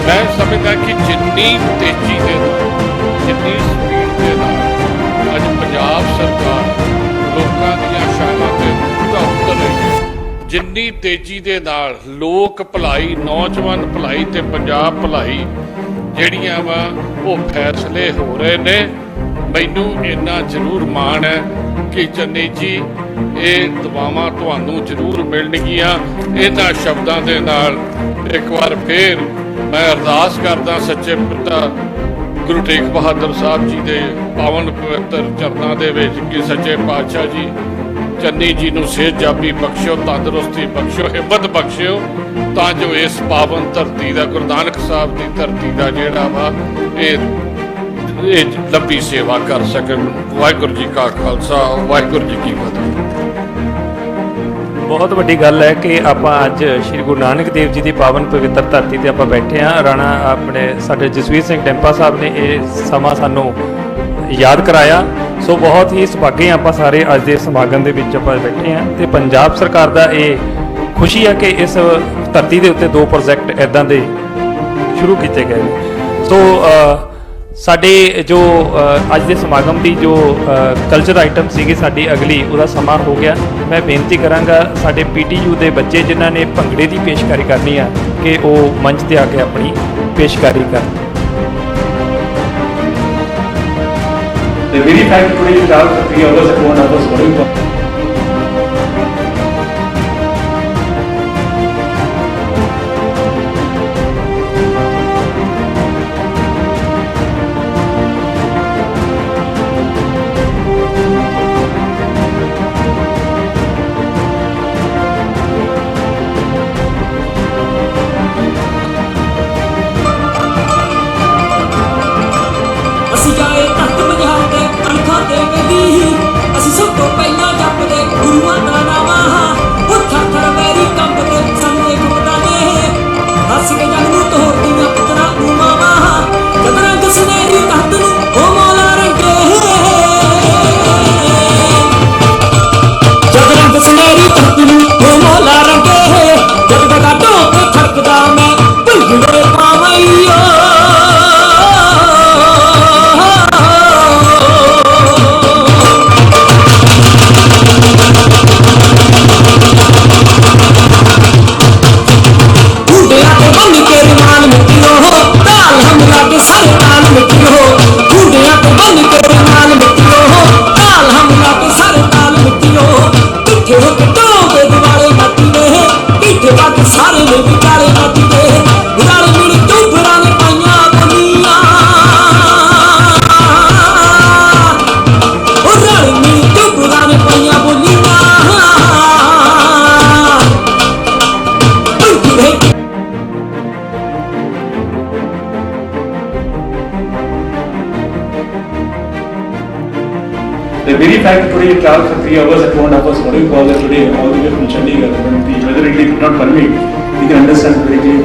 ਮੈਂ ਸਮਝਦਾ ਕਿ ਜਿੰਨੀ ਤੇਜ਼ੀ ਦੇ ਨਾਲ, ਜਿੰਨੀ ਸਪੀਡ ਦੇ ਨਾਲ ਅੱਜ ਪੰਜਾਬ ਸਰਕਾਰ ਲੋਕਾਂ ਦੀਆਂ ਸ਼ਾਨਾਂ ਤੇ ਪੂਰਾ ਉਤਰ ਰਹੀ ਹੈ, ਜਿੰਨੀ ਤੇਜ਼ੀ ਦੇ ਨਾਲ ਲੋਕ ਭਲਾਈ, ਨੌਜਵਾਨ ਭਲਾਈ ਤੇ ਪੰਜਾਬ ਭਲਾਈ ਜਿਹੜੀਆਂ ਵਾ ਉਹ ਫੈਸਲੇ ਹੋ ਰਹੇ ਨੇ, ਮੈਨੂੰ ਇੰਨਾ ਜ਼ਰੂਰ ਮਾਣ ਹੈ ਕਿ ਚੰਨੀ ਜੀ ਇਹ ਦੁਆਵਾਂ ਤੁਹਾਨੂੰ ਜ਼ਰੂਰ ਮਿਲਣਗੀਆਂ। ਇਹਨਾਂ ਸ਼ਬਦਾਂ ਦੇ ਨਾਲ ਇੱਕ ਵਾਰ ਫੇਰ ਮੈਂ ਅਰਦਾਸ ਕਰਦਾ ਸੱਚੇ ਪਿਤਾ ਗੁਰੂ ਤੇਗ ਬਹਾਦਰ ਸਾਹਿਬ ਜੀ ਦੇ ਪਾਵਨ ਪਵਿੱਤਰ ਚਰਨਾਂ ਦੇ ਵਿੱਚ ਕਿ ਸੱਚੇ ਪਾਤਸ਼ਾਹ ਜੀ ਚੰਨੀ ਜੀ ਨੂੰ ਸਿਹਤਯਾਬੀ ਬਖਸ਼ਿਓ, ਤੰਦਰੁਸਤੀ ਬਖਸ਼ਿਓ, ਹਿੰਮਤ ਬਖਸ਼ਿਓ, ਤਾਂ ਜੋ ਇਸ ਪਾਵਨ ਧਰਤੀ ਦਾ, ਗੁਰੂ ਨਾਨਕ ਸਾਹਿਬ ਦੀ ਧਰਤੀ ਦਾ ਜਿਹੜਾ ਵਾ ਇਹ ਲੰਬੀ ਸੇਵਾ ਕਰ ਸਕਣ। ਵਾਹਿਗੁਰੂ ਜੀ ਕਾ ਖਾਲਸਾ, ਵਾਹਿਗੁਰੂ ਜੀ ਕੀ ਫਤਿਹ। ਬਹੁਤ ਵੱਡੀ ਗੱਲ ਹੈ ਕਿ ਆਪਾਂ ਅੱਜ ਸ਼੍ਰੀ ਗੁਰੂ ਨਾਨਕ ਦੇਵ ਜੀ ਦੀ ਪਾਵਨ ਪਵਿੱਤਰ ਧਰਤੀ ਤੇ ਆਪਾਂ ਬੈਠੇ ਹਾਂ। ਰਾਣਾ ਆਪਣੇ ਸਾਡੇ ਜਸਵੀਰ ਸਿੰਘ ਟੈਂਪਾ ਸਾਹਿਬ ਨੇ ਇਹ ਸਮਾਂ ਸਾਨੂੰ ਯਾਦ ਕਰਾਇਆ। ਸੋ ਬਹੁਤ ਹੀ ਸੁਭਾਗੇ ਆਪਾਂ ਸਾਰੇ ਅੱਜ ਦੇ ਸਮਾਗਮ ਦੇ ਵਿੱਚ ਆਪਾਂ ਬੈਠੇ ਹਾਂ ਤੇ ਪੰਜਾਬ ਸਰਕਾਰ ਦਾ ਇਹ ਖੁਸ਼ੀ ਹੈ ਕਿ ਇਸ ਧਰਤੀ ਦੇ ਉੱਤੇ 2 ਪ੍ਰੋਜੈਕਟ ਇੱਦਾਂ ਦੇ ਸ਼ੁਰੂ ਕੀਤੇ ਗਏ ਨੇ। ਸੋ ਸਾਡੇ ਜੋ ਅੱਜ ਦੇ ਸਮਾਗਮ ਦੀ ਜੋ ਕਲਚਰ ਆਈਟਮ ਸੀਗੀ ਸਾਡੀ ਅਗਲੀ, ਉਹਦਾ ਸਮਾਂ ਹੋ ਗਿਆ। ਮੈਂ ਬੇਨਤੀ ਕਰਾਂਗਾ ਸਾਡੇ PTU ਦੇ ਬੱਚੇ ਜਿਨ੍ਹਾਂ ਨੇ ਭੰਗੜੇ ਦੀ ਪੇਸ਼ਕਾਰੀ ਕਰਨੀ ਆ ਕਿ ਉਹ ਮੰਚ ਤੇ ਆ ਕੇ ਆਪਣੀ ਪੇਸ਼ਕਾਰੀ ਕਰਨ। The very fact today you travel for 3 hours and 1 hour is very important. ਅਸੀਂ ਜਾਏ ਤਖਤ ਪੰਜਾਬ ਦੇ ਅਣਖਾਂ ਤੇ ਵੇਲੀ, ਅਸੀਂ ਸਭ ਤੋਂ ਪਹਿਲਾਂ ਜਪਦੇ ਗੁਰੂਆਂ ਦਾ ਨਾਮ, ਉਹ ਥਰ ਵੈਰੀ ਕੰਬਦੇ ਸਾਹਮਣੇ ਗੁਰਦਾ ਨੇ, ਹੱਸ ਕੇ ਜਗ ਨੂੰ ਤੋੜਦੀਆਂ ਪੁੱਤਰਾਂ ਨੂੰ ਮਾਵਾਂ, ਜਦ ਰੰਗ ਸੁਨਹਿਰੀ ਤਖਤ ਨੂੰ ਉਹ ਮੌਲਾ ਰੰਗੇ, ਜਦ ਰੰਗ ਸੁਨਹਿਰੀ ਤਖਤ ਨੂੰ ਉਹ ਮੌਲਾ ਰੰਗੇ, ਜਦ ਜਗਾ ਢੋਕ ਖੜਕਦਾ ਮੈਂ ਭੁੱਲੜੇ ਪਾਵਈਓ। ਸਾਰੇ ਨੇ ਵਿਚਾਲੇ ਨੱਚਦੇ, ਰਲ ਮਿਲ ਚੌਧਰਾਂ ਨੇ ਪਾਈਆਂ ਬੋਲੀਆਂ, ਉਹ ਰਲ ਮਿਲ ਚੌਧਰਾਂ ਨੇ ਪਾਈਆਂ ਬੋਲੀਆਂ। The very fact today you travel for 3 hours and 1 hour is what you call it today, all the way from Chandigarh, when the weather really could not permit, you can understand very clearly.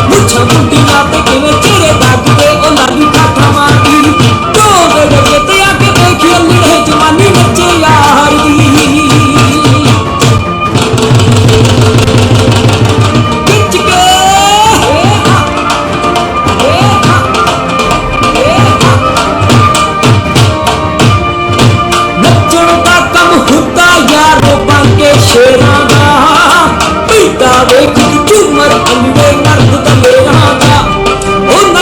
ਮੁੱਛਾਂ ਮੁੰਡੀਆਂ ਤੇ ਕਿਵੇਂ ਚਿਹਰੇ ਦਾਗਦੇ, ਉਹ ਲਾਲੀ ਖਾਠਾ ਮਾਰਦੀ, ਢੋਲ ਦੇ ਤੇ ਆ ਕੇ ਦੇਖੀ ਨਿਰੇ ਜਵਾਨੀ ਨੱਚੇ ਯਾਰ ਦੀ। ਸ਼ੇਰਾਂ ਦਾ ਪੀਤਾ ਵੇਖ ਝੂਮਰ ਅੰਡੇ ਮਰਦ ਤਲੇਰਾਂ ਦਾ, ਉਹ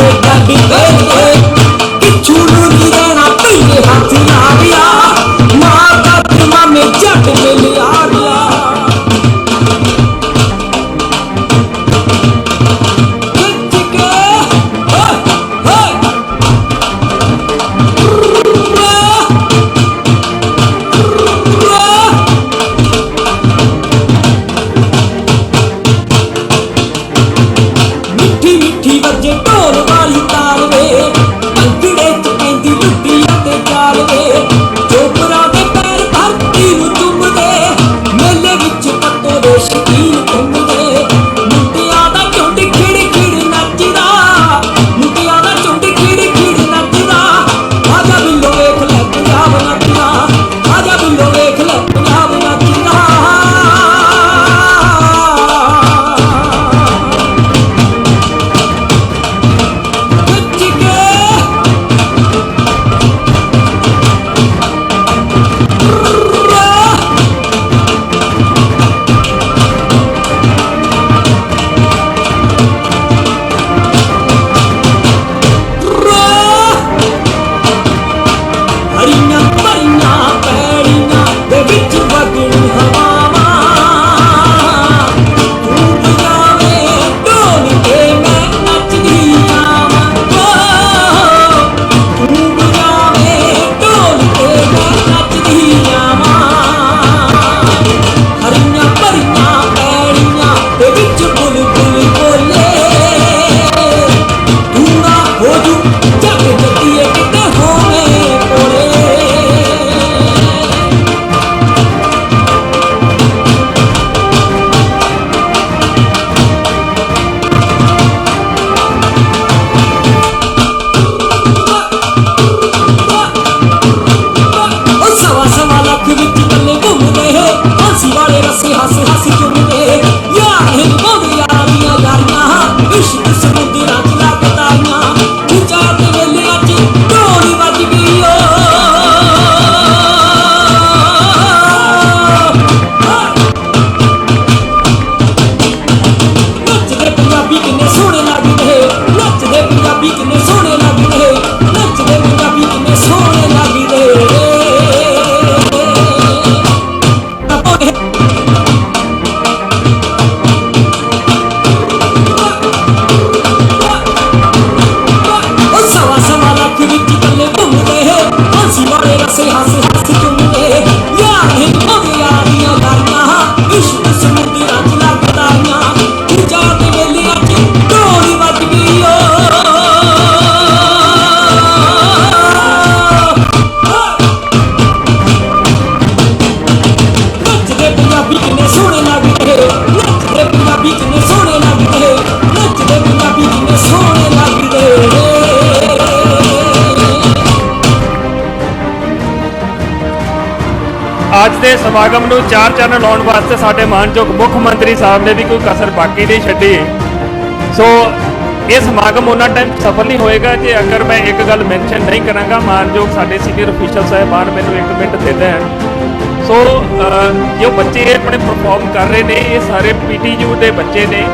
ਵੇ ਗੱਡੀ ਤੇ ਕਿਛੂ ਨੂੰ ਨੀ ਰਹਿਣਾ ਪਈਏ ਹੱਥ ਨਾ ਗਿਆ ਮਾਂ ਦਾ ਤੇ ਮਾਮੇ ਜੱਟ ਮਿਲ ਆ ਗਿਆ ਮਿੱਠੀ ਮਿੱਠੀ ਵੱਜੇ ਢੋਲ ਵਾਲੀ ਤਾਲ ਵੇ ਅੰਗੜੇ ਚ ਕਹਿੰਦੀ ਲੁੱਟੀ ਅਤੇ ਚਾਲ ਵੇ ਚੋਪਰਾਂ ਦੇ ਪੈਰ ਧਰਤੀ ਨੂੰ ਚੁੰਮਦੇ ਮੇਲੇ ਵਿੱਚ ਪੱਤੋ ਦੇ ਸ਼ਕੀਨ ਘੁੰਮਦੇ ਮੁੰਡਿਆਂ ਦਾ ਝੁੰਡ ਖਿੜ ਖਿੜ ਨੱਚਦਾ ਮੁੰਡਿਆਂ ਦਾ ਝੁੰਡ ਖਿੜ ਖਿੜ ਨੱਚਦਾ ਆਜਾ ਬਿੱਲੋ ਵੇਖ ਲੈ ਪੰਜਾਬ ਨੱਚਦਾ ਆਜਾ ਬਿੱਲੋ ਵੇਖ ਲੈ ਪੰਜਾਬ ਨੱਚਦਾ ਹਰੀਆਂ ਭਰੀਆਂ ਪੈੜੀਆਂ ਦੇ ਵਿੱਚ ਵਗਣ ਹਵਾਵਾਂ ਤੂੰ ਵਜਾਵੇ ਢੋਲ ਤੇ ਮੈਂ ਨੱਚਦੀ ਆਵਾਂ ਤੂੰ ਵਜਾਵੇ ਢੋਲ ਤੇ ਮੈਂ ਨੱਚਦੀ ਆਵਾਂ ਹਰੀਆਂ ਭਰੀਆਂ ਪੈੜੀਆਂ ਦੇ ਵਿੱਚ ਬੁਲਬੁਲ ਬੋਲੇ ਤੂੰ ਨਾ ਹੋ ਜੂ ਜੱਗ ਜੱਟੀਏ ਕਿਤੇ ਹੋਵੇ ਕੋਲੇ ਉਹ ਸਵਾ ਸਵਾ ਲੱਖ ਵਿੱਚ ਬੱਲੇ ਘੁੰਮਦੇ ਹੱਸੀ ਵਾਲੇ ਰਸੇ ਹੱਸ ਹੱਸ ਚੁੰਮਦੇ ਯਾਰ ਹਿਲ ਬੋਦੇ ਯਾਰਾਂ ਦੀਆਂ ਯਾਰੀਆਂ ਇਸ਼ਕ ਸਮੁੰਦਰਾਂ ਚ ਲੱਗਦਾਈਆਂ ਖਿਚਾ ਤੇ ਵੇਲੇ ਅੱਜ ਢੋਲ ਵੱਜ ਗਈ ਓ ਨੱਚਦੇ ਪੰਜਾਬੀ ਕਿੰਨੇ ਸੋਹਣੇ ਲੱਗਦੇ ਨੱਚਦੇ ਪੰਜਾਬੀ ਕਿੰਨੇ ਸੋਹਣੇ ਲੱਗਦੇ ਨੱਚਦੇ ਪੰਜਾਬੀ ਕਿੰਨੇ ਸੋਹਣੇ ਲੱਗਦੇ ਉਹ ਸਵਾ ਸਵਾ ਲੱਖ ਵਿੱਚ ਬੱਲੇ ਘੁੰਮਦੇ ਹੱਸੀ ਵਾਲੇ ਰਸੇ ਹੱਸ ਹੱਸ ਚੁੰਮਦੇ ਯਾਰ ਹਿਲ ਬੋਦੇ ਯਾਰਾਂ ਦੀਆਂ ਯਾਰੀਆਂ ਇਸ਼ਕ ਸਮੁੰਦਰਾਂ ਚ ਲੱਗਦਾਈਆਂ ਖਿਚਾ ਤੇ ਵੇਲੇ ਅੱਜ ਢੋਲ ਵੱਜ ਗਈ ਓ ਨੱਚਦੇ ਪੰਜਾਬੀ ਕਿੰਨੇ ਸੋਹਣੇ ਲੱਗਦੇ ਨੱਚਦੇ ਪੰਜਾਬੀ ਕਿੰਨੇ ਸੋਹਣੇ ਲੱਗਦੇ ਨੱਚਦੇ ਪੰਜਾਬੀ ਕਿੰਨੇ ਸੋਹਣੇ ਲੱਗਦੇ ਅੱਜ ਦੇ ਸਮਾਗਮ ਨੂੰ ਚਾਰ ਚੰਨ ਲਾਉਣ ਵਾਸਤੇ ਸਾਡੇ ਮਾਨਯੋਗ ਮੁੱਖ ਮੰਤਰੀ ਸਾਹਿਬ ਨੇ ਵੀ ਕੋਈ ਕਸਰ ਬਾਕੀ ਨਹੀਂ ਛੱਡੀ। ਸੋ ਇਹ ਸਮਾਗਮ ਉਹਨਾਂ ਟਾਈਮ ਸਫਲ ਨਹੀਂ ਹੋਏਗਾ ਜੇ ਅਗਰ ਮੈਂ ਇੱਕ ਗੱਲ ਮੈਂਸ਼ਨ ਨਹੀਂ ਕਰਾਂਗਾ। ਮਾਨਯੋਗ ਸਾਡੇ ਸੀਨੀਅਰ ਅਫੀਸ਼ਲ ਸਾਹਿਬਾਨ ਮੈਨੂੰ 1 ਮਿੰਟ ਦੇ ਦੇਣ। ਸੋ ਜੋ ਬੱਚੇ ਆਪਣੇ ਪਰਫਾਰਮ ਕਰ ਰਹੇ ਨੇ ਇਹ ਸਾਰੇ PTU ਦੇ ਬੱਚੇ ਨੇ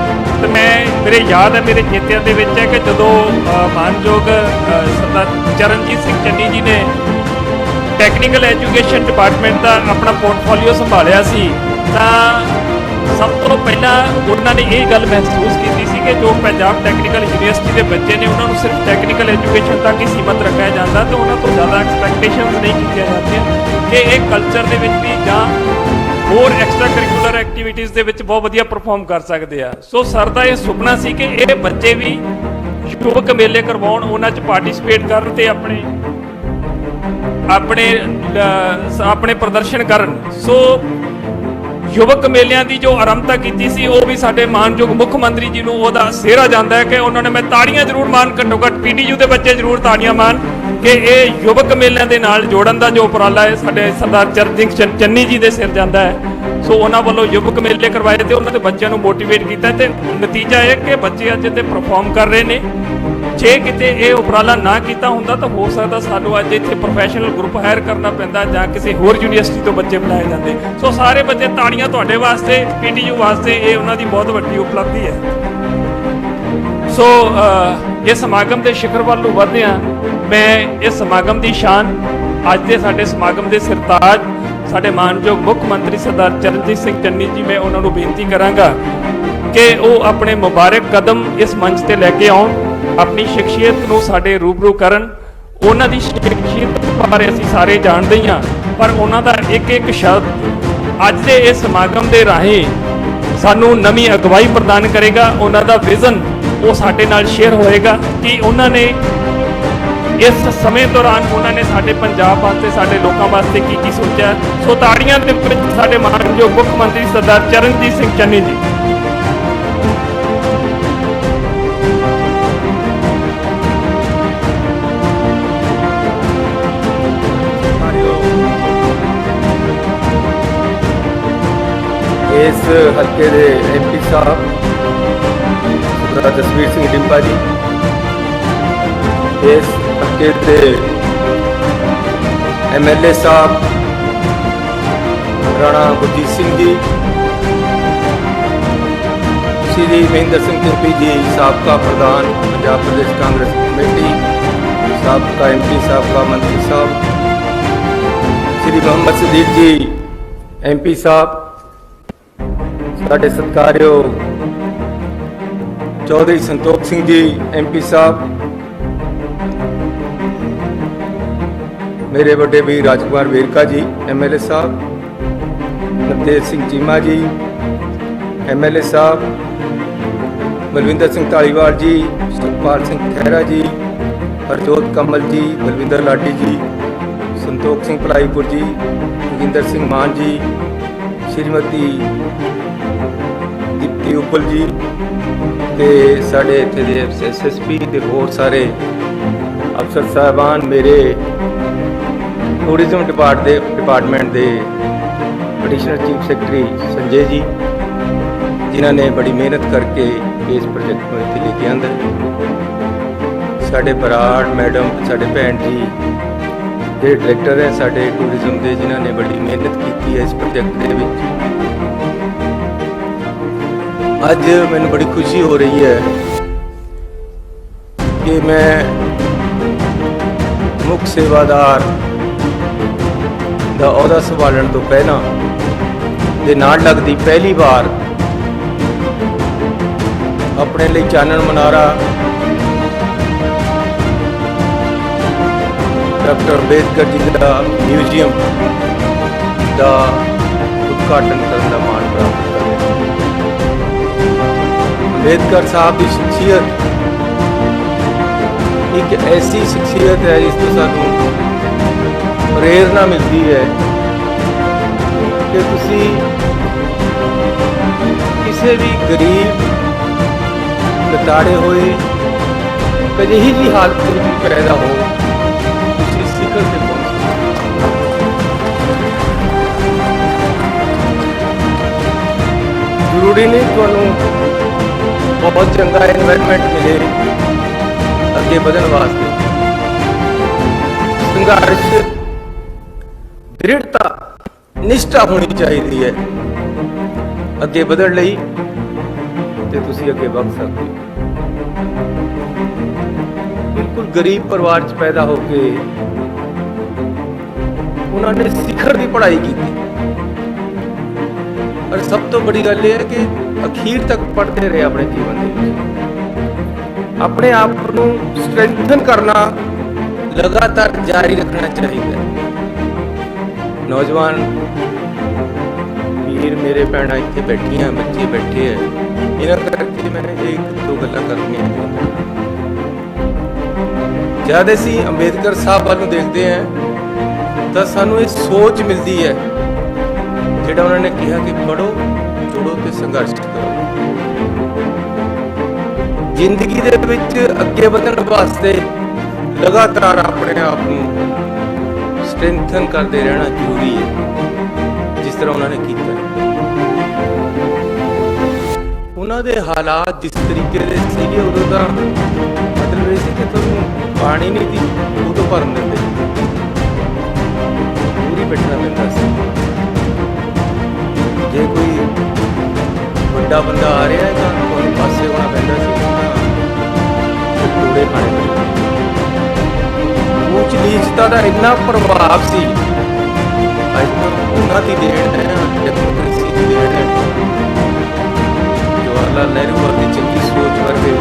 ਤੇ ਮੇਰੇ ਯਾਦ ਹੈ ਮੇਰੇ ਚੇਤਿਆਂ ਦੇ ਵਿੱਚ ਹੈ ਕਿ ਜਦੋਂ ਮਾਨਯੋਗ ਸਰਦਾਰ ਚਰਨਜੀਤ ਸਿੰਘ ਚੰਨੀ ਜੀ ਨੇ ਟੈਕਨੀਕਲ ਐਜੂਕੇਸ਼ਨ ਡਿਪਾਰਟਮੈਂਟ ਦਾ ਆਪਣਾ ਪੋਰਟਫੋਲੀਓ ਸੰਭਾਲਿਆ ਸੀ ਤਾਂ ਸਭ ਤੋਂ ਪਹਿਲਾਂ ਉਹਨਾਂ ਨੇ ਇਹ ਗੱਲ ਮਹਿਸੂਸ ਕੀਤੀ ਸੀ ਕਿ ਜੋ ਪੰਜਾਬ ਟੈਕਨੀਕਲ ਯੂਨੀਵਰਸਿਟੀ ਦੇ ਬੱਚੇ ਨੇ ਉਹਨਾਂ ਨੂੰ ਸਿਰਫ ਟੈਕਨੀਕਲ ਐਜੂਕੇਸ਼ਨ ਤੱਕ ਹੀ ਸੀਮਤ ਰੱਖਿਆ ਜਾਂਦਾ ਤੇ ਉਹਨਾਂ ਤੋਂ ਜ਼ਿਆਦਾ ਐਕਸਪੈਕਟੇਸ਼ਨਸ ਨਹੀਂ ਕੀਤੀਆਂ ਜਾਂਦੀਆਂ ਕਿ ਇਹ ਕਲਚਰ ਦੇ ਵਿੱਚ ਵੀ ਜਾਂ ਹੋਰ ਐਕਸਟਰਾ ਕਰਿਕੂਲਰ ਐਕਟੀਵਿਟੀਜ਼ ਦੇ ਵਿੱਚ ਬਹੁਤ ਵਧੀਆ ਪਰਫਾਰਮ ਕਰ ਸਕਦੇ ਆ। ਸੋ ਸਰ ਦਾ ਇਹ ਸੁਪਨਾ ਸੀ ਕਿ ਇਹ ਬੱਚੇ ਵੀ ਯੁਵਕ ਮੇਲੇ ਕਰਵਾਉਣ, ਉਹਨਾਂ 'ਚ ਪਾਰਟਿਸਿਪੇਟ ਕਰਨ ਤੇ ਆਪਣੇ ਪ੍ਰਦਰਸ਼ਨ ਕਰਨ। ਸੋ ਯੁਵਕ ਮੇਲਿਆਂ ਦੀ ਜੋ ਆਰੰਭਤਾ ਕੀਤੀ ਸੀ ਉਹ ਵੀ ਸਾਡੇ ਮਾਨਯੋਗ ਮੁੱਖ ਮੰਤਰੀ ਜੀ ਨੂੰ ਉਹਦਾ ਸਿਹਰਾ ਜਾਂਦਾ ਹੈ ਕਿ ਉਹਨਾਂ ਨੇ ਮੈਂ ਤਾੜੀਆਂ ਜ਼ਰੂਰ ਮਾਰਨ, ਘੱਟੋ ਘੱਟ PTU ਦੇ ਬੱਚੇ ਜ਼ਰੂਰ ਤਾੜੀਆਂ ਮਾਰਨ ਕਿ ਇਹ ਯੁਵਕ ਮੇਲਿਆਂ ਦੇ ਨਾਲ ਜੋੜਨ ਦਾ ਜੋ ਉਪਰਾਲਾ ਹੈ ਸਾਡੇ ਸਰਦਾਰ ਚਰਨਜੀਤ ਸਿੰਘ ਚੰਨੀ ਜੀ ਦੇ ਸਿਰ ਜਾਂਦਾ ਹੈ। ਸੋ ਉਹਨਾਂ ਵੱਲੋਂ ਯੁਵਕ ਮੇਲੇ ਕਰਵਾਏ ਤੇ ਉਹਨਾਂ ਦੇ ਬੱਚਿਆਂ ਨੂੰ ਮੋਟੀਵੇਟ ਕੀਤਾ ਤੇ ਨਤੀਜਾ ਇਹ ਕਿ ਬੱਚੇ ਅੱਜ ਇੱਥੇ ਪਰਫਾਰਮ ਕਰ ਰਹੇ ਨੇ। ਜੇ ਕਿਤੇ ਇਹ ਉਪਰਾਲਾ ਨਾ ਕੀਤਾ ਹੁੰਦਾ ਤਾਂ ਹੋ ਸਕਦਾ ਸਾਨੂੰ ਅੱਜ ਇੱਥੇ ਪ੍ਰੋਫੈਸ਼ਨਲ ਗਰੁੱਪ ਹਾਇਰ ਕਰਨਾ ਪੈਂਦਾ ਜਾਂ ਕਿਸੇ ਹੋਰ ਯੂਨੀਵਰਸਿਟੀ ਤੋਂ ਬੱਚੇ ਬੁਲਾਏ ਜਾਂਦੇ। ਸੋ ਸਾਰੇ ਬੱਚੇ ਤਾੜੀਆਂ ਤੁਹਾਡੇ ਵਾਸਤੇ, PTU ਵਾਸਤੇ, ਇਹ ਉਹਨਾਂ ਦੀ ਬਹੁਤ ਵੱਡੀ ਉਪਲਬਧੀ ਹੈ। ਸੋ ਇਹ ਸਮਾਗਮ ਦੇ ਸਿਖਰ ਵੱਲ ਨੂੰ ਵਧਦੇ ਹਾਂ। ਮੈਂ ਇਸ ਸਮਾਗਮ ਦੀ ਸ਼ਾਨ ਅੱਜ ਦੇ ਸਾਡੇ ਸਮਾਗਮ ਦੇ ਸਰਤਾਜ ਸਾਡੇ ਮਾਨਯੋਗ ਮੁੱਖ ਮੰਤਰੀ ਸਰਦਾਰ ਚਰਨਜੀਤ ਸਿੰਘ ਚੰਨੀ ਜੀ, ਮੈਂ ਉਹਨਾਂ ਨੂੰ ਬੇਨਤੀ ਕਰਾਂਗਾ ਕਿ ਉਹ ਆਪਣੇ ਮੁਬਾਰਕ ਕਦਮ ਇਸ ਮੰਚ ਤੇ ਲੈ ਕੇ ਆਉਣ, ਆਪਣੀ ਸ਼ਖਸੀਅਤ ਨੂੰ ਸਾਡੇ ਰੂਬਰੂ ਕਰਨ। ਉਹਨਾਂ ਦੀ ਸ਼ਖਸੀਅਤ ਬਾਰੇ ਅਸੀਂ ਸਾਰੇ ਜਾਣਦੇ ਹਾਂ, ਪਰ ਉਹਨਾਂ ਦਾ ਇੱਕ ਇੱਕ ਸ਼ਬਦ ਅੱਜ ਦੇ ਇਸ ਸਮਾਗਮ ਦੇ ਰਾਹੀਂ ਸਾਨੂੰ ਨਵੀਂ ਅਗਵਾਈ ਪ੍ਰਦਾਨ ਕਰੇਗਾ। ਉਹਨਾਂ ਦਾ ਵਿਜ਼ਨ ਉਹ ਸਾਡੇ ਨਾਲ ਸ਼ੇਅਰ ਹੋਏਗਾ ਕਿ ਉਹਨਾਂ ਨੇ ਇਸ ਸਮੇਂ ਦੌਰਾਨ ਉਹਨਾਂ ਨੇ ਸਾਡੇ ਪੰਜਾਬ ਵਾਸਤੇ, ਸਾਡੇ ਲੋਕਾਂ ਵਾਸਤੇ ਕੀ ਕੀ ਸੋਚਿਆ। ਸੋ ਤਾੜੀਆਂ ਦੇ ਵਿੱਚ ਸਾਡੇ ਮਾਨਯੋਗ ਮੁੱਖ ਮੰਤਰੀ ਸਰਦਾਰ ਚਰਨਜੀਤ ਸਿੰਘ ਚੰਨੀ ਜੀ। इस हल्के के MP साहब सरदार जसवीर सिंह डिंपा जी, इस हल्के के MLA साहब राणा गुरजीत सिंह जी, श्री महेंद्र सिंह तिरपी जी साबका प्रधान पंजाब प्रदेश कांग्रेस कमेटी, साबका MP साबका मंत्री साहब, श्री मोहम्मद सदीक जी MP साहब, साढ़े सत्कारयोग चौधरी संतोख सिंह जी MP साहब, मेरे बड़े वीर राजकुमार वेरका जी MLA साहब, नवतेज सिंह चीमा जी MLA साहब, बलविंदर सिंह धालीवाल जी, सुखपाल सिंह खैरा जी, हरजोत कमल जी, बलविंदर लाडी जी, संतोख सिंह भलाईपुर जी, जोगिंदर सिंह मान जी, श्रीमती दीप्ति उप्पल जी, ते साढ़े इत्थे दे SSP ते होर सारे अफसर साहबान, मेरे टूरिज्म डिपार्टमेंट दे additional chief secretary Sanjay ji, जिन्हों ने बड़ी मेहनत करके इस प्रोजेक्ट को इत्थे लेके आंदा है। साढ़े बराड़ मैडम, साढ़े भैन जी जो डायरैक्टर है साढ़े टूरिज्म के, जिन्होंने बड़ी मेहनत की है इस प्रोजेक्ट के विच। अज मैनू बड़ी खुशी हो रही है कि मैं मुख सेवादार दा अहुदा संभालण तो पहला दे नाल लगदी पहली बार अपने लिए चानन मनारा डॉक्टर अंबेडकर जी का म्यूजियम का उद्घाटन करने का मान प्राप्त कर। अंबेडकर साहब की शख्सियत एक ऐसी शख्सियत है जिस तो सानू प्रेरणा मिलती है कि तुसी किसी भी गरीब लताड़े हुए कहीं भी हालत में पैदा हो, तुसी शिखर से जरूरी नहीं तुहानू बहुत चंगा एनवायरनमेंट मिले अगे बढ़न वास्ते। संघर्ष, दृढ़ता, निष्ठा होनी चाहिए है अगे बढ़न लई, ते तुसी अगे बढ़ सकते हो। बिल्कुल गरीब परिवार च पैदा होके उन्होंने शिखर की पढ़ाई की, और सब तो बड़ी गल है कि अखीर तक पढ़ते रहे अपने जीवन में। अपने आप को स्ट्रेंथन करना लगातार जारी रखना चाहिए। नौजवान वीर मेरे भैन इतने बैठी हैं, बच्चे बैठे हैं, इन्हों करके मैंने एक दो गल्लां करनियां। जद असीं अंबेडकर साहब वाल देखते हैं तो सानू एक सोच मिलती है जिहड़ा उन्होंने कहा कि पढ़ो, जुड़ो ते संघर्ष करो। जिंदगी दे विच अगे बढ़न वास्ते लगातार अपने आप को स्ट्रेंथन करते रहना जरूरी है, जिस तरह उन्होंने किया। उन्होंने हालात जिस तरीके से सीगे उदों का मतलब ये कि तुहानूं पानी नहीं थी उदों भरन दिंदे, पूरी बैठना पैंदा सी। जे कोई बड़ा बंदा आ रहा है तो पासे होना पैंदा सी, ਕੋੜੇ ਖਾਣੇ ਪਏ। ਉੱਚ ਨੀਚਤਾ ਦਾ ਇੰਨਾ ਪ੍ਰਭਾਵ ਸੀ, ਅੱਜ ਤਾਂ ਉਹਨਾਂ ਦੀ ਦੇਣ ਹੈ, ਡੈਮੋਕ੍ਰੇਸੀ ਦੀ ਦੇਣ ਹੈ। ਜਵਾਹਰ ਲਾਲ ਨਹਿਰੂ ਵਰਗੀ ਚੰਗੀ ਸੋਚ ਵਰਗੇ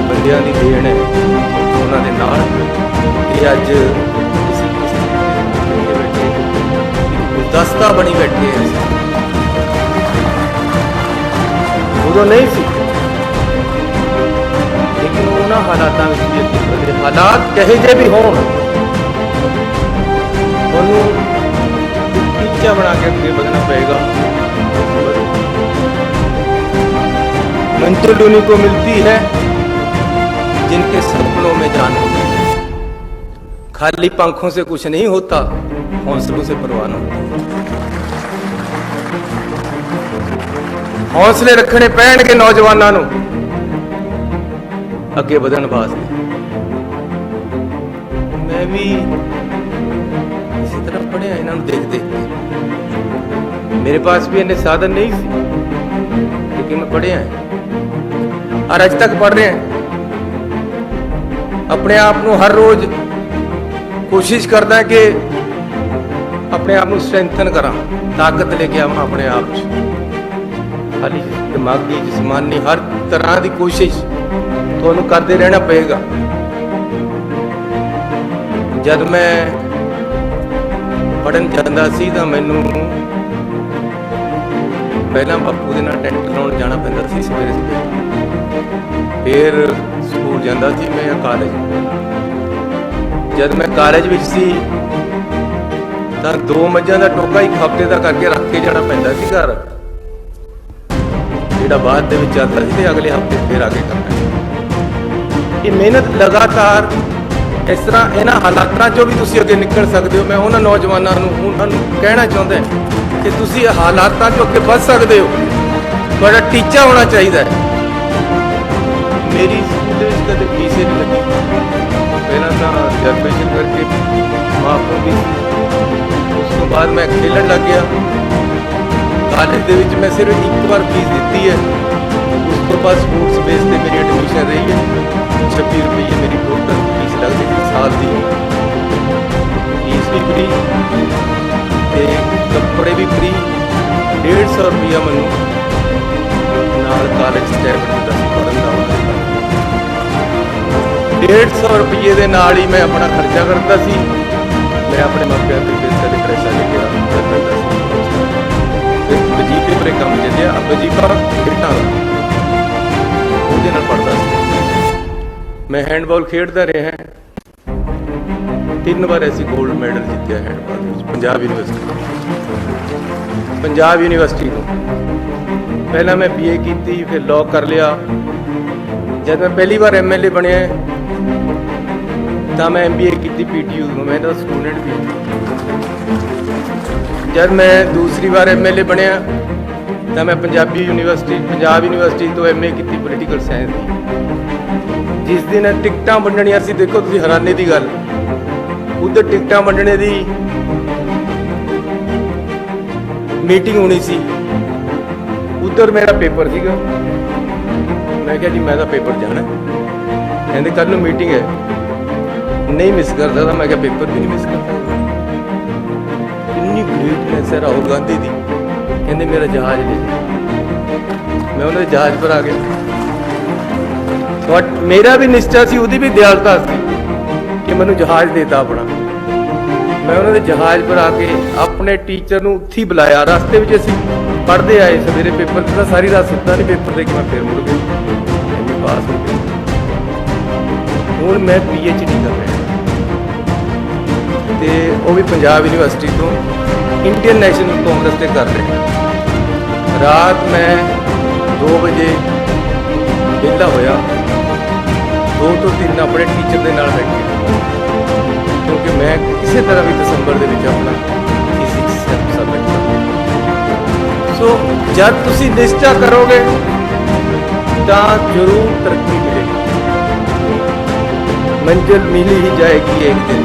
ਬੰਦਿਆਂ ਦੀ ਦੇਣ ਹੈ ਉਹਨਾਂ ਦੇ ਨਾਲ। ਇਹ ਅੱਜ ਅਸੀਂ ਕਿਸ ਤਰੀਕੇ ਬੈਠੇ ਗੁਲਦਸਤਾ ਬਣੀ ਬੈਠੇ ਹਾਂ। ਉਦੋਂ ਨਹੀਂ ਸੀ, ਲੇਕਿਨ ਉਹਨਾਂ ਹਾਲਾਤਾਂ ਵਿੱਚ ਵੀ ਅੱਗੇ ਵਧੇ। ਹਾਲਾਤ ਕਹੇ ਜੇ ਵੀ ਹੋਣ, ਉਹਨੂੰ ਟੀਚਾ ਬਣਾ ਕੇ ਅੱਗੇ ਵਧਣਾ पड़ेगा। मंजिल उन्हीं को मिलती है जिनके सपनों में जान होती है। खाली पंखों से कुछ नहीं होता, हौसलों से परवान होता है। हौसले रखने पैणगे नौजवानों नूं अगे बढ़न वास्ते। मैं भी इसी तरह पढ़िया इन्हों देख देख के। मेरे पास भी इन्ने साधन नहीं सी, लेकिन मैं पढ़िया है और अज तक पढ़ रहे हैं। अपने आप को हर रोज कोशिश करता है कि अपने आप को स्ट्रेंथन करा, ताकत लेके आवा अपने आप च। खाली दिमागी जिस्मानी हर तरह की कोशिश तो करते रहना पड़ेगा। जब मैं पढ़न जाता सी तो मैनू पहला बापू के नाल टेंट लाउण जाना पैंदा सी सवेरे सवेरे, फिर स्कूल जाता सी मैं कॉलेज। जब मैं कॉलेज विच सी तां 2 मझां दा टोका एक हफ्ते का करके रख के जाना पैंदा सी घर, जिहड़ा बाद दे विच चलदा सी ते अगले हफ्ते फिर आगे करना। ये मेहनत लगातार इस तरह इन्हां हालातां चों भी तुसीं अगे निकल सकदे हो। मैं उन्हां नौजवानां नूं उन्हां नूं कहना चाहुंदा कि तुसीं हालातां चों अगे वध सकदे हो। तुहाडा टीचा होना चाहिए। मेरी स्कूल दे विच कदे फीस ही नहीं लगी, पहला तो रिजर्वेशन करके माफ हो गई। उस तो बाद मैं खेलन लग गया। कॉलेज दे विच मैं सिर्फ एक बार फीस दी है। उस तो बाद स्पोर्ट्स बेस पे मेरी एडमिशन रही है। 26 रुपये मेरी टोटल फीस लगती थी साल की। फीस भी फ्री ते कपड़े भी फ्री। 150 रुपया मैं नाल कॉलेज स्टैंड दिता सी पढ़न दा। 150 रुपये के नाल ही मैं अपना खर्चा करता सी। मैं अपने मापिया के कदे पैसा लेके करता सी। वजीफे पर काम चलिया, वजीफा खेडां दा पढ़ता सी। मैं हैंडबॉल खेडता रहा, 3 बार ऐसी गोल्ड मैडल जीत्या handball Punjab university. Punjab university तो पहला मैं BA की, फिर लॉ कर लिया। जब मैं पहली बार MLA बनया तो मैं MBA की PTU तो मैं तो स्टूडेंट भी। जब मैं दूसरी बार MLA बनया तो मैं पंजाब यूनिवर्सिटी तो MA की पोलिटिकल साइंस की। जिस दिन टिकटां वंडणियां सी, देखो तुसीं हैरानी की गल, उधर टिकटां वंडने की मीटिंग होनी सी, उधर मेरा पेपर सीगा। मैं क्या जी मैं तो पेपर जाना, कहते कल नूं मीटिंग है, नहीं मिस कर सकता। मैं क्या पेपर भी नहीं मिस कर सकता। इन्नी ग्रेटनेस है राहुल गांधी की। कहते मेरा जहाज ले जाओ, मैं उन्होंने जहाज पर आ गया। बट मेरा भी निष्ठा सी, उसकी भी दयालता सी कि मैनू जहाज देता अपना। मैं उन्होंने जहाज पर आके अपने टीचर नूं उत्थे ही बुलाया। रास्ते में असीं पढ़ते आए, सवेरे पेपर दिता, सारी रात सुता नहीं, पेपर दे के मैं फिर मुड़ गया, पास हो गया। हुण मैं PhD कर रहा ते वो भी पंजाब यूनिवर्सिटी तो इंडियन नेशनल कांग्रेस से कर रहे। रात मैं 2 बजे विहला होया, 2 तो 3 अपने टीचर के नाल बैठे, क्योंकि मैं किसी तरह भी दिसंबर के अपना फिजिक्स सबमिट कर। सो जब तुसी निष्ठा करोगे तो जरूर तरक्की मिलेगी। मंजिल मिल ही जाएगी एक दिन।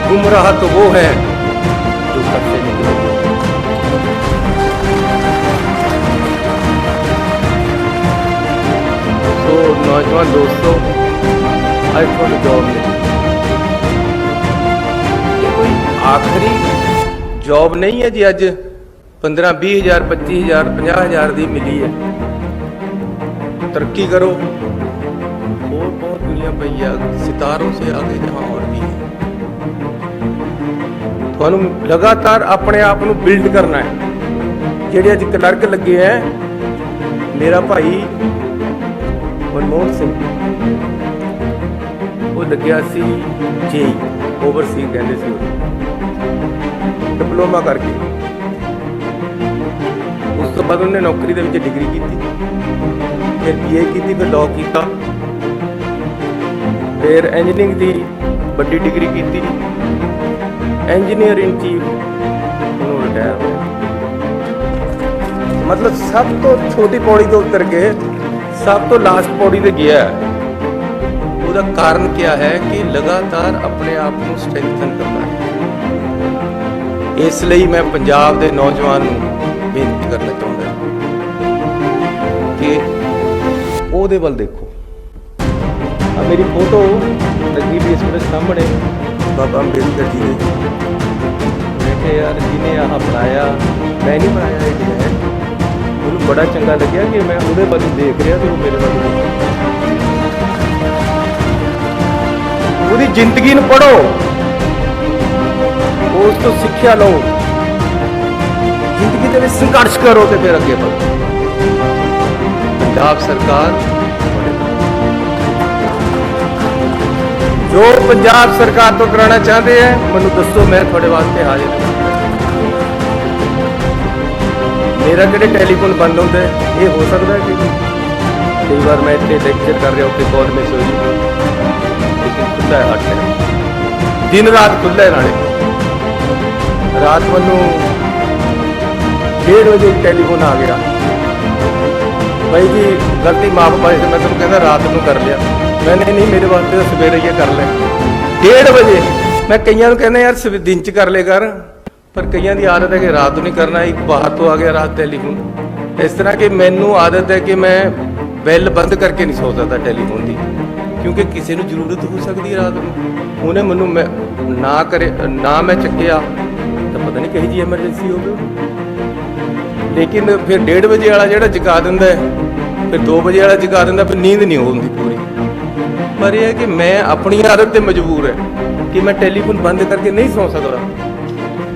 गुमराह तो वो है जो घर से निकले। ਨੌਜਵਾਨ ਦੋਸਤੋ, ਅੱਜ ਤੁਹਾਨੂੰ ਜੌਬ ਮਿਲੀ। ਇਹ ਕੋਈ ਆਖਰੀ ਜੌਬ ਨਹੀਂ ਹੈ ਜੀ। ਅੱਜ 15 20 ਹਜ਼ਾਰ 25 ਹਜ਼ਾਰ 50 ਹਜ਼ਾਰ ਦੀ ਮਿਲੀ ਹੈ। ਤਰੱਕੀ करो। और बहुत दुनिया पई है, सितारों से आगे जहां और भी है। ਤੁਹਾਨੂੰ ਲਗਾਤਾਰ ਆਪਣੇ ਆਪ ਨੂੰ ਬਿਲਡ ਕਰਨਾ ਹੈ। ਜਿਹੜੇ ਅੱਜ ਕਲਰਕ ਲੱਗੇ ਹੈ, ਮੇਰਾ ਭਾਈ ਮਨਮੋਹਨ ਸਿੰਘ ਉਹ ਲੱਗਿਆ ਸੀ ਜੀ ਓਵਰਸੀ ਕਹਿੰਦੇ ਸੀ, ਡਿਪਲੋਮਾ ਕਰਕੇ। ਉਸ ਤੋਂ ਬਾਅਦ ਉਹਨੇ ਨੌਕਰੀ ਦੇ ਵਿੱਚ ਡਿਗਰੀ ਕੀਤੀ, ਫਿਰ BA ਕੀਤੀ, ਫਿਰ ਲਾਅ ਕੀਤਾ, ਫਿਰ ਇੰਜੀਨੀਅਰਿੰਗ ਦੀ ਵੱਡੀ ਡਿਗਰੀ ਕੀਤੀ, ਇੰਜੀਨੀਅਰ ਇਨ ਚੀਫ ਉਹਨੂੰ ਰਿਟਾਇਰ ਹੋਇਆ। ਮਤਲਬ ਸਭ ਤੋਂ ਛੋਟੀ ਪੌੜੀ ਤੋਂ ਉਤਰ ਕੇ ਸਭ ਤੋਂ ਲਾਸਟ ਪੌੜੀ ਤੇ ਗਿਆ। ਉਹਦਾ ਕਾਰਨ ਕੀ ਹੈ ਕਿ ਲਗਾਤਾਰ ਆਪਣੇ ਆਪ ਨੂੰ ਸਟਰੈਂਥਨ ਕਰਨਾ ਹੈ। ਇਸ ਲਈ ਮੈਂ ਪੰਜਾਬ ਦੇ ਨੌਜਵਾਨ ਨੂੰ ਬੇਨਤੀ ਕਰਨਾ ਚਾਹੁੰਦਾ ਕਿ ਉਹਦੇ ਵੱਲ ਦੇਖੋ। ਆ ਮੇਰੀ ਫੋਟੋ ਲੱਗੀ ਵੀ ਇਸ ਵੇਲੇ ਸਾਹਮਣੇ ਬਾਬਾ ਅੰਬੇਦਕਰ ਜੀ ਨੇ। ਮੈਂ ਕਿਹਾ ਯਾਰ ਜਿਹਨੇ ਆਹ ਬਣਾਇਆ, ਮੈਂ ਨਹੀਂ ਬਣਾਇਆ ਇਹ ਡਿਜ਼ਾਈਨ। ਉਹਨੂੰ ਬੜਾ ਚੰਗਾ ਲੱਗਿਆ ਕਿ ਮੈਂ ਉਹਦੇ ਵੱਲ ਦੇਖ ਰਿਹਾ ਤੇ ਉਹ ਮੇਰੇ ਵੱਲ ਦੇਖ ਰਿਹਾ। ਉਹਦੀ ਜ਼ਿੰਦਗੀ ਨੂੰ ਪੜ੍ਹੋ, ਉਸ ਤੋਂ ਸਿੱਖਿਆ ਲਓ, ਜ਼ਿੰਦਗੀ ਦੇ ਵਿੱਚ ਸੰਘਰਸ਼ ਕਰੋ ਤੇ ਫਿਰ ਅੱਗੇ ਵਧੋ। ਪੰਜਾਬ ਸਰਕਾਰ ਜੋ ਪੰਜਾਬ ਸਰਕਾਰ ਤੋਂ ਕਰਾਉਣਾ ਚਾਹੁੰਦੇ ਹੈ, ਮੈਨੂੰ ਦੱਸੋ, ਮੈਂ ਤੁਹਾਡੇ ਵਾਸਤੇ ਹਾਜ਼ਰ ਹਾਂ। ਮੇਰਾ ਕਿਹੜੇ ਟੈਲੀਫੋਨ ਬੰਦ ਹੁੰਦਾ ਹੈ? ਇਹ ਹੋ ਸਕਦਾ ਕਿ ਕਈ ਵਾਰ ਮੈਂ ਇੱਥੇ ਲੈਕਚਰ ਕਰ ਰਿਹਾ, ਉੱਥੇ ਕਾਲ ਮਿਸ ਹੋਈ, ਲੇਕਿਨ ਖੁੱਲ੍ਹਾ ਹੈ ਹਰ ਟਾਈਮ, ਦਿਨ ਰਾਤ ਖੁੱਲ੍ਹਾ ਹੈ। ਨਾਲੇ ਰਾਤ ਮੈਨੂੰ 1:30 ਵਜੇ ਟੈਲੀਫੋਨ ਆ ਗਿਆ, ਭਾਈ ਜੀ ਗਲਤੀ ਮਾਫ ਪਾਈ ਸੀ, ਮੈਂ ਤੁਹਾਨੂੰ ਕਹਿੰਦਾ ਰਾਤ ਨੂੰ ਕਰ ਲਿਆ। ਮੈਂ ਨਹੀਂ ਮੇਰੇ ਵਾਸਤੇ ਤਾਂ ਸਵੇਰੇ ਹੀ ਕਰ ਲੈ। 1:30 ਵਜੇ ਮੈਂ ਕਈਆਂ ਨੂੰ ਕਹਿੰਦਾ ਯਾਰ ਦਿਨ 'ਚ ਕਰ ਲੈ ਕਰ, ਪਰ ਕਈਆਂ ਦੀ ਆਦਤ ਹੈ ਕਿ ਰਾਤ ਨੂੰ ਨਹੀਂ ਕਰਨਾ। ਇੱਕ ਬਾਹਰ ਤੋਂ ਆ ਗਿਆ ਰਾਤ ਟੈਲੀਫੋਨ। ਇਸ ਤਰ੍ਹਾਂ ਕਿ ਮੈਨੂੰ ਆਦਤ ਹੈ ਕਿ ਮੈਂ ਬੈਲ ਬੰਦ ਕਰਕੇ ਨਹੀਂ ਸੌ ਸਕਦਾ ਟੈਲੀਫੋਨ ਦੀ, ਕਿਉਂਕਿ ਕਿਸੇ ਨੂੰ ਜ਼ਰੂਰਤ ਹੋ ਸਕਦੀ ਹੈ ਰਾਤ ਨੂੰ। ਉਹਨੇ ਮੈਨੂੰ ਨਾ ਮੈਂ ਚੱਕਿਆ ਤਾਂ ਪਤਾ ਨਹੀਂ ਕਹੀ ਜੀ ਐਮਰਜੈਂਸੀ ਹੋ ਗਈ। ਲੇਕਿਨ ਫਿਰ 1:30 ਵਜੇ ਵਾਲਾ ਜਿਹੜਾ ਜਗਾ ਦਿੰਦਾ, ਫਿਰ 2 ਵਜੇ ਵਾਲਾ ਜਗਾ ਦਿੰਦਾ, ਫਿਰ ਨੀਂਦ ਨਹੀਂ ਹੁੰਦੀ ਪੂਰੀ। ਪਰ ਇਹ ਹੈ ਕਿ ਮੈਂ ਆਪਣੀ ਆਦਤ ਤੇ ਮਜਬੂਰ ਹੈ ਕਿ ਮੈਂ ਟੈਲੀਫੋਨ ਬੰਦ ਕਰਕੇ ਨਹੀਂ ਸੌ ਸਕਦਾ,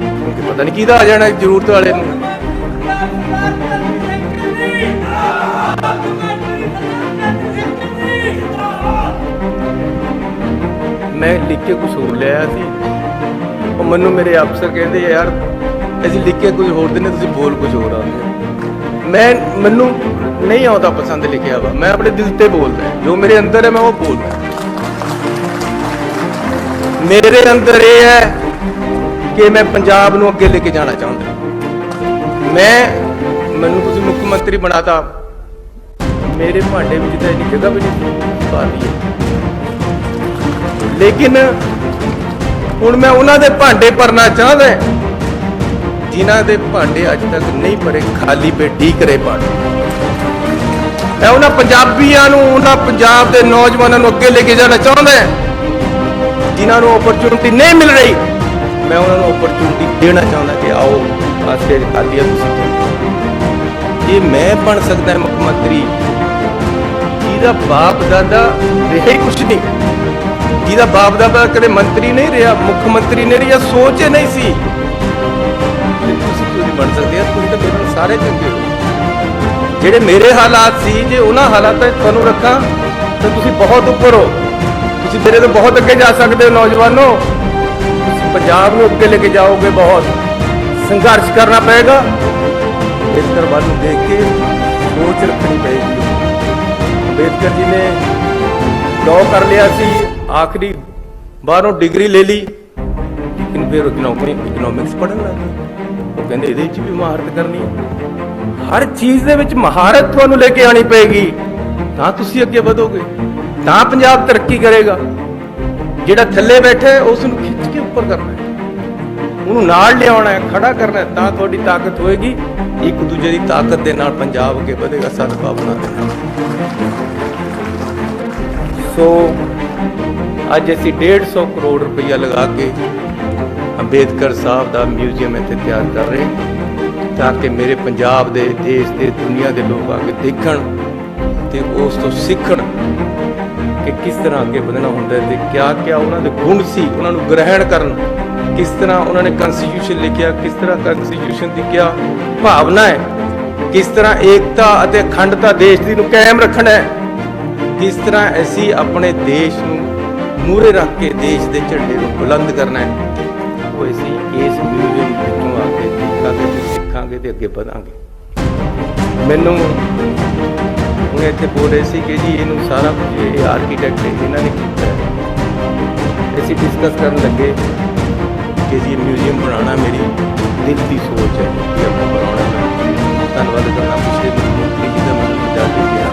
ਕਿਉਂਕਿ ਪਤਾ ਨਹੀਂ ਕਿਹਦਾ ਆ ਜਾਣਾ ਜ਼ਰੂਰਤ ਵਾਲੇ ਨੂੰ। ਮੈਂ ਲਿਖ ਕੇ ਕੁਝ ਹੋਰ ਲਿਆਇਆ ਸੀ, ਉਹ ਮੈਨੂੰ ਮੇਰੇ ਅਫਸਰ ਕਹਿੰਦੇ ਯਾਰ ਅਸੀਂ ਲਿਖ ਕੇ ਕੁਝ ਹੋਰ ਦਿੰਦੇ, ਤੁਸੀਂ ਬੋਲ ਕੁਝ ਹੋਰ ਆਉਂਦੇ। ਮੈਨੂੰ ਨਹੀਂ ਆਉਂਦਾ ਪਸੰਦ ਲਿਖਿਆ ਵਾ, ਮੈਂ ਆਪਣੇ ਦਿਲ ਤੇ ਬੋਲਦਾ, ਜੋ ਮੇਰੇ ਅੰਦਰ ਹੈ ਮੈਂ ਉਹ ਬੋਲਦਾ। ਮੇਰੇ ਅੰਦਰ ਇਹ ਹੈ ਕਿ ਮੈਂ ਪੰਜਾਬ ਨੂੰ ਅੱਗੇ ਲੈ ਕੇ ਜਾਣਾ ਚਾਹੁੰਦਾ। ਮੈਨੂੰ ਤੁਸੀਂ ਮੁੱਖ ਮੰਤਰੀ ਬਣਾਤਾ, ਮੇਰੇ ਭਾਂਡੇ ਵਿੱਚ ਤਾਂ ਇੰਨੀ ਜਗ੍ਹਾ ਵੀ ਨਹੀਂ ਪਾ ਲਈ, ਲੇਕਿਨ ਹੁਣ ਮੈਂ ਉਹਨਾਂ ਦੇ ਭਾਂਡੇ ਭਰਨਾ ਚਾਹੁੰਦਾ ਜਿਨ੍ਹਾਂ ਦੇ ਭਾਂਡੇ ਅੱਜ ਤੱਕ ਨਹੀਂ ਭਰੇ, ਖਾਲੀ ਪੇਟ ਢੀਕ ਰਹੇ ਭਾਂਡੇ। ਮੈਂ ਉਹਨਾਂ ਪੰਜਾਬੀਆਂ ਨੂੰ, ਉਹਨਾਂ ਪੰਜਾਬ ਦੇ ਨੌਜਵਾਨਾਂ ਨੂੰ ਅੱਗੇ ਲੈ ਕੇ ਜਾਣਾ ਚਾਹੁੰਦਾ ਜਿਨ੍ਹਾਂ ਨੂੰ ਓਪਰਚੁਨਿਟੀ ਨਹੀਂ ਮਿਲ ਰਹੀ। ਮੈਂ ਉਹਨਾਂ ਨੂੰ ਓਪਰਚੁਨਿਟੀ ਦੇਣਾ ਚਾਹੁੰਦਾ ਕਿ ਆਓ ਆਹ ਸਟੇਜ ਖਾਲੀ ਹੈ, ਤੁਸੀਂ ਇਹ ਮੈਂ ਬਣ ਸਕਦਾ ਮੁੱਖ ਮੰਤਰੀ ਜਿਹਦਾ ਬਾਪ ਦਾਦਾ ਰਿਹਾ ਹੀ ਕੁਛ ਨਹੀਂ, ਜਿਹਦਾ ਬਾਪ ਦਾਦਾ ਕਦੇ ਮੰਤਰੀ ਨਹੀਂ ਰਿਹਾ, ਮੁੱਖ ਮੰਤਰੀ ਨਹੀਂ ਰਿਹਾ, ਸੋਚ ਹੀ ਨਹੀਂ ਸੀ। ਤੁਸੀਂ ਕਿਉਂ ਨਹੀਂ ਬਣ ਸਕਦੇ? ਤੁਸੀਂ ਤਾਂ ਮੇਰੇ ਨਾਲ ਸਾਰੇ ਚੰਗੇ ਹੋ। ਜਿਹੜੇ ਮੇਰੇ ਹਾਲਾਤ ਸੀ, ਜੇ ਉਹਨਾਂ ਹਾਲਾਤਾਂ 'ਚ ਤੁਹਾਨੂੰ ਰੱਖਾਂ ਤਾਂ ਤੁਸੀਂ ਬਹੁਤ ਉੱਪਰ ਹੋ, ਤੁਸੀਂ ਮੇਰੇ ਤੋਂ ਬਹੁਤ ਅੱਗੇ ਜਾ ਸਕਦੇ ਹੋ। ਨੌਜਵਾਨੋ, ਤੁਸੀਂ ਪੰਜਾਬ ਨੂੰ ਅੱਗੇ ਲੈ ਕੇ ਜਾਓਗੇ, ਬਹੁਤ ਸੰਘਰਸ਼ ਕਰਨਾ ਪਏਗਾ। ਇਸ ਤਰ੍ਹਾਂ ਵੱਲ ਨੂੰ ਦੇਖ ਕੇ ਸੋਚ ਰੱਖਣੀ ਪਏਗੀ। ਅੰਬੇਦਕਰ ਜੀ ਨੇ ਲਾਅ ਕਰ ਲਿਆ ਸੀ, ਆਖਰੀ ਬਾਹਰੋਂ ਡਿਗਰੀ ਲੈ ਲਈ, ਲੇਕਿਨ ਫਿਰ ਇਕਨੋਮਿਕਸ ਪੜ੍ਹਨ ਲੱਗ ਗਏ। ਉਹ ਕਹਿੰਦੇ ਇਹਦੇ ਵਿੱਚ ਵੀ ਮਹਾਰਤ ਕਰਨੀ ਹੈ। ਹਰ ਚੀਜ਼ ਦੇ ਵਿੱਚ ਮਹਾਰਤ ਤੁਹਾਨੂੰ ਲੈ ਕੇ ਆਣੀ ਪਏਗੀ, ਤਾਂ ਤੁਸੀਂ ਅੱਗੇ ਵਧੋਗੇ, ਤਾਂ ਪੰਜਾਬ ਤਰੱਕੀ ਕਰੇਗਾ। ਜਿਹੜਾ ਥੱਲੇ ਬੈਠਾ ਹੈ ਉਸ ਨੂੰ ਖਿੱਚ ਕੇ ਉੱਪਰ ਕਰਨਾ ਹੈ, ਉਹਨੂੰ ਨਾਲ ਲਿਆਉਣਾ ਹੈ, ਖੜਾ ਕਰਨਾ ਹੈ, ਤਾਂ ਤੁਹਾਡੀ ਤਾਕਤ ਹੋਏਗੀ। ਇੱਕ ਦੂਜੇ ਦੀ ਤਾਕਤ ਦੇ ਨਾਲ ਪੰਜਾਬ ਅੱਗੇ ਵਧੇਗਾ, ਸਦਭਾਵਨਾ ਦੇ ਨਾਲ। ਸੋ ਅੱਜ ਅਸੀਂ 150 ਕਰੋੜ ਰੁਪਈਆ ਲਗਾ ਕੇ ਅੰਬੇਦਕਰ ਸਾਹਿਬ ਦਾ ਮਿਊਜ਼ੀਅਮ ਇੱਥੇ ਤਿਆਰ ਕਰ ਰਹੇ ਹਾਂ ਤਾਂ ਕਿ ਮੇਰੇ ਪੰਜਾਬ ਦੇ ਦੇਸ਼ ਦੇ ਦੁਨੀਆ ਦੇ ਲੋਕ ਆ ਕੇ ਦੇਖਣ ਤੇ ਉਸ ਤੋਂ ਸਿੱਖਣ ਕਿ ਕਿਸ ਤਰ੍ਹਾਂ ਅੱਗੇ ਵਧਣਾ ਹੁੰਦਾ ਹੈ ਤੇ ਕਿਆ ਉਹਨਾਂ ਦੇ ਗੁਣ ਸੀ, ਉਹਨਾਂ ਨੂੰ ਗ੍ਰਹਿਣ ਕਰਨ। ਕਿਸ ਤਰ੍ਹਾਂ ਉਹਨਾਂ ਨੇ ਕਨਸਟੀਟਿਊਸ਼ਨ ਲਿਖਿਆ, ਕਿਸ ਤਰ੍ਹਾਂ ਕਨਸਟੀਟਿਊਸ਼ਨ ਦੀ ਕਿਆ ਭਾਵਨਾ ਹੈ, ਕਿਸ ਤਰ੍ਹਾਂ ਏਕਤਾ ਅਤੇ ਅਖੰਡਤਾ ਦੇਸ਼ ਦੀ ਨੂੰ ਕਾਇਮ ਰੱਖਣਾ ਹੈ, ਕਿਸ ਤਰ੍ਹਾਂ ਅਸੀਂ ਆਪਣੇ ਦੇਸ਼ ਨੂੰ ਮੂਹਰੇ ਰੱਖ ਕੇ ਦੇਸ਼ ਦੇ ਝੰਡੇ ਨੂੰ ਬੁਲੰਦ ਕਰਨਾ ਹੈ। ਉਹ ਅਸੀਂ ਇਸ ਮਿਊਜ਼ੀਅਮ ਵਿੱਚੋਂ ਆ ਕੇ ਦੇਖਾਂਗੇ ਤੇ ਸਿੱਖਾਂਗੇ ਤੇ ਅੱਗੇ ਵਧਾਂਗੇ। ਮੈਨੂੰ ਹੁਣ ਇੱਥੇ ਬੋਲ ਰਹੇ ਸੀ ਕਿ ਜੀ ਇਹਨੂੰ ਸਾਰਾ ਕੁਝ ਇਹ ਆਰਕੀਟੈਕਟ ਇਹਨਾਂ ਨੇ ਕੀਤਾ ਹੈ। ਅਸੀਂ ਡਿਸਕਸ ਕਰਨ ਲੱਗੇ ਕਿ ਜੀ ਮਿਊਜ਼ੀਅਮ ਬਣਾਉਣਾ ਮੇਰੀ ਦਿਲ ਦੀ ਸੋਚ ਹੈ ਕਿ ਆਪਾਂ ਬਣਾਉਣਾ ਹੈ। ਧੰਨਵਾਦ ਕਰਨਾ ਪਿਛਲੇ ਮੰਤਰੀ ਜੀ ਦਾ ਮੈਨੂੰ ਜਾ ਕੇ ਕਿਹਾ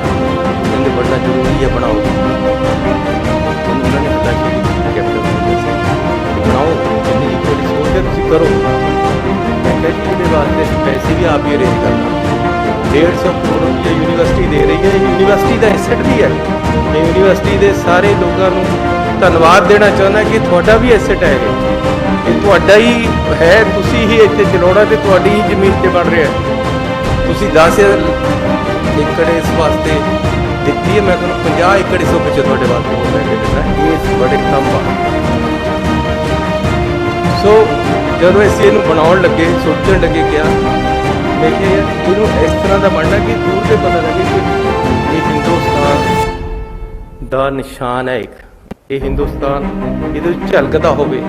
ਕਹਿੰਦੇ ਬੜਾ ਜ਼ਰੂਰੀ ਹੈ ਬਣਾਓ। ਉਹਨਾਂ ਨੇ ਬਤਾ ਕਿ ਕੈਪਟਨ ਬਣਾਓ ਜਿੰਨੀ ਜੀ ਤੁਹਾਡੀ ਸੋਚ ਹੈ ਤੁਸੀਂ ਕਰੋ। ਮੈਂ ਕਿਹਾ ਜੀ ਇਹਦੇ ਵਾਸਤੇ ਪੈਸੇ ਵੀ ਆਪ ਹੀ ਅਰੇਂਜ ਕਰਨਾ। 150 ਕਰੋੜ ਰੁਪਏ ਯੂਨੀਵਰਸਿਟੀ ਦੇ ਰਹੀ ਹੈ। ਯੂਨੀਵਰਸਿਟੀ ਦਾ ਐਸੈਟ ਵੀ ਹੈ। ਮੈਂ ਯੂਨੀਵਰਸਿਟੀ ਦੇ ਸਾਰੇ ਲੋਕਾਂ ਨੂੰ ਧੰਨਵਾਦ ਦੇਣਾ ਚਾਹੁੰਦਾ ਕਿ ਤੁਹਾਡਾ ਵੀ ਐਸੈਟ ਹੈ ਇਹ ਤੁਹਾਡਾ ਹੀ ਹੈ। ਤੁਸੀਂ ਹੀ ਇੱਥੇ ਚਲਾਉਣਾ ਤੇ ਤੁਹਾਡੀ ਹੀ ਜ਼ਮੀਨ ਤੇ ਬਣ ਰਿਹਾ। ਤੁਸੀਂ 10,000 ਏਕੜ ਇਸ ਵਾਸਤੇ ਦਿੱਤੀ ਹੈ, ਮੈਂ ਤੁਹਾਨੂੰ 50 ਏਕੜ ਇਸ ਵਿੱਚ ਤੁਹਾਡੇ ਵਾਸਤੇ ਹੋ ਲੈ ਕੇ ਦੇਣਾ। ਇਸ ਬੜੇ ਕੰਮ ਆ। ਸੋ ਜਦੋਂ ਅਸੀਂ ਇਹਨੂੰ ਬਣਾਉਣ ਲੱਗੇ ਸੋਚਣ ਲੱਗੇ ਕਿਹਾ ਮੈਂ ਕਿਹਾ ਯਾਰ ਇਹਨੂੰ ਇਸ ਤਰ੍ਹਾਂ ਦਾ ਬਣਨਾ ਕਿ ਦੂਰ ਤੇ ਪਤਾ ਲੱਗੇ ਕਿ ਇਹ ਹਿੰਦੁਸਤਾਨ ਦਾ ਨਿਸ਼ਾਨ ਹੈ। ਇਹ ਹਿੰਦੁਸਤਾਨ ਇਹਦੇ ਵਿੱਚ ਝਲਕਦਾ ਹੋਵੇ,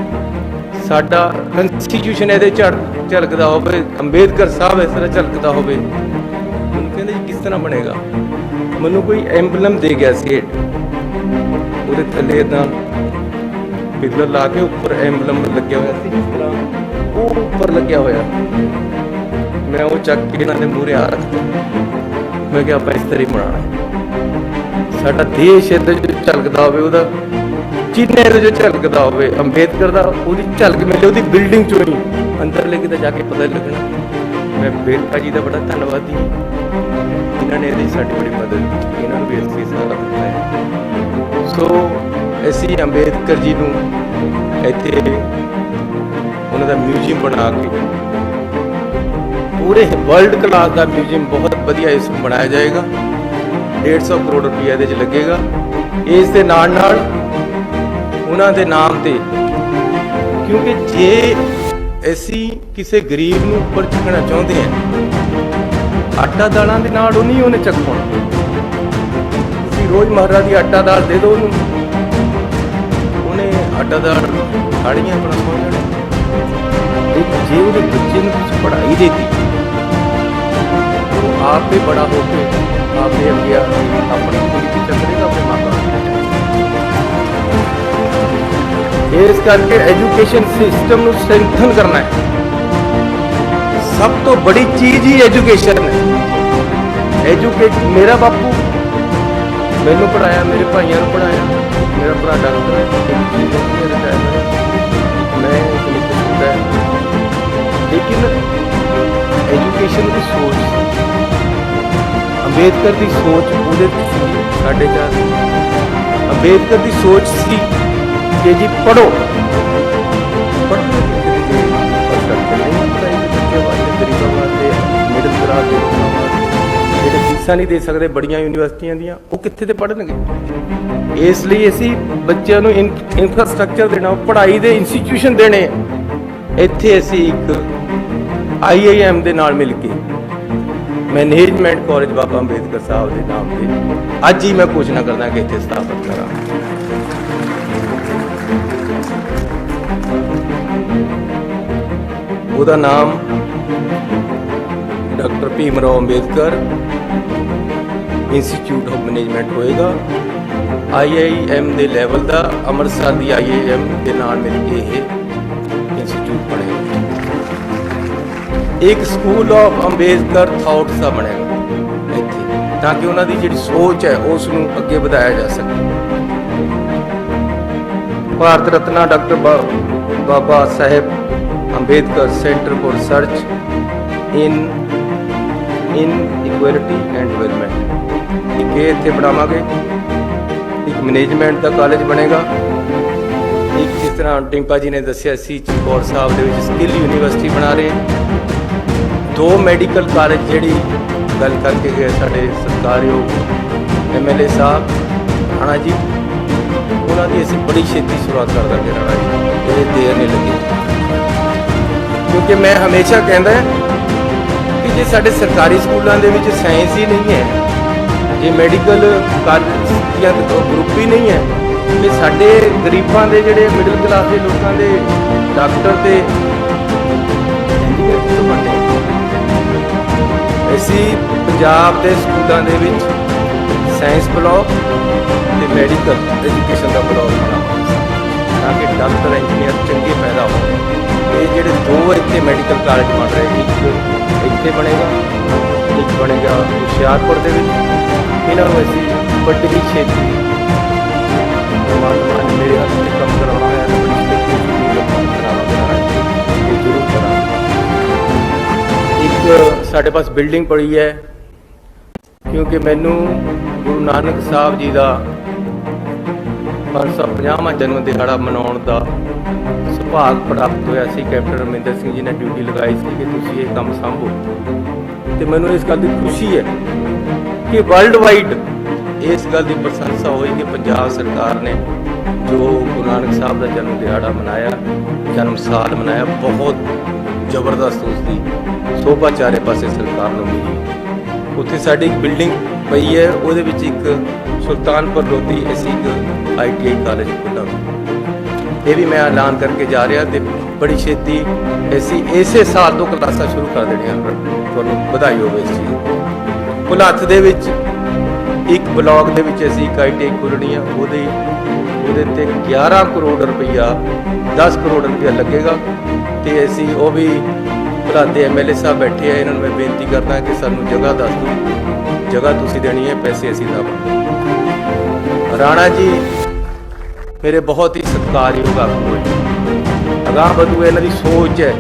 ਸਾਡਾ ਕਨਸਟੀਟਿਊਸ਼ਨ ਇਹਦੇ ਝਲਕਦਾ ਹੋਵੇ, ਅੰਬੇਦਕਰ ਸਾਹਿਬ ਇਸ ਤਰ੍ਹਾਂ ਝਲਕਦਾ ਹੋਵੇ। ਮੈਨੂੰ ਕਹਿੰਦੇ ਜੀ ਕਿਸ ਤਰ੍ਹਾਂ ਬਣੇਗਾ। ਮੈਨੂੰ ਕੋਈ ਐਂਬਲਮ ਦੇ ਗਿਆ ਸੀ ਉਹਦੇ ਥੱਲੇ ਇੱਦਾਂ ਪਿੱਲਰ ਲਾ ਕੇ ਉੱਪਰ ਐਂਬਲਮ ਲੱਗਿਆ ਹੋਇਆ ਸੀ ਜਿਸ ਤਰ੍ਹਾਂ ਉਹ ਉੱਪਰ ਲੱਗਿਆ ਹੋਇਆ। ਮੈਂ ਉਹ ਚੱਕ ਕੇ ਇਹਨਾਂ ਦੇ ਮੂਹਰੇ ਆ ਰੱਖਤਾ। ਮੈਂ ਕਿਹਾ ਆਪਾਂ ਇਸ ਤਰ੍ਹਾਂ ਹੀ ਬਣਾਉਣਾ। ਸਾਡਾ ਦੇਸ਼ ਇਹਦੇ 'ਚ ਝਲਕਦਾ ਹੋਵੇ, ਉਹਦਾ ਚਿੰਨ੍ਹ ਇਹਦੇ 'ਚ ਝਲਕਦਾ ਹੋਵੇ, ਅੰਬੇਦਕਰ ਦਾ ਉਹਦੀ ਝਲਕ ਮਿਲੇ ਉਹਦੀ ਬਿਲਡਿੰਗ 'ਚੋਂ ਹੀ। ਅੰਦਰ ਲੈ ਕੇ ਤਾਂ ਜਾ ਕੇ ਪਤਾ ਲੱਗਣਾ। ਮੈਂ ਵੇਰਕਾ ਜੀ ਦਾ ਬੜਾ ਧੰਨਵਾਦੀ ਇਹਨਾਂ ਨੇ ਇਹਦੀ ਸਾਡੀ ਬੜੀ ਮਦਦ ਕੀਤੀ। ਇਹਨਾਂ ਨੂੰ ਵੀ ਅਸੀਂ ਸਾਰਾ ਦਿੱਤਾ ਹੈ। ਸੋ ਅਸੀਂ ਅੰਬੇਦਕਰ ਜੀ ਨੂੰ ਇੱਥੇ ਉਹਨਾਂ ਦਾ ਮਿਊਜ਼ੀਅਮ ਬਣਾ ਕੇ ਪੂਰੇ ਵਰਲਡ ਕਲਾਸ ਦਾ ਮਿਊਜ਼ੀਅਮ ਬਹੁਤ ਵਧੀਆ ਇਸ ਨੂੰ ਬਣਾਇਆ ਜਾਏਗਾ। 150 ਕਰੋੜ ਰੁਪਏ ਇਹਦੇ 'ਚ ਲੱਗੇਗਾ। ਇਸ ਦੇ ਨਾਲ ਨਾਲ ਉਹਨਾਂ ਦੇ ਨਾਮ ਤੇ, ਕਿਉਂਕਿ ਜੇ ਅਸੀਂ ਕਿਸੇ ਗਰੀਬ ਨੂੰ ਉੱਪਰ ਚੁੱਕਣਾ ਚਾਹੁੰਦੇ ਹਾਂ ਆਟਾ ਦਾਲਾਂ ਦੇ ਨਾਲ ਉਹ ਨਹੀਂ ਉਹਨੇ ਚੱਕਣਾ। ਤੁਸੀਂ ਰੋਜ਼ ਮਹਾਰਾਜ ਦੀ ਆਟਾ ਦਾਲ ਦੇ ਦਿਓ ਉਹਨੂੰ, ਉਹਨੇ ਆਟਾ ਦਾਲ ਖਾੜੀਆਂ ਬਣਾ ਪਾਉਣਾ। ਜੇ ਉਹਦੇ ਬੱਚੇ ਨੂੰ ਕੁਝ ਪੜ੍ਹਾਈ ਦੇਤੀ ਉਹ ਆਪ ਹੀ ਬੜਾ ਹੋ ਕੇ ਆਪੇ ਅੱਗੇ ਆਪਣੀ ਕੁੜੀ ਦੀ ਚੱਕਰੇਗਾ ਆਪਣੇ ਮਾਂ ਬਾਪ। ਇਸ ਕਰਕੇ ਐਜੂਕੇਸ਼ਨ ਸਿਸਟਮ ਨੂੰ ਸਟਰੈਂਥਨ ਕਰਨਾ ਹੈ। ਸਭ ਤੋਂ ਬੜੀ ਚੀਜ਼ ਹੀ ਐਜੂਕੇਸ਼ਨ ਹੈ। ਮੇਰਾ ਬਾਪੂ ਮੈਨੂੰ ਪੜ੍ਹਾਇਆ, ਮੇਰੇ ਭਾਈਆਂ ਨੂੰ ਪੜ੍ਹਾਇਆ। ਮੇਰਾ ਭਰਾ ਡਾਕਟਰ ਹੈ, ਮੈਂ ਹੁੰਦਾ ਹੈ। ਲੇਕਿਨ ਐਜੂਕੇਸ਼ਨ ਦੀ ਸੋਚ, ਅੰਬੇਦਕਰ ਦੀ ਸੋਚ ਉਹਦੇ ਸਾਡੇ ਚਾਰ ਅੰਬੇਦਕਰ ਦੀ ਸੋਚ ਸੀ ਕਿ ਜੀ ਪੜ੍ਹੋ। ਗਰੀਬਾਂ ਵਾਸਤੇ, ਮਿਡਲ ਕਲਾਸ ਦੇ ਲੋਕਾਂ ਵਾਸਤੇ ਜਿਹੜੇ ਫੀਸਾਂ ਨਹੀਂ ਦੇ ਸਕਦੇ ਬੜੀਆਂ ਯੂਨੀਵਰਸਿਟੀਆਂ ਦੀਆਂ, ਉਹ ਕਿੱਥੇ ਤੇ ਪੜ੍ਹਨਗੇ। ਇਸ ਲਈ ਅਸੀਂ ਬੱਚਿਆਂ ਨੂੰ ਇਨਫਰਾਸਟ੍ਰਕਚਰ ਦੇਣਾ, ਪੜ੍ਹਾਈ ਦੇ ਇੰਸਟੀਟਿਊਸ਼ਨ ਦੇਣੇ। ਇੱਥੇ ਅਸੀਂ ਇੱਕ IIM ਦੇ ਨਾਲ ਮਿਲ ਕੇ ਮੈਨੇਜਮੈਂਟ ਕਾਲਜ ਬਾਬਾ ਅੰਬੇਦਕਰ ਸਾਹਿਬ ਦੇ ਨਾਮ ਤੇ ਅੱਜ ਹੀ ਮੈਂ ਘੋਸ਼ਣਾ ਕਰਦਾ ਕਿ ਇੱਥੇ ਸਥਾਪਿਤ ਕਰਾਂ। ਉਹਦਾ ਨਾਮ doctor Bhim Rao Ambedkar institute of management ਹੋਏਗਾ। IIM ਦੇ ਲੈਵਲ ਦਾ, ਅੰਮ੍ਰਿਤਸਰ ਦੀ IIM ਦੇ ਨਾਲ ਮਿਲ ਕੇ ਇਹ ਇੰਸਟੀਚਿਊਟ ਬਣੇਗਾ। ਇੱਕ ਸਕੂਲ ਆਫ ਅੰਬੇਦਕਰ ਥਾਟਸ ਦਾ ਬਣੇਗਾ ਇੱਥੇ, ਤਾਂ ਕਿ ਉਹਨਾਂ ਦੀ ਜਿਹੜੀ ਸੋਚ ਹੈ ਉਸ ਨੂੰ ਅੱਗੇ ਵਧਾਇਆ ਜਾ ਸਕੇ। Bharat Ratna doctor Baba Sahib Ambedkar centre for research in equality and development, ਇਹ ਇੱਥੇ ਬਣਾਵਾਂਗੇ। ਇੱਕ ਮੈਨੇਜਮੈਂਟ ਦਾ ਕਾਲਜ ਬਣੇਗਾ। ਇੱਕ ਜਿਸ ਤਰ੍ਹਾਂ ਡਿੰਪਾ ਜੀ ਨੇ ਦੱਸਿਆ ਸੀ ਚਮਕੌਰ ਸਾਹਿਬ ਦੇ ਵਿੱਚ ਸਕਿੱਲ ਯੂਨੀਵਰਸਿਟੀ ਬਣਾ ਰਹੇ। 2 ਮੈਡੀਕਲ ਕਾਲਜ ਜਿਹੜੀ ਗੱਲ ਕਰਕੇ ਗਏ ਸਾਡੇ ਸਤਿਕਾਰਯੋਗ MLA ਸਾਹਿਬ ਰਾਣਾ ਜੀ, ਉਹਨਾਂ ਦੀ ਅਸੀਂ ਬੜੀ ਛੇਤੀ ਸ਼ੁਰੂਆਤ ਕਰ ਦਾਂਗੇ ਰਾਣਾ ਜੀ, ਇਹ ਦੇਰ ਨਹੀਂ ਲੱਗੀ। ਕਿਉਂਕਿ ਮੈਂ ਹਮੇਸ਼ਾ ਕਹਿੰਦਾ ਕਿ ਜੇ ਸਾਡੇ ਸਰਕਾਰੀ ਸਕੂਲਾਂ ਦੇ ਵਿੱਚ ਸਾਇੰਸ ਹੀ ਨਹੀਂ ਹੈ, ਜੇ ਮੈਡੀਕਲ ਕਾਲਜ ਜਾਂ ਗਰੁੱਪ ਹੀ ਨਹੀਂ ਹੈ, ਤੇ ਸਾਡੇ ਗਰੀਬਾਂ ਦੇ ਜਿਹੜੇ ਮਿਡਲ ਕਲਾਸ ਦੇ ਲੋਕਾਂ ਦੇ ਡਾਕਟਰ ਤੇ ਇੰਜੀਨੀਅਰ ਕਿੱਥੋਂ ਬਣਨੇ? ਅਸੀਂ ਪੰਜਾਬ ਦੇ ਸਕੂਲਾਂ ਦੇ ਵਿੱਚ ਸਾਇੰਸ ਬਲਾਕ ਤੇ ਮੈਡੀਕਲ ਐਜੂਕੇਸ਼ਨ ਦਾ ਬਲਾਕ ਬਣਾਵਾਂਗੇ ਤਾਂ ਕਿ ਡਾਕਟਰ ਇੰਜੀਨੀਅਰ ਚੰਗੇ ਪੈਦਾ ਹੋਣ। ਇਹ ਜਿਹੜੇ 2 ਇੱਥੇ ਮੈਡੀਕਲ ਕਾਲਜ ਬਣ ਰਹੇ, ਇੱਕ ਇੱਥੇ ਬਣੇਗਾ, ਇੱਕ ਬਣੇਗਾ ਹੁਸ਼ਿਆਰਪੁਰ ਦੇ ਵਿੱਚ। ਇਹਨਾਂ ਨੂੰ ਅਸੀਂ ਵੱਡੀ ਛੇਤੀ ਮੇਰੇ ਹੱਥ 'ਚ ਕੰਮ ਕਰਾਉਣਾ ਹੈ ਤਾਂ ਬੜੀ ਛੇਤੀ ਕਰਾਵਾਂਗੇ, ਇਹ ਜ਼ਰੂਰ ਕਰਾਂਗੇ। ਇੱਕ ਸਾਡੇ ਪਾਸ ਬਿਲਡਿੰਗ ਪੜੀ ਹੈ, ਕਿਉਂਕਿ ਮੈਨੂੰ ਗੁਰੂ ਨਾਨਕ ਸਾਹਿਬ ਜੀ ਦਾ 550ਵਾਂ ਜਨਮ ਦਿਹਾੜਾ ਮਨਾਉਣ ਦਾ ਸੁਭਾਗ ਪ੍ਰਾਪਤ ਹੋਇਆ ਸੀ। ਕੈਪਟਨ ਅਮਰਿੰਦਰ ਸਿੰਘ ਜੀ ਨੇ ਡਿਊਟੀ ਲਗਾਈ ਸੀ ਕਿ ਤੁਸੀਂ ਇਹ ਕੰਮ ਸੰਭੋ, ਤੇ ਮੈਨੂੰ ਇਸ ਗੱਲ ਦੀ ਖੁਸ਼ੀ ਹੈ ਕਿ ਵਰਲਡ ਵਾਈਡ ਇਸ ਗੱਲ ਦੀ ਪ੍ਰਸ਼ੰਸਾ ਹੋਈ ਕਿ ਪੰਜਾਬ ਸਰਕਾਰ ਨੇ ਜੋ ਗੁਰੂ ਨਾਨਕ ਸਾਹਿਬ ਦਾ ਜਨਮ ਦਿਹਾੜਾ ਮਨਾਇਆ, ਜਨਮ ਸਾਲ ਮਨਾਇਆ, ਬਹੁਤ ਜ਼ਬਰਦਸਤ ਉਸ ਦੀ ਸ਼ੋਭਾ ਚਾਰੇ ਪਾਸੇ ਸਰਕਾਰ ਨੂੰ ਮਿਲੀ। ਉੱਥੇ ਸਾਡੀ ਇੱਕ ਬਿਲਡਿੰਗ ਪਈ ਹੈ, ਉਹਦੇ ਵਿੱਚ ਇੱਕ ਸੁਲਤਾਨਪੁਰ ਲੋਧੀ ਅਸੀਂ ਇੱਕ ITI ਕਾਲਜ ਖੋਲ੍ਹਾਂਗੇ। ਇਹ ਵੀ ਮੈਂ ਐਲਾਨ ਕਰਕੇ ਜਾ ਰਿਹਾ, ਤੇ ਬੜੀ ਛੇਤੀ ਅਸੀਂ ਇਸੇ ਸਾਲ ਤੋਂ ਕਲਾਸਾਂ ਸ਼ੁਰੂ ਕਰ ਦੇਣੀਆਂ। ਤੁਹਾਨੂੰ ਵਧਾਈ ਹੋਵੇ ਇਸ ਚੀਜ਼। ਭੁਲੱਥ ਦੇ ਵਿੱਚ ਇੱਕ ਬਲਾਕ ਦੇ ਵਿੱਚ ਅਸੀਂ ਇੱਕ ITI ਖੋਲ੍ਹਣੀ ਆ, ਉਹਦੇ ਤੇ 11 ਕਰੋੜ ਰੁਪਈਆ 10 ਕਰੋੜ ਰੁਪਈਆ ਲੱਗੇਗਾ। ਤੇ ਅਸੀਂ ਉਹ ਵੀ ਭੁਲੱਥ ਦੇ MLA ਸਾਹਿਬ ਬੈਠੇ ਆ, ਇਹਨਾਂ ਨੂੰ ਮੈਂ ਬੇਨਤੀ ਕਰਦਾ ਕਿ ਸਾਨੂੰ ਜਗ੍ਹਾ ਦੱਸ ਦਿਓ, ਜਗ੍ਹਾ ਤੁਸੀਂ ਦੇਣੀ ਹੈ, ਪੈਸੇ ਅਸੀਂ ਦੇਵਾਂਗੇ। ਰਾਣਾ ਜੀ ਮੇਰੇ ਬਹੁਤ ਹੀ ਸਤਿਕਾਰਯੋਗ ਆਗੂ ਹੈ, ਅਗਾਂਹ ਵਧੂ ਇਹਨਾਂ ਦੀ ਸੋਚ ਹੈ,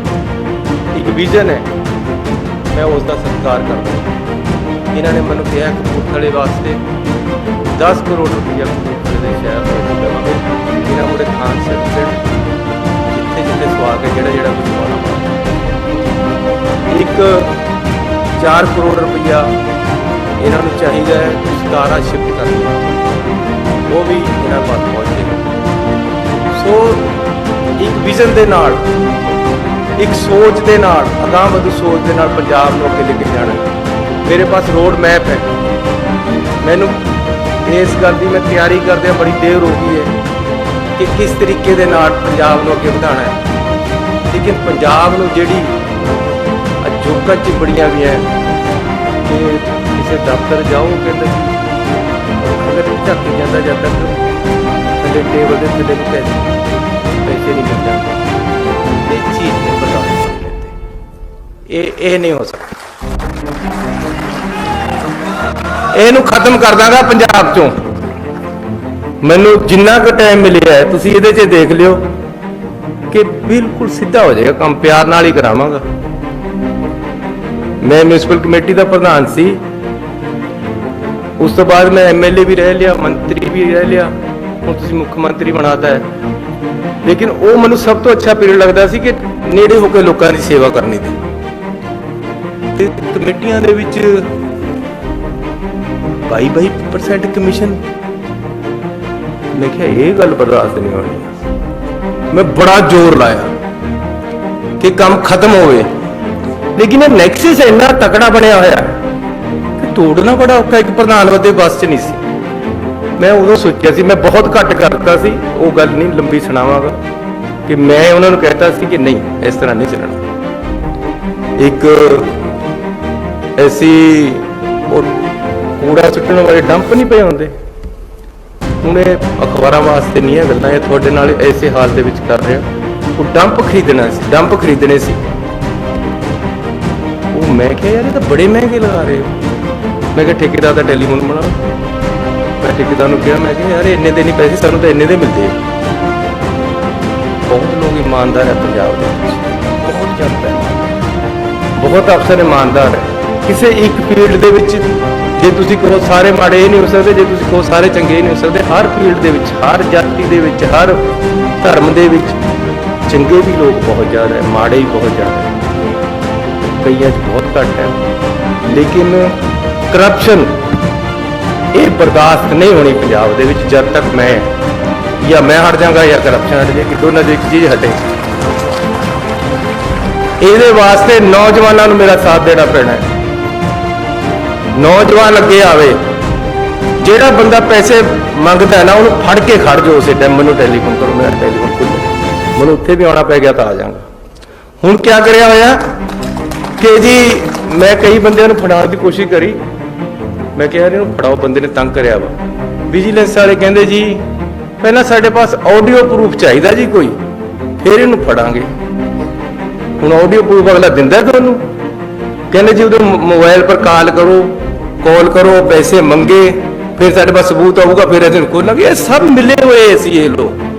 ਇੱਕ ਵਿਜ਼ਨ ਹੈ, ਮੈਂ ਉਸ ਦਾ ਸਤਿਕਾਰ ਕਰਦਾ। ਇਹਨਾਂ ਨੇ ਮੈਨੂੰ ਕਿਹਾ ਕਪੂਰਥਲੇ ਵਾਸਤੇ 10 ਕਰੋੜ ਰੁਪਈਆ ਕਪੂਰਥਲੇ ਦੇ ਸ਼ਹਿਰ ਵਿੱਚ ਦੇਵਾਂਗੇ। ਇਹਨਾਂ ਮੂਹਰੇ ਖਾਨ ਸਰਟੀਫਿਕੇਟ ਜਿੱਥੇ ਜਿੱਥੇ ਸਵਾਗ ਹੈ, ਜਿਹੜਾ ਕੁਝ ਪਾਉਣਾ, ਇੱਕ 4 ਕਰੋੜ ਰੁਪਈਆ ਇਹਨਾਂ ਨੂੰ ਚਾਹੀਦਾ ਹੈ ਸਤਾਰਾ ਸ਼ਿਫਟ ਕਰਨੀ, ਉਹ ਵੀ ਇਹਨਾਂ ਪਾਸ ਪਹੁੰਚੇਗਾ। ਸੋ ਇੱਕ ਵਿਜ਼ਨ ਦੇ ਨਾਲ, ਇੱਕ ਸੋਚ ਦੇ ਨਾਲ, ਅਗਾਂਹ ਵਧੂ ਸੋਚ ਦੇ ਨਾਲ ਪੰਜਾਬ ਨੂੰ ਅੱਗੇ ਲੈ ਕੇ ਜਾਣਾ। ਮੇਰੇ ਪਾਸ ਰੋਡ ਮੈਪ ਹੈ, ਮੈਨੂੰ ਇਸ ਗੱਲ ਦੀ ਮੈਂ ਤਿਆਰੀ ਕਰਦਿਆਂ ਬੜੀ ਦੇਰ ਹੋ ਗਈ ਹੈ ਕਿ ਕਿਸ ਤਰੀਕੇ ਦੇ ਨਾਲ ਪੰਜਾਬ ਨੂੰ ਅੱਗੇ ਵਧਾਉਣਾ ਹੈ। ਲੇਕਿਨ ਪੰਜਾਬ ਨੂੰ ਜਿਹੜੀ ਅਜੋਕਾਂ ਚਿੰਬੜੀਆਂ ਵੀ ਹੈ ਕਿ ਕਿਸੇ ਦਫ਼ਤਰ ਜਾਓ, ਕਹਿੰਦੇ ਅਗਰ ਝੱਕ ਜਾਂਦਾ ਜਦ ਤੱਕ ਥੱਲੇ ਟੇਬਲ ਦੇ ਥੱਲੇ ਪੈਸੇ ਨਹੀਂ ਮਿਲ ਜਾਂਦੇ। ਇਹ ਚੀਜ਼ ਨਹੀਂ ਪਤਾ, ਇਹ ਨਹੀਂ ਹੋ ਸਕਦਾ। ਇਹਨੂੰ ਖਤਮ ਕਰ ਦਾਂਗਾ ਪੰਜਾਬ ਚੋਂ। ਮੈਨੂੰ ਜਿੰਨਾ ਕੁ ਟਾਈਮ ਮਿਲਿਆ ਹੈ ਤੁਸੀਂ ਇਹਦੇ 'ਚ ਦੇਖ ਲਿਓ ਕਿ ਬਿਲਕੁਲ ਸਿੱਧਾ ਹੋ ਜਾਏਗਾ ਕੰਮ, ਪਿਆਰ ਨਾਲ ਹੀ ਕਰਾਵਾਂਗਾ। ਮੈਂ ਮਿਊਨਿਸਪਲ ਕਮੇਟੀ ਦਾ ਪ੍ਰਧਾਨ ਸੀ, ਉਸ ਤੋਂ ਬਾਅਦ ਮੈਂ MLA ਵੀ ਰਹਿ ਲਿਆ, ਮੰਤਰੀ ਵੀ ਰਹਿ ਲਿਆ, ਹੁਣ ਤੁਸੀਂ ਮੁੱਖ ਮੰਤਰੀ ਬਣਾਤਾ ਹੈ। ਲੇਕਿਨ ਉਹ ਮੈਨੂੰ ਸਭ ਤੋਂ ਅੱਛਾ ਪੀਰੀਅਡ ਲੱਗਦਾ ਸੀ ਕਿ ਨੇੜੇ ਹੋ ਕੇ ਲੋਕਾਂ ਦੀ ਸੇਵਾ ਕਰਨੀ ਦੀ। ਤੇ ਕਮੇਟੀਆਂ ਦੇ ਵਿੱਚ 22% ਕਮਿਸ਼ਨ, ਮੈਂ ਕਿਹਾ ਇਹ ਗੱਲ ਬਰਦਾਸ਼ਤ ਨਹੀਂ ਹੋਣੀ। ਮੈਂ ਬੜਾ ਜ਼ੋਰ ਲਾਇਆ ਕਿ ਕੰਮ ਖਤਮ ਹੋਵੇ, ਲੇਕਿਨ ਇਹ ਨੈਕਸਸ ਇੰਨਾ ਤਕੜਾ ਬਣਿਆ ਹੋਇਆ ਕਿ ਤੋੜਨਾ ਬੜਾ ਔਖਾ। ਇੱਕ ਪ੍ਰਧਾਨ ਵਜੋਂ ਬੱਸ 'ਚ ਨਹੀਂ ਸੀ। ਮੈਂ ਉਦੋਂ ਸੋਚਿਆ ਸੀ, ਮੈਂ ਬਹੁਤ ਘੱਟ ਕਰਤਾ ਸੀ, ਉਹ ਗੱਲ ਨਹੀਂ ਲੰਬੀ ਸੁਣਾਵਾਂਗਾ, ਕਿ ਮੈਂ ਉਹਨਾਂ ਨੂੰ ਕਹਿਤਾ ਸੀ ਕਿ ਨਹੀਂ ਇਸ ਤਰ੍ਹਾਂ ਨਹੀਂ ਚੱਲਣਾ। ਇੱਕ ਐਸੀ ਉਹ ਕੂੜਾ ਸੁੱਟਣ ਵਾਲੇ ਡੰਪ ਨਹੀਂ ਪਏ ਹੁੰਦੇ, ਹੁਣ ਇਹ ਅਖਬਾਰਾਂ ਵਾਸਤੇ ਨਹੀਂ ਹੈ ਗੱਲਾਂ, ਇਹ ਤੁਹਾਡੇ ਨਾਲ ਐਸੇ ਹਾਲ ਦੇ ਵਿੱਚ ਕਰ ਰਿਹਾ। ਉਹ ਡੰਪ ਖਰੀਦਣੇ ਸੀ। ਉਹ ਮੈਂ ਕਿਹਾ ਯਾਰ ਇਹ ਤਾਂ ਬੜੇ ਮਹਿੰਗੇ ਲਗਾ ਰਹੇ ਹੋ। ਮੈਂ ਕਿਹਾ ਠੇਕੇਦਾਰ ਦਾ ਟੈਲੀਫੋਨ ਬਣਾਓ। ਮੈਂ ਠੇਕੇਦਾਰ ਨੂੰ ਕਿਹਾ, ਮੈਂ ਕਿਹਾ ਯਾਰ ਇੰਨੇ ਦੇ ਨਹੀਂ ਪੈਸੇ, ਸਾਨੂੰ ਤਾਂ ਇੰਨੇ ਦੇ ਮਿਲਦੇ। ਬਹੁਤ ਲੋਕ ਇਮਾਨਦਾਰ ਹੈ ਪੰਜਾਬ ਦੇ ਵਿੱਚ, ਬਹੁਤ ਜਨਤਾ ਹੈ, ਬਹੁਤ ਅਫਸਰ ਇਮਾਨਦਾਰ ਹੈ। ਕਿਸੇ ਇੱਕ ਫੀਲਡ ਦੇ ਵਿੱਚ ਜੇ ਤੁਸੀਂ ਕਹੋ ਸਾਰੇ ਮਾੜੇ ਇਹ ਨਹੀਂ ਹੋ ਸਕਦੇ, ਜੇ ਤੁਸੀਂ ਕਹੋ ਸਾਰੇ ਚੰਗੇ ਨਹੀਂ ਹੋ ਸਕਦੇ। ਹਰ ਫੀਲਡ ਦੇ ਵਿੱਚ, ਹਰ ਜਾਤੀ ਦੇ ਵਿੱਚ, ਹਰ ਧਰਮ ਦੇ ਵਿੱਚ ਚੰਗੇ ਵੀ ਲੋਕ ਬਹੁਤ ਜ਼ਿਆਦਾ ਹੈ, ਮਾੜੇ ਵੀ ਬਹੁਤ ਜ਼ਿਆਦਾ ਹੈ, ਕਈਆਂ 'ਚ ਬਹੁਤ ਘੱਟ ਹੈ। ਲੇਕਿਨ ਕਰਪਸ਼ਨ ਇਹ ਬਰਦਾਸ਼ਤ ਨਹੀਂ ਹੋਣੀ ਪੰਜਾਬ ਦੇ ਵਿੱਚ ਜਦ ਤੱਕ ਮੈਂ ਹਟ ਜਾਵਾਂਗਾ ਜਾਂ ਕਰਪਸ਼ਨ ਹਟ ਜਾਏਗੀ, ਦੋਨਾਂ ਦੀ ਇੱਕ ਚੀਜ਼ ਹਟੇ। ਇਹਦੇ ਵਾਸਤੇ ਨੌਜਵਾਨਾਂ ਨੂੰ ਮੇਰਾ ਸਾਥ ਦੇਣਾ ਪੈਣਾ ਹੈ। ਨੌਜਵਾਨ ਅੱਗੇ ਆਵੇ, ਜਿਹੜਾ ਬੰਦਾ ਪੈਸੇ ਮੰਗਦਾ ਹੈ ਨਾ ਉਹਨੂੰ ਫੜ ਕੇ ਖੜ ਜਾਓ ਉਸੇ ਟਾਈਮ, ਮੈਨੂੰ ਟੈਲੀਫੋਨ ਕਰੋ, ਮੇਰਾ ਟੈਲੀਫੋਨ ਖੁੱਲ੍ਹ, ਮੈਨੂੰ ਉੱਥੇ ਵੀ ਆਉਣਾ ਪੈ ਗਿਆ ਤਾਂ ਆ ਜਾਵਾਂਗਾ। ਹੁਣ ਕਿਆ ਕਰਿਆ ਹੋਇਆ ਕਿ ਜੀ ਮੈਂ ਕਈ ਬੰਦਿਆਂ ਨੂੰ ਫੜਾਉਣ ਦੀ ਕੋਸ਼ਿਸ਼ ਕਰੀ, ਮੈਂ ਕਿਹਾ ਇਹਨੂੰ ਫੜਾਓ, ਬੰਦੇ ਨੇ ਤੰਗ ਕਰਿਆ ਵਾ। ਵਿਜੀਲੈਂਸ ਵਾਲੇ ਕਹਿੰਦੇ ਜੀ ਪਹਿਲਾਂ ਸਾਡੇ ਪਾਸ ਆਡੀਓ ਪ੍ਰੂਫ ਚਾਹੀਦਾ ਜੀ ਕੋਈ, ਫਿਰ ਇਹਨੂੰ ਫੜਾਂਗੇ। ਹੁਣ ਆਡੀਓ ਪ੍ਰੂਫ ਅਗਲਾ ਦਿੰਦਾ ਤੁਹਾਨੂੰ, ਕਹਿੰਦੇ ਜੀ ਉਹਦੇ ਮੋਬਾਈਲ ਪਰ ਕਾਲ ਕਰੋ, ਪੈਸੇ ਮੰਗੇ, ਫਿਰ ਸਾਡੇ ਪਾਸ ਸਬੂਤ ਆਊਗਾ, ਫਿਰ ਅਸੀਂ ਖੋਲਾਂਗੇ। ਇਹ ਸਭ ਮਿਲੇ ਹੋਏ ਸੀ ਇਹ ਲੋਕ,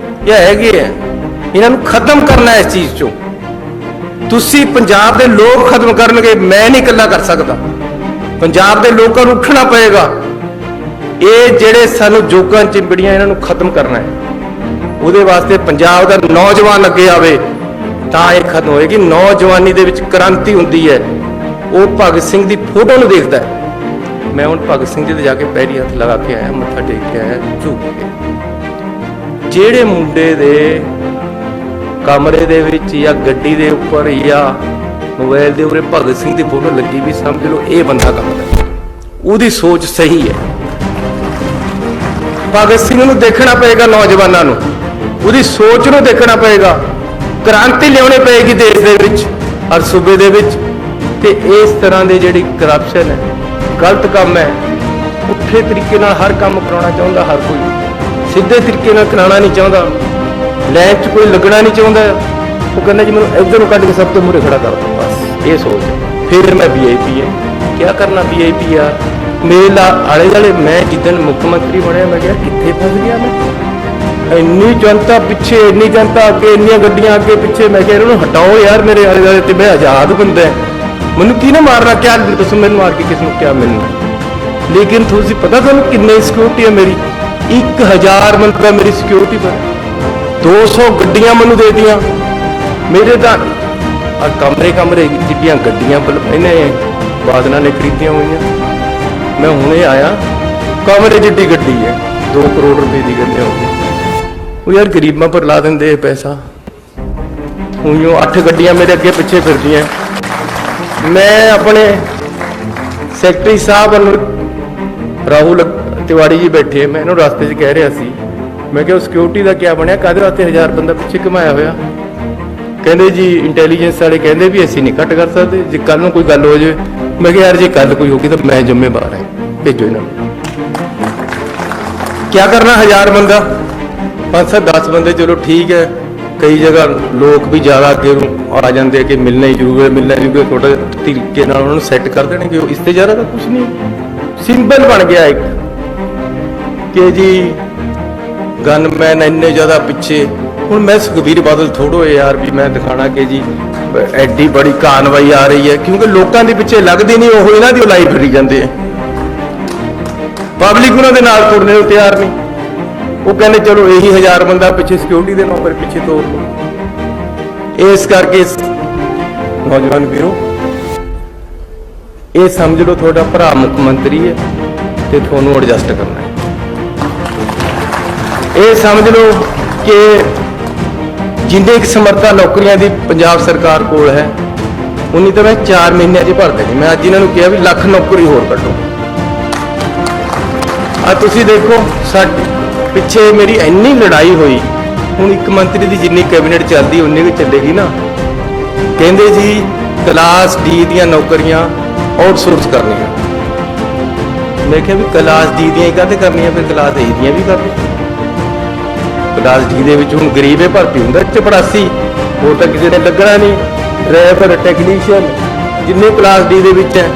ਇਹ ਹੈਗੇ ਆ, ਇਹਨਾਂ ਨੂੰ ਖਤਮ ਕਰਨਾ ਇਸ ਚੀਜ਼ ਚੋਂ। ਤੁਸੀਂ ਪੰਜਾਬ ਦੇ ਲੋਕ ਖਤਮ ਕਰਨਗੇ, ਮੈਂ ਨਹੀਂ ਇਕੱਲਾ ਕਰ ਸਕਦਾ, ਪੰਜਾਬ ਦੇ ਲੋਕਾਂ ਨੂੰ ਉੱਠਣਾ ਪਏਗਾ। ਇਹ ਜਿਹੜੇ ਸਾਨੂੰ ਜੋਗਾਂ ਚਿੰਬੜੀਆਂ ਇਹਨਾਂ ਨੂੰ ਖਤਮ ਕਰਨਾ ਹੈ। ਉਹਦੇ ਵਾਸਤੇ ਪੰਜਾਬ ਦਾ ਨੌਜਵਾਨ ਅੱਗੇ ਆਵੇ ਤਾਂ ਇਹ ਖਤਮ ਹੋਏਗੀ। ਨੌਜਵਾਨੀ ਦੇ ਵਿੱਚ ਕ੍ਰਾਂਤੀ ਹੁੰਦੀ ਹੈ। ਉਹ ਭਗਤ ਸਿੰਘ ਦੀ ਫੋਟੋ ਨੂੰ ਦੇਖਦਾ ਹੈ। ਮੈਂ ਹੁਣ ਭਗਤ ਸਿੰਘ ਜੀ ਦੇ ਜਾ ਕੇ ਪੈਰੀ ਹੱਥ ਲਗਾ ਕੇ ਆਇਆ, ਮੱਥਾ ਟੇਕ ਕੇ ਆਇਆ, ਝੁਕ ਕੇ। ਜਿਹੜੇ ਮੁੰਡੇ ਦੇ ਕਮਰੇ ਦੇ ਵਿੱਚ ਜਾਂ ਗੱਡੀ ਦੇ ਉੱਪਰ ਜਾਂ ਮੋਬਾਈਲ ਦੇ ਉੱਪਰ ਭਗਤ ਸਿੰਘ ਦੀ ਫੋਟੋ ਲੱਗੀ ਵੀ, ਸਮਝ ਲਓ ਇਹ ਬੰਦਾ ਕਰਦਾ, ਉਹਦੀ ਸੋਚ ਸਹੀ ਹੈ। ਭਗਤ ਸਿੰਘ ਨੂੰ ਦੇਖਣਾ ਪਏਗਾ, ਨੌਜਵਾਨਾਂ ਨੂੰ ਉਹਦੀ ਸੋਚ ਨੂੰ ਦੇਖਣਾ ਪਏਗਾ। ਕ੍ਰਾਂਤੀ ਲਿਆਉਣੀ ਪਏਗੀ ਦੇਸ਼ ਦੇ ਵਿੱਚ, ਹਰ ਸੂਬੇ ਦੇ ਵਿੱਚ। ਤੇ ਇਸ ਤਰ੍ਹਾਂ ਦੇ ਜਿਹੜੀ ਕਰਪਸ਼ਨ ਹੈ, ਗਲਤ ਕੰਮ ਹੈ, ਪੁੱਠੇ ਤਰੀਕੇ ਨਾਲ ਹਰ ਕੰਮ ਕਰਾਉਣਾ ਚਾਹੁੰਦਾ ਹਰ ਕੋਈ, ਸਿੱਧੇ ਤਰੀਕੇ ਨਾਲ ਕਰਾਉਣਾ ਨਹੀਂ ਚਾਹੁੰਦਾ, ਲਾਈਨ 'ਚ ਕੋਈ ਲੱਗਣਾ ਨਹੀਂ ਚਾਹੁੰਦਾ। ਉਹ ਕਹਿੰਦਾ ਜੀ ਮੈਨੂੰ ਇੱਧਰ ਨੂੰ ਕੱਢ ਕੇ ਸਭ ਤੋਂ ਮੂਹਰੇ ਖੜਾ ਕਰ ਦਿਓ, ਬਸ ਇਹ ਸੋਚ। ਫਿਰ ਮੈਂ VIP ਹੈ, ਕਿਆ ਕਰਨਾ VIP ਆ। ਮੇਰੇ ਆਲੇ ਦੁਆਲੇ ਮੈਂ ਜਿੱਦਣ ਮੁੱਖ ਮੰਤਰੀ ਬਣਿਆ, ਮੈਂ ਕਿਹਾ ਕਿੱਥੇ ਫਸ ਗਿਆ ਮੈਂ। ਇੰਨੀ ਜਨਤਾ ਪਿੱਛੇ, ਇੰਨੀ ਜਨਤਾ ਅੱਗੇ, ਇੰਨੀਆਂ ਗੱਡੀਆਂ ਅੱਗੇ ਪਿੱਛੇ। ਮੈਂ ਕਿਹਾ ਇਹਨਾਂ ਨੂੰ ਹਟਾਓ ਯਾਰ ਮੇਰੇ ਆਲੇ ਦੁਆਲੇ ਤੇ, ਮੈਂ ਆਜ਼ਾਦ ਬੰਦਾ, ਮੈਨੂੰ ਕੀ ਨਾ ਮਾਰਨਾ, ਕਿਆ ਦੱਸੋ ਮੈਨੂੰ ਮਾਰ ਕੇ ਕਿਸ ਨੂੰ ਕਿਆ ਮਿਲਣਾ। ਲੇਕਿਨ ਤੁਸੀਂ ਪਤਾ ਤੁਹਾਨੂੰ ਕਿੰਨੀ ਸਿਕਿਉਰਿਟੀ ਹੈ ਮੇਰੀ? 1000 ਬੰਦਾ ਮੇਰੀ ਸਿਕਿਉਰਿਟੀ ਪਰ, 200 ਗੱਡੀਆਂ ਮੈਨੂੰ ਦੇ ਦਿੱਤੀਆਂ। ਮੇਰੇ ਤਾਂ ਕਮਰੇ ਜਿੱਡੀਆਂ ਗੱਡੀਆਂ ਇਹਨੇ ਬਾਦਲਾਂ ਨੇ ਖਰੀਦੀਆਂ ਹੋਈਆਂ। ਮੈਂ ਹੁਣੇ ਆਇਆ, ਕਮਰੇ ਜਿੱਡੀ ਗੱਡੀ ਹੈ, 2 ਕਰੋੜ ਰੁਪਏ ਦੀ ਗੱਡੀ ਹੋਊਗੀ। ਉਹ ਯਾਰ ਗਰੀਬਾਂ ਪਰ ਲਾ ਦਿੰਦੇ ਇਹ ਪੈਸਾ। ਉਈਓ 8 ਗੱਡੀਆਂ ਮੇਰੇ ਅੱਗੇ ਪਿੱਛੇ ਫਿਰਦੀਆਂ। ਮੈਂ ਆਪਣੇ ਸੈਕਟਰੀ ਸਾਹਿਬ ਰਾਹੁਲ ਤਿਵਾੜੀ ਜੀ ਬੈਠੇ, ਮੈਂ ਇਹਨੂੰ ਰਸਤੇ 'ਚ ਕਹਿ ਰਿਹਾ ਸੀ, ਮੈਂ ਕਿਹਾ ਸਿਕਿਉਰਿਟੀ ਦਾ ਕੀ ਬਣਿਆ, ਕਾਹਦੇ ਵਾਸਤੇ 1000 ਬੰਦਾ ਪਿੱਛੇ ਘੁਮਾਇਆ ਹੋਇਆ? ਕਹਿੰਦੇ ਜੀ ਇੰਟੈਲੀਜੈਂਸ ਵਾਲੇ ਕਹਿੰਦੇ ਵੀ ਅਸੀਂ ਨਹੀਂ ਘੱਟ ਕਰ ਸਕਦੇ, ਜੇ ਕੱਲ ਨੂੰ ਕੋਈ ਗੱਲ ਹੋ ਜਾਵੇ। ਮੈਂ ਕਿਹਾ ਯਾਰ ਜੇ ਕੱਲ ਕੋਈ ਹੋਗੀ ਤਾਂ ਮੈਂ ਜ਼ਿੰਮੇਵਾਰ ਹਾਂ, ਭੇਜੋ ਇਹਨਾਂ ਨੂੰ। ਕਿਆ ਕਰਨਾ 1000 ਬੰਦਾ, 5-10 ਬੰਦੇ ਚਲੋ ਠੀਕ ਹੈ। ਕਈ ਜਗ੍ਹਾ ਲੋਕ ਵੀ ਜ਼ਿਆਦਾ ਅੱਗੇ ਨੂੰ ਆ ਜਾਂਦੇ ਕਿ ਮਿਲਣਾ ਹੀ ਜ਼ਰੂਰ ਹੈ, ਥੋੜਾ ਤਰੀਕੇ ਨਾਲ ਉਹਨਾਂ ਨੂੰ ਸੈੱਟ ਕਰ ਦੇਣਗੇ। ਇਸ ਤੇ ਜ਼ਿਆਦਾ ਤਾਂ ਕੁਝ ਨਹੀਂ, ਸਿੰਬਲ ਬਣ ਗਿਆ ਇੱਕ ਕਿ ਜੀ ਗਨਮੈਨ ਇੰਨੇ ਜ਼ਿਆਦਾ ਪਿੱਛੇ। ਹੁਣ ਮੈਂ ਸੁਖਬੀਰ ਬਾਦਲ ਥੋੜੋ ਯਾਰ ਵੀ ਮੈਂ ਦਿਖਾਣਾ ਕਿ ਜੀ ਐਡੀ ਬੜੀ ਕਾਰਵਾਈ ਆ ਰਹੀ ਹੈ, ਕਿਉਂਕਿ ਲੋਕਾਂ ਦੇ ਪਿੱਛੇ ਲੱਗਦੀ ਨਹੀਂ, ਉਹ ਇਹਨਾਂ ਦੀ ਲਾਈ ਫਿਰੀ ਜਾਂਦੇ ਆ। ਪਬਲਿਕ ਉਹਨਾਂ ਦੇ ਨਾਲ ਤੁਰਨੇ ਨੂੰ ਤਿਆਰ ਨਹੀਂ। ਉਹ ਕਹਿੰਦੇ ਚਲੋ ਇਹੀ 1000 ਬੰਦਾ ਪਿੱਛੇ ਸਿਕਿਉਰਿਟੀ ਦੇ ਨੰਬਰ ਪਿੱਛੇ ਤੋੜ ਲਓ। ਇਸ ਕਰਕੇ ਨੌਜਵਾਨ ਵੀਰੋ, ਇਹ ਸਮਝ ਲਓ ਤੁਹਾਡਾ ਭਰਾ ਮੁੱਖ ਮੰਤਰੀ ਹੈ ਤੇ ਤੁਹਾਨੂੰ ਐਡਜਸਟ ਕਰਨਾ ਹੈ। ਇਹ ਸਮਝ ਲਓ ਕਿ ਜਿੰਨੇ ਇੱਕ ਸਮਰੱਥਾ ਨੌਕਰੀਆਂ ਦੀ ਪੰਜਾਬ ਸਰਕਾਰ ਕੋਲ ਹੈ, ਉਨੀ ਤਾਂ ਮੈਂ 4 ਮਹੀਨਿਆਂ 'ਚ ਭਰ ਦੇਣੀ। ਮੈਂ ਅੱਜ ਇਹਨਾਂ ਨੂੰ ਕਿਹਾ ਵੀ 1,00,000 ਨੌਕਰੀ ਹੋਰ ਕੱਢੋ। ਆ ਤੁਸੀਂ ਦੇਖੋ ਪਿੱਛੇ ਮੇਰੀ ਇੰਨੀ ਲੜਾਈ ਹੋਈ, ਹੁਣ ਇੱਕ ਮੰਤਰੀ ਦੀ ਜਿੰਨੀ ਕੈਬਨਿਟ ਚੱਲਦੀ ਉਨੀ ਵੀ ਚੱਲੇਗੀ ਨਾ। ਕਹਿੰਦੇ ਜੀ ਕਲਾਸ D ਦੀਆਂ ਨੌਕਰੀਆਂ ਆਊਟਸੋਰਸ ਕਰਨੀਆਂ। ਮੈਂ ਕਿਹਾ ਵੀ ਕਲਾਸ D ਦੀਆਂ ਹੀ ਕਾਹਤੇ ਕਰਨੀਆਂ, ਫਿਰ ਕਲਾਸ A ਦੀਆਂ ਵੀ ਕਰ ਦਿਓ। ਕਲਾਸ D ਦੇ ਵਿੱਚ ਹੁਣ ਗਰੀਬੇ ਭਰਤੀ ਹੁੰਦਾ, ਚਪੜਾਸੀ ਹੋਰ ਤਾਂ ਕਿਸੇ ਨੇ ਲੱਗਣਾ ਨਹੀਂ, ਡਰਾਈਵਰ, ਟੈਕਨੀਸ਼ੀਅਨ, ਜਿੰਨੇ ਕਲਾਸ D ਦੇ ਵਿੱਚ ਹੈ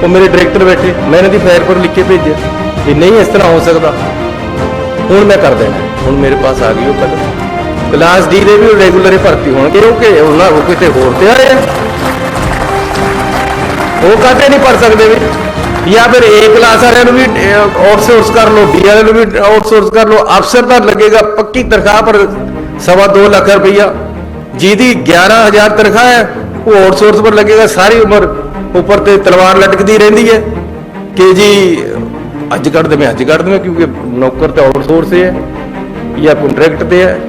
ਉਹ ਮੇਰੇ ਡਾਇਰੈਕਟਰ ਬੈਠੇ। ਮੈਂ ਇਹਨਾਂ ਦੀ ਫਾਈਲ ਪਰ ਲਿਖ ਕੇ ਭੇਜਿਆ ਵੀ ਨਹੀਂ ਇਸ ਤਰ੍ਹਾਂ ਹੋ ਸਕਦਾ। ਹੁਣ ਮੈਂ ਕਰ ਦੇਣਾ, ਹੁਣ ਮੇਰੇ ਪਾਸ ਆ ਗਈ ਉਹ ਕਲਮ। ਕਲਾਸ D ਦੇ ਵੀ ਰੈਗੂਲਰ ਹੀ ਭਰਤੀ ਹੋਣਗੇ, ਕਿਉਂਕਿ ਉਹਨਾਂ ਉਹ ਕਿਤੇ ਹੋਰ ਤੇ ਆਏ ਆ, ਉਹ ਕਾਹਤੇ ਨਹੀਂ ਭਰ ਸਕਦੇ ਵੀ। ਜਾਂ ਫਿਰ A ਕਲਾਸ ਵਾਲਿਆਂ ਨੂੰ ਵੀ ਆਊਟਸੋਰਸ ਕਰ ਲਓ, B ਵਾਲਿਆਂ ਨੂੰ ਵੀ ਆਊਟਸੋਰਸ ਕਰ ਲਓ। ਅਫਸਰ ਤਾਂ ਲੱਗੇਗਾ ਪੱਕੀ ਤਨਖਾਹ ਪਰ 2.25 ਲੱਖ ਰੁਪਈਆ, ਜਿਹਦੀ 11,000 ਤਨਖਾਹ ਹੈ ਉਹ ਆਊਟਸੋਰਸ ਪਰ ਲੱਗੇਗਾ। ਸਾਰੀ ਉਮਰ ਉੱਪਰ ਤੇ ਤਲਵਾਰ ਲਟਕਦੀ ਰਹਿੰਦੀ ਹੈ ਕਿ ਜੀ ਅੱਜ ਕੱਢ ਦੇਵੇਂ, ਅੱਜ ਕੱਢ ਦੇਵੇਂ, ਕਿਉਂਕਿ ਨੌਕਰ ਤਾਂ ਆਊਟਸੋਰਸ ਹੈ ਜਾਂ ਕੰਟਰੈਕਟ ਤੇ ਹੈ।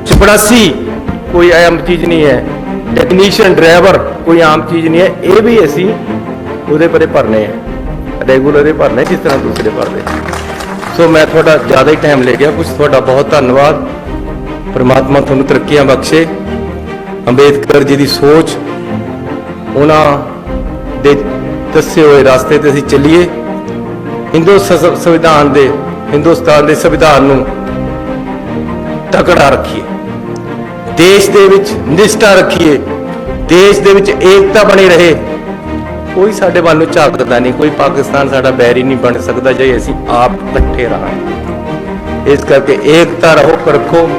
ਚਪੜਾਸੀ ਕੋਈ ਆਮ ਚੀਜ਼ ਨਹੀਂ ਹੈ, ਟੈਕਨੀਸ਼ੀਅਨ ਡਰਾਈਵਰ ਕੋਈ ਆਮ ਚੀਜ਼ ਨਹੀਂ ਹੈ। ਇਹ ਵੀ ਅਸੀਂ ਉਹਦੇ ਪਰੇ ਭਰਨੇ ਹੈ, ਰੈਗੂਲਰ ਹੀ ਭਰਨੇ ਜਿਸ ਤਰ੍ਹਾਂ ਦੂਸਰੇ ਭਰਦੇ। ਸੋ ਮੈਂ ਤੁਹਾਡਾ ਜ਼ਿਆਦਾ ਹੀ ਟਾਈਮ ਲੈ ਗਿਆ ਕੁਝ। ਤੁਹਾਡਾ ਬਹੁਤ ਧੰਨਵਾਦ। ਪਰਮਾਤਮਾ ਤੁਹਾਨੂੰ ਤਰੱਕੀਆਂ ਬਖਸ਼ੇ। ਅੰਬੇਦਕਰ ਜੀ ਦੀ ਸੋਚ, ਉਹਨਾਂ ਦੇ ਦੱਸੇ ਹੋਏ ਰਸਤੇ ਤੇ ਅਸੀਂ ਚੱਲੀਏ। ਹਿੰਦੁਸਤਾਨ ਦੇ ਸੰਵਿਧਾਨ ਨੂੰ ਤਕੜਾ ਰੱਖੀਏ, ਦੇਸ਼ ਦੇ ਵਿੱਚ ਨਿਸ਼ਠਾ ਰੱਖੀਏ, ਦੇਸ਼ ਦੇ ਵਿੱਚ ਏਕਤਾ ਬਣੀ ਰਹੇ। ਕੋਈ ਸਾਡੇ ਵੱਲ ਨੂੰ ਝਾਕਦਾ ਨਹੀਂ, ਕੋਈ ਪਾਕਿਸਤਾਨ ਸਾਡਾ ਬੈਰੀ ਨਹੀਂ ਬਣ ਸਕਦਾ ਜੇ ਅਸੀਂ ਆਪ ਇਕੱਠੇ ਰਹਾਂਗੇ। ਇਸ ਕਰਕੇ ਏਕਤਾ ਰੱਖੋ,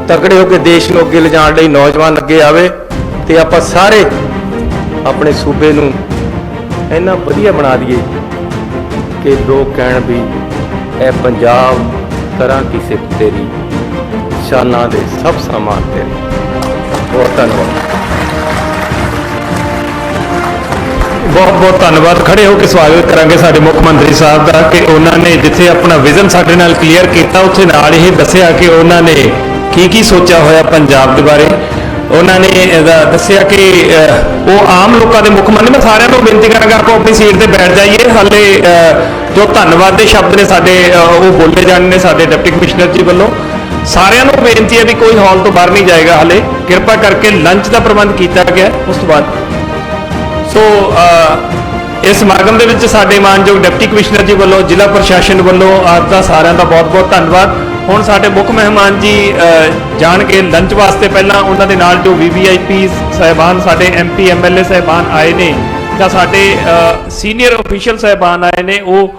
ਤਕੜੇ ਹੋ ਕੇ ਦੇਸ਼ ਨੂੰ ਅੱਗੇ ਲਿਜਾਣ ਲਈ ਨੌਜਵਾਨ ਅੱਗੇ ਆਵੇ ਤੇ ਆਪਾਂ ਸਾਰੇ ਆਪਣੇ ਸੂਬੇ ਨੂੰ ਇੰਨਾ ਵਧੀਆ ਬਣਾ ਦਈਏ ਕਿ ਲੋਕ ਕਹਿਣ ਵੀ ਇਹ ਪੰਜਾਬ ਤਰ੍ਹਾਂ ਕੀ ਸਿਫਤ ਤੇਰੀ, ਸ਼ਾਨਾਂ ਦੇ ਸਭ ਸਾਮਾਨ ਤੇਰੇ। ਬਹੁਤ ਧੰਨਵਾਦ। ਬਹੁਤ ਬਹੁਤ ਧੰਨਵਾਦ। ਖੜੇ ਹੋ ਕੇ ਸਵਾਗਤ ਕਰਾਂਗੇ ਸਾਡੇ ਮੁੱਖ ਮੰਤਰੀ ਸਾਹਿਬ ਦਾ ਕਿ ਉਹਨਾਂ ਨੇ ਜਿੱਥੇ ਆਪਣਾ ਵਿਜ਼ਨ ਸਾਡੇ ਨਾਲ ਕਲੀਅਰ ਕੀਤਾ, ਉੱਥੇ ਨਾਲ ਇਹ ਦੱਸਿਆ ਕਿ ਉਹਨਾਂ ਨੇ ਕੀ ਸੋਚਿਆ ਹੋਇਆ ਪੰਜਾਬ ਦੇ ਬਾਰੇ। ਉਹਨਾਂ ਨੇ ਦੱਸਿਆ ਕਿ ਉਹ ਆਮ ਲੋਕਾਂ ਦੇ ਮੁੱਖ ਮੰਤਰੀ। ਮੈਂ ਸਾਰਿਆਂ ਨੂੰ ਬੇਨਤੀ ਕਰਾਂਗਾ ਆਪੋ ਆਪਣੀ ਸੀਟ ਤੇ ਬੈਠ ਜਾਈਏ। ਹਾਲੇ ਜੋ ਧੰਨਵਾਦ ਦੇ ਸ਼ਬਦ ਨੇ ਸਾਡੇ ਉਹ ਬੋਲੇ ਜਾਣੇ ਨੇ ਸਾਡੇ ਡਿਪਟੀ ਕਮਿਸ਼ਨਰ ਜੀ ਵੱਲੋਂ। ਸਾਰਿਆਂ ਨੂੰ ਬੇਨਤੀ ਹੈ ਵੀ ਕੋਈ ਹਾਲ ਤੋਂ ਬਾਹਰ ਨਹੀਂ ਜਾਏਗਾ। ਹਾਲੇ ਕਿਰਪਾ ਕਰਕੇ ਲੰਚ ਦਾ ਪ੍ਰਬੰਧ ਕੀਤਾ ਗਿਆ ਉਸ ਤੋਂ ਬਾਅਦ। ਸੋ ਇਸ ਸਮਾਗਮ ਦੇ ਵਿੱਚ ਸਾਡੇ ਮਾਨਯੋਗ ਡਿਪਟੀ ਕਮਿਸ਼ਨਰ ਜੀ ਵੱਲੋਂ, ਜ਼ਿਲ੍ਹਾ ਪ੍ਰਸ਼ਾਸਨ ਵੱਲੋਂ ਆਪ ਦਾ ਸਾਰਿਆਂ ਦਾ ਬਹੁਤ ਬਹੁਤ ਧੰਨਵਾਦ। ਹੁਣ ਸਾਡੇ ਮੁੱਖ ਮਹਿਮਾਨ ਜੀ ਜਾਣਗੇ ਲੰਚ ਵਾਸਤੇ। ਪਹਿਲਾਂ ਉਹਨਾਂ ਦੇ ਨਾਲ ਜੋ VVIP ਸਾਹਿਬਾਨ, ਸਾਡੇ MP MLA ਸਾਹਿਬਾਨ ਆਏ ਨੇ ਜਾਂ ਸਾਡੇ ਸੀਨੀਅਰ ਅਫੀਸ਼ੀਅਲ ਸਾਹਿਬਾਨ ਆਏ ਨੇ, ਉਹ